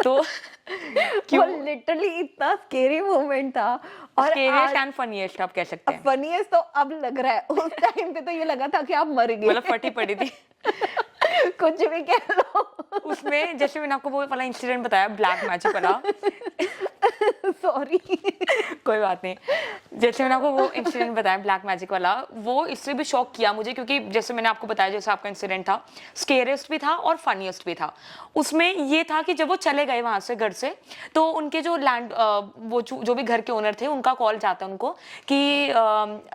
S2: तो
S1: वो लिटरली इतना स्केरी मोमेंट था। और
S2: स्केरियस्ट एंड फनीएस्ट आप कह सकते हैं।
S1: फनीएस्ट तो अब लग रहा है, उस टाइम पे तो ये लगा था कि आप मर गए,
S2: मतलब फटी पड़ी थी।
S1: कुछ भी कह लो।
S2: उसमें जैसे मैंने आपको वो वाला इंसिडेंट बताया ब्लैक मैजिक वाला,
S1: सॉरी
S2: कोई बात नहीं, जैसे मैंने आपको वो इंसिडेंट बताया ब्लैक मैजिक वाला, वो इससे भी शॉक किया मुझे क्योंकि जैसे मैंने आपको बताया जैसे आपका इंसिडेंट था, स्केरियस्ट भी था और फनीएस्ट भी था। उसमें ये था कि जब वो चले गए वहां से घर से, तो उनके जो लैंड वो जो भी घर के ओनर थे उनका कॉल जाता है उनको कि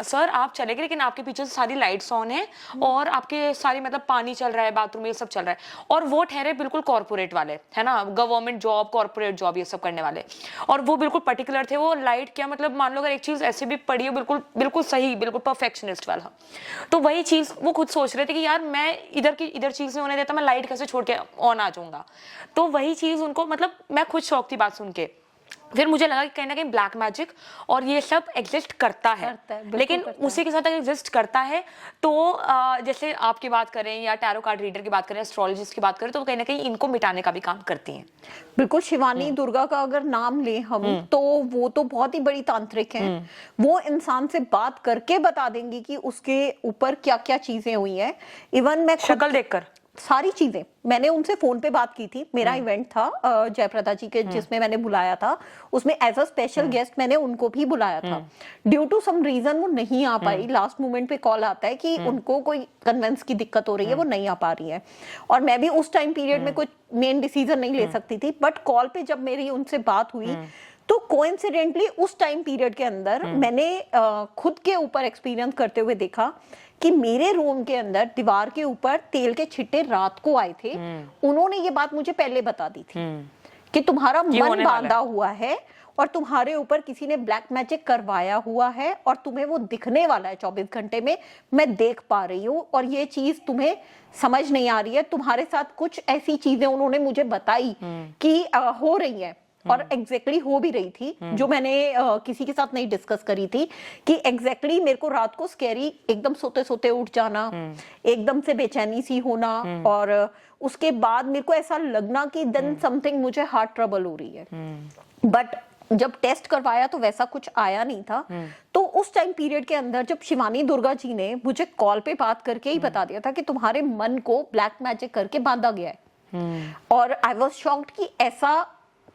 S2: सर आप चले गए लेकिन आपके पीछे से सारी लाइट्स ऑन है और आपके सारी मतलब पानी चल रहा है, बाथरूम ये सब चल रहा है। और वो ठहरे बिल्कुल कॉर्पोरेट वाले, है ना, गवर्नमेंट जॉब, कॉर्पोरेट जॉब ये सब करने वाले, और वो बिल्कुल पर्टिकुलर थे। वो लाइट क्या मतलब मान लो अगर एक चीज ऐसे भी पड़ी हो बिल्कुल बिल्कुल सही, बिल्कुल परफेक्शनिस्ट वाला, तो वही चीज वो खुद सोच रहे थे कि यार मैं इधर चीज नहीं होने देता, मैं लाइट कैसे छोड़ के ऑन आ जाऊंगा। तो वही चीज उनको मतलब मैं खुद शौक थी बात सुन के। फिर मुझे लगा कि कहीं ना कहीं ब्लैक मैजिक और ये सब एग्जिस्ट करता है लेकिन उसी के साथ एग्जिस्ट करता है तो जैसे आपकी बात करें या टैरो कार्ड रीडर की बात करें, एस्ट्रोलॉजिस्ट की बात करें, तो कहीं ना कहीं इनको मिटाने का भी काम करती हैं।
S1: बिल्कुल। शिवानी दुर्गा का अगर नाम लें हम तो वो तो बहुत ही बड़ी तांत्रिक हैं। वो इंसान से बात करके बता देंगी कि उसके ऊपर क्या क्या चीजें हुई हैं। इवन मैं
S2: शक्ल देखकर
S1: सारी चीजें, मैंने उनसे फोन पे बात की थी। मेरा इवेंट था जयप्रदा जी के जिसमें मैंने बुलाया था, उसमें एज अ स्पेशल गेस्ट मैंने उनको भी बुलाया था। ड्यू टू सम रीजन वो नहीं आ पाई। लास्ट मोमेंट पे कॉल आता है कि उनको कोई कन्वेंस की दिक्कत हो रही है, वो नहीं आ पा रही है। और मैं भी उस टाइम पीरियड में कुछ मेन डिसीजन नहीं ले सकती थी। बट कॉल पे जब मेरी उनसे बात हुई तो कोइंसिडेंटली उस टाइम पीरियड के अंदर मैंने खुद के ऊपर एक्सपीरियंस करते हुए देखा कि मेरे रूम के अंदर दीवार के ऊपर तेल के छिट्टे रात को आए थे। उन्होंने ये बात मुझे पहले बता दी थी कि तुम्हारा मन बांधा हुआ है और तुम्हारे ऊपर किसी ने ब्लैक मैजिक करवाया हुआ है और तुम्हें वो दिखने वाला है 24 घंटे में, मैं देख पा रही हूँ। और ये चीज तुम्हें समझ नहीं आ रही है, तुम्हारे साथ कुछ ऐसी चीजें उन्होंने मुझे बताई कि हो रही है। और एग्जैक्टली हो भी रही थी, जो मैंने किसी के साथ नहीं डिस्कस करी थी, कि एग्जैक्टली मेरे को रात को स्कैरी एकदम सोते सोते उठ जाना, एकदम से बेचैनी सी होना, और उसके बाद मेरे को ऐसा लगना कि देन समथिंग मुझे हार्ट ट्रबल हो रही है। बट जब टेस्ट करवाया तो वैसा कुछ आया नहीं था। तो उस टाइम पीरियड के अंदर जब शिवानी दुर्गा जी ने मुझे कॉल पे बात करके ही बता दिया था कि तुम्हारे मन को ब्लैक मैजिक करके बांधा गया है, और आई वाज शॉक्ड कि ऐसा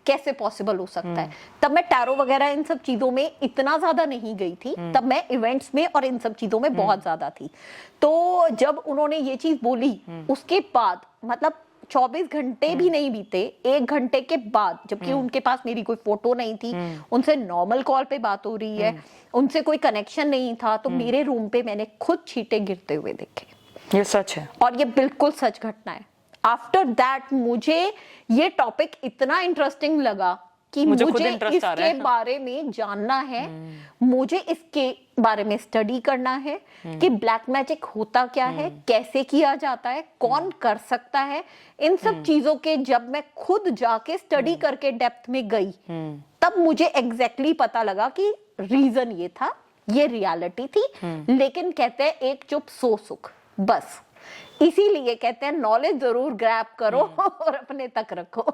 S1: कैसे पॉसिबल हो सकता है। तब मैं टैरो वगैरह इन सब चीजों में इतना ज्यादा नहीं गई थी, तब मैं इवेंट्स में और इन सब चीजों में बहुत ज्यादा थी। तो जब उन्होंने ये चीज बोली, उसके बाद मतलब 24 घंटे भी नहीं बीते, 1 घंटे के बाद, जबकि उनके पास मेरी कोई फोटो नहीं थी, उनसे नॉर्मल कॉल पे बात हो रही है, उनसे कोई कनेक्शन नहीं था, तो मेरे रूम पे मैंने खुद छींटे गिरते हुए देखे।
S2: ये सच है, और
S1: ये बिल्कुल सच घटना है। आफ्टर दैट मुझे ये टॉपिक इतना इंटरेस्टिंग लगा कि मुझे इसके बारे में जानना है, मुझे इसके बारे में स्टडी करना है कि ब्लैक मैजिक होता क्या है, कैसे किया जाता है, कौन कर सकता है। इन सब चीजों के जब मैं खुद जाके स्टडी करके डेप्थ में गई, तब मुझे एग्जैक्टली पता लगा कि रीजन ये था, ये रियलिटी थी। लेकिन कहते हैं एक चुप सो सुख, बस इसीलिए कहते हैं नॉलेज जरूर ग्रैब करो और अपने तक रखो।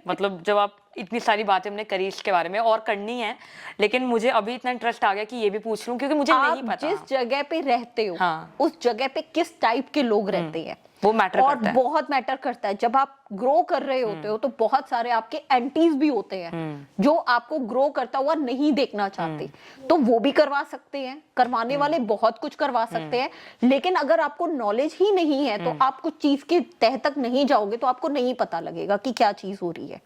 S2: मतलब जब आप इतनी सारी बातें हमने करी इसके बारे में, और करनी है, लेकिन मुझे अभी इतना इंटरेस्ट आ गया कि ये भी पूछ लूं, क्योंकि मुझे नहीं पता
S1: जिस जगह पे रहते हो, उस जगह पे किस टाइप के लोग रहते हैं,
S2: वो मैटर करता है,
S1: बहुत मैटर करता है। जब आप ग्रो कर रहे होते हो तो बहुत सारे आपके एंटीज भी होते हैं जो आपको ग्रो करता हुआ नहीं देखना चाहते, तो वो भी करवा सकते हैं। करवाने वाले बहुत कुछ करवा सकते हैं, लेकिन अगर आपको नॉलेज ही नहीं है तो आप कुछ चीज के तह तक नहीं जाओगे, तो आपको नहीं पता लगेगा कि क्या चीज हो रही है।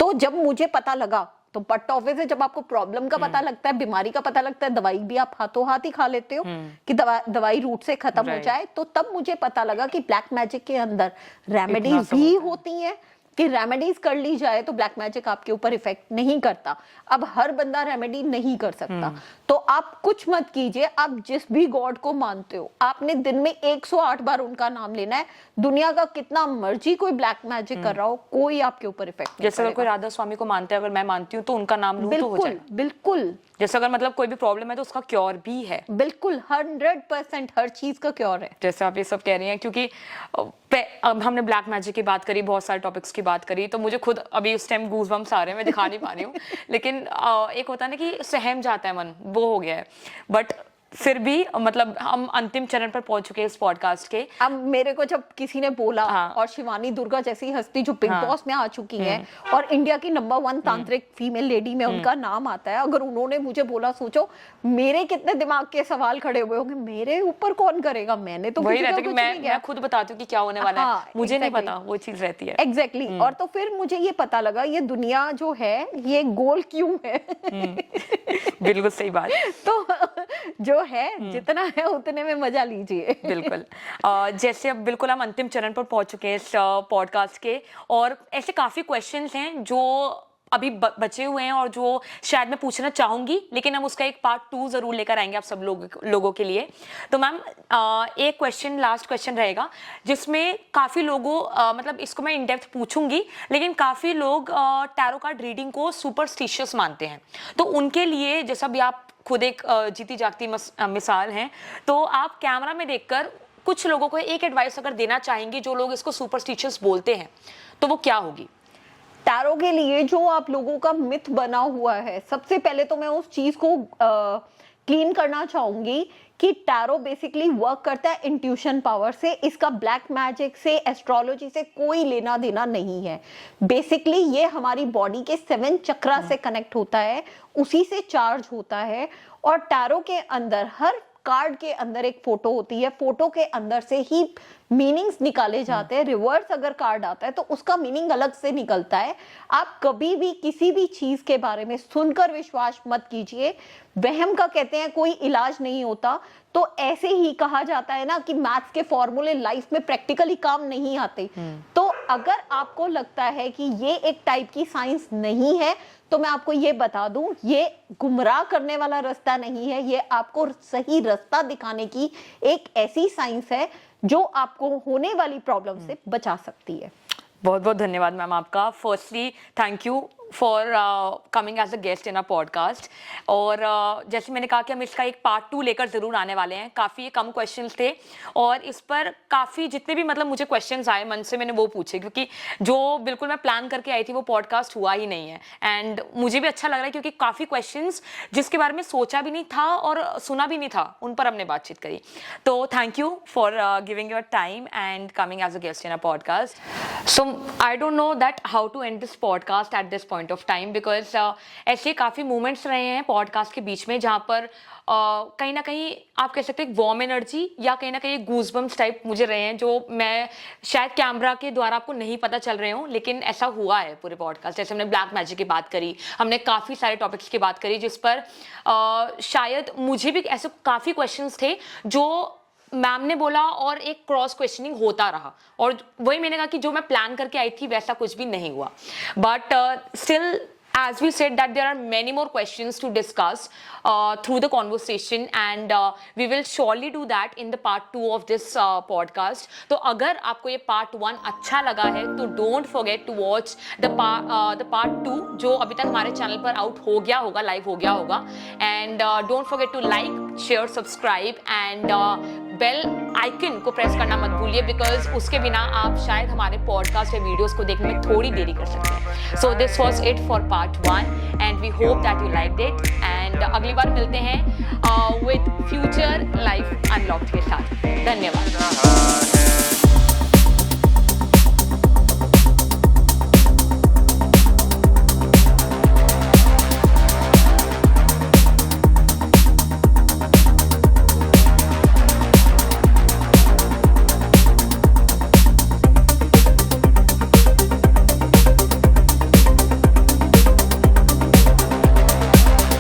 S1: तो जब मुझे पता लगा, तो बट ऑब्वियस है, जब आपको प्रॉब्लम का पता लगता है, बीमारी का पता लगता है, दवाई भी आप हाथों हाथ ही खा लेते हो कि दवाई रूट से खत्म हो जाए, तो तब मुझे पता लगा कि ब्लैक मैजिक के अंदर रेमेडीज भी होती हैं, कि रेमेडीज कर ली जाए तो ब्लैक मैजिक आपके ऊपर इफेक्ट नहीं करता। अब हर बंदा रेमेडी नहीं कर सकता, तो आप कुछ मत कीजिए। आप जिस भी गॉड को मानते हो, आपने दिन में 108 बार उनका नाम लेना है। दुनिया का कितना मर्जी कोई ब्लैक मैजिक कर रहा हो, कोई आपके ऊपर इफेक्ट,
S2: जैसे अगर कोई राधा स्वामी को मानते हैं, अगर मैं मानती हूँ तो उनका नाम लूं तो हो जाए।
S1: बिल्कुल,
S2: जैसे अगर मतलब कोई भी प्रॉब्लम है तो उसका क्योर भी है।
S1: बिल्कुल 100% हर चीज का क्योर है।
S2: जैसे आप ये सब कह रही हैं, क्योंकि अब हमने ब्लैक मैजिक की बात करी, बहुत सारे टॉपिक्स की बात करी, तो मुझे खुद अभी उस टाइम गूज़बम्प्स आ रहे हैं, मैं दिखा नहीं पा रही हूँ लेकिन एक होता है ना कि सहम जाता है मन, वो हो गया है। बट फिर भी मतलब हम अंतिम चरण पर पहुंच चुके हैं इस पॉडकास्ट के।
S1: अब मेरे को जब किसी ने बोला, और शिवानी दुर्गा जैसी हस्ती जो बिग बॉस में आ चुकी है और इंडिया की नंबर 1 तांत्रिक फीमेल लेडी में उनका नाम आता है, अगर उन्होंने मुझे बोला, सोचो मेरे कितने दिमाग के सवाल खड़े हुए होंगे, मेरे ऊपर कौन करेगा, मैंने तो
S2: वही रहता है कि मैं खुद बताती हूँ कि क्या होने वाला है, मुझे नहीं पता, वो चीज रहती है।
S1: एग्जैक्टली। और तो फिर मुझे ये पता लगा ये दुनिया जो है ये गोल क्यों है।
S2: बिल्कुल सही बात।
S1: तो जो है जितना है उतने में मजा लीजिए।
S2: बिल्कुल। जैसे अब बिल्कुल हम अंतिम चरण पर पहुंच चुके हैं इस पॉडकास्ट के, और ऐसे काफी क्वेश्चंस हैं जो अभी बचे हुए हैं और जो शायद मैं पूछना चाहूंगी, लेकिन हम उसका एक पार्ट 2 जरूर लेकर आएंगे आप सब लोगों के लिए। तो मैम एक क्वेश्चन, लास्ट क्वेश्चन रहेगा, जिसमें काफी लोगों मतलब इसको मैं इन डेप्थ पूछूंगी, लेकिन काफी लोग टैरो कार्ड रीडिंग को सुपरस्टिशियस मानते हैं। तो उनके लिए, जैसा भी आप खुद एक जीती जागती मिसाल हैं, तो आप कैमरा में देखकर कुछ लोगों को एक एडवाइस अगर देना चाहेंगे जो लोग इसको सुपरस्टिशियस बोलते हैं, तो वो क्या होगी?
S1: टैरो के लिए जो आप लोगों का मिथ बना हुआ है, सबसे पहले तो मैं उस चीज को क्लीन करना चाहूंगी कि टैरो बेसिकली वर्क करता है इंट्यूशन पावर से। इसका ब्लैक मैजिक से, एस्ट्रोलॉजी से कोई लेना देना नहीं है। बेसिकली ये हमारी बॉडी के 7 चक्रा से कनेक्ट होता है, उसी से चार्ज होता है। और टैरो के अंदर हर कार्ड के अंदर एक फोटो होती है, फोटो के अंदर से ही मीनिंग्स निकाले जाते हैं। रिवर्स अगर कार्ड आता है तो उसका मीनिंग अलग से निकलता है। आप कभी भी किसी भी चीज के बारे में सुनकर विश्वास मत कीजिए। वहम का कहते हैं कोई इलाज नहीं होता। तो ऐसे ही कहा जाता है ना कि मैथ्स के फॉर्मूले लाइफ में प्रैक्टिकली काम नहीं आते। तो अगर आपको लगता है कि ये एक टाइप की साइंस नहीं है, तो मैं आपको ये बता दूं, ये गुमराह करने वाला रास्ता नहीं है, ये आपको सही रास्ता दिखाने की एक ऐसी साइंस है जो आपको होने वाली प्रॉब्लम से बचा सकती है।
S2: बहुत बहुत धन्यवाद मैम आपका। Firstly thank you for coming as a guest in a podcast. और जैसे मैंने कहा कि हम इसका एक पार्ट 2 लेकर ज़रूर आने वाले हैं। काफ़ी कम क्वेश्चंस थे और इस पर काफ़ी जितने भी मतलब मुझे क्वेश्चंस आए मन से मैंने वो पूछे, क्योंकि जो बिल्कुल मैं प्लान करके आई थी वो पॉडकास्ट हुआ ही नहीं है। एंड मुझे भी अच्छा लग रहा है क्योंकि काफ़ी क्वेश्चंस जिसके बारे में सोचा भी नहीं था और सुना भी नहीं था, उन पर हमने बातचीत करी। तो thank you for giving your time and coming as a guest in a podcast. So I don't know that how to end this podcast at this point of time, because ऐसे काफ़ी मोमेंट्स रहे हैं podcast के बीच में जहाँ पर कहीं ना कहीं आप कह सकते हैं वार्म एनर्जी या कहीं ना कहीं गूज़बम्स टाइप मुझे रहे हैं, जो मैं शायद कैमरा के द्वारा आपको नहीं पता चल रहे हों, लेकिन ऐसा हुआ है पूरे पॉडकास्ट। जैसे हमने ब्लैक मैजिक की बात करी, हमने काफ़ी सारे टॉपिक्स की बात करी जिस पर शायद मुझे भी ऐसे काफ़ी क्वेश्चंस थे जो मैम ने बोला और एक क्रॉस क्वेश्चनिंग होता रहा, और वही मैंने कहा कि जो मैं प्लान करके आई थी वैसा कुछ भी नहीं हुआ। But still, as we said, that there are many more questions to discuss through the conversation, and we will surely do that in the part 2 of this podcast. तो अगर आपको ये part 1 अच्छा लगा है तो don't forget to watch the part 2 जो अभी तक हमारे चैनल पर आउट हो गया होगा, लाइव हो गया होगा। and don't forget to like, share, subscribe and bell icon को प्रेस करना मत भूलिए, बिकॉज उसके बिना आप शायद हमारे पॉडकास्ट या वीडियोस को देखने में थोड़ी देरी कर सकते हैं। So this was it for part 1 and we hope that you liked it, एंड अगली बार मिलते हैं विद फ्यूचर लाइफ अनलॉक्ड के साथ। धन्यवाद।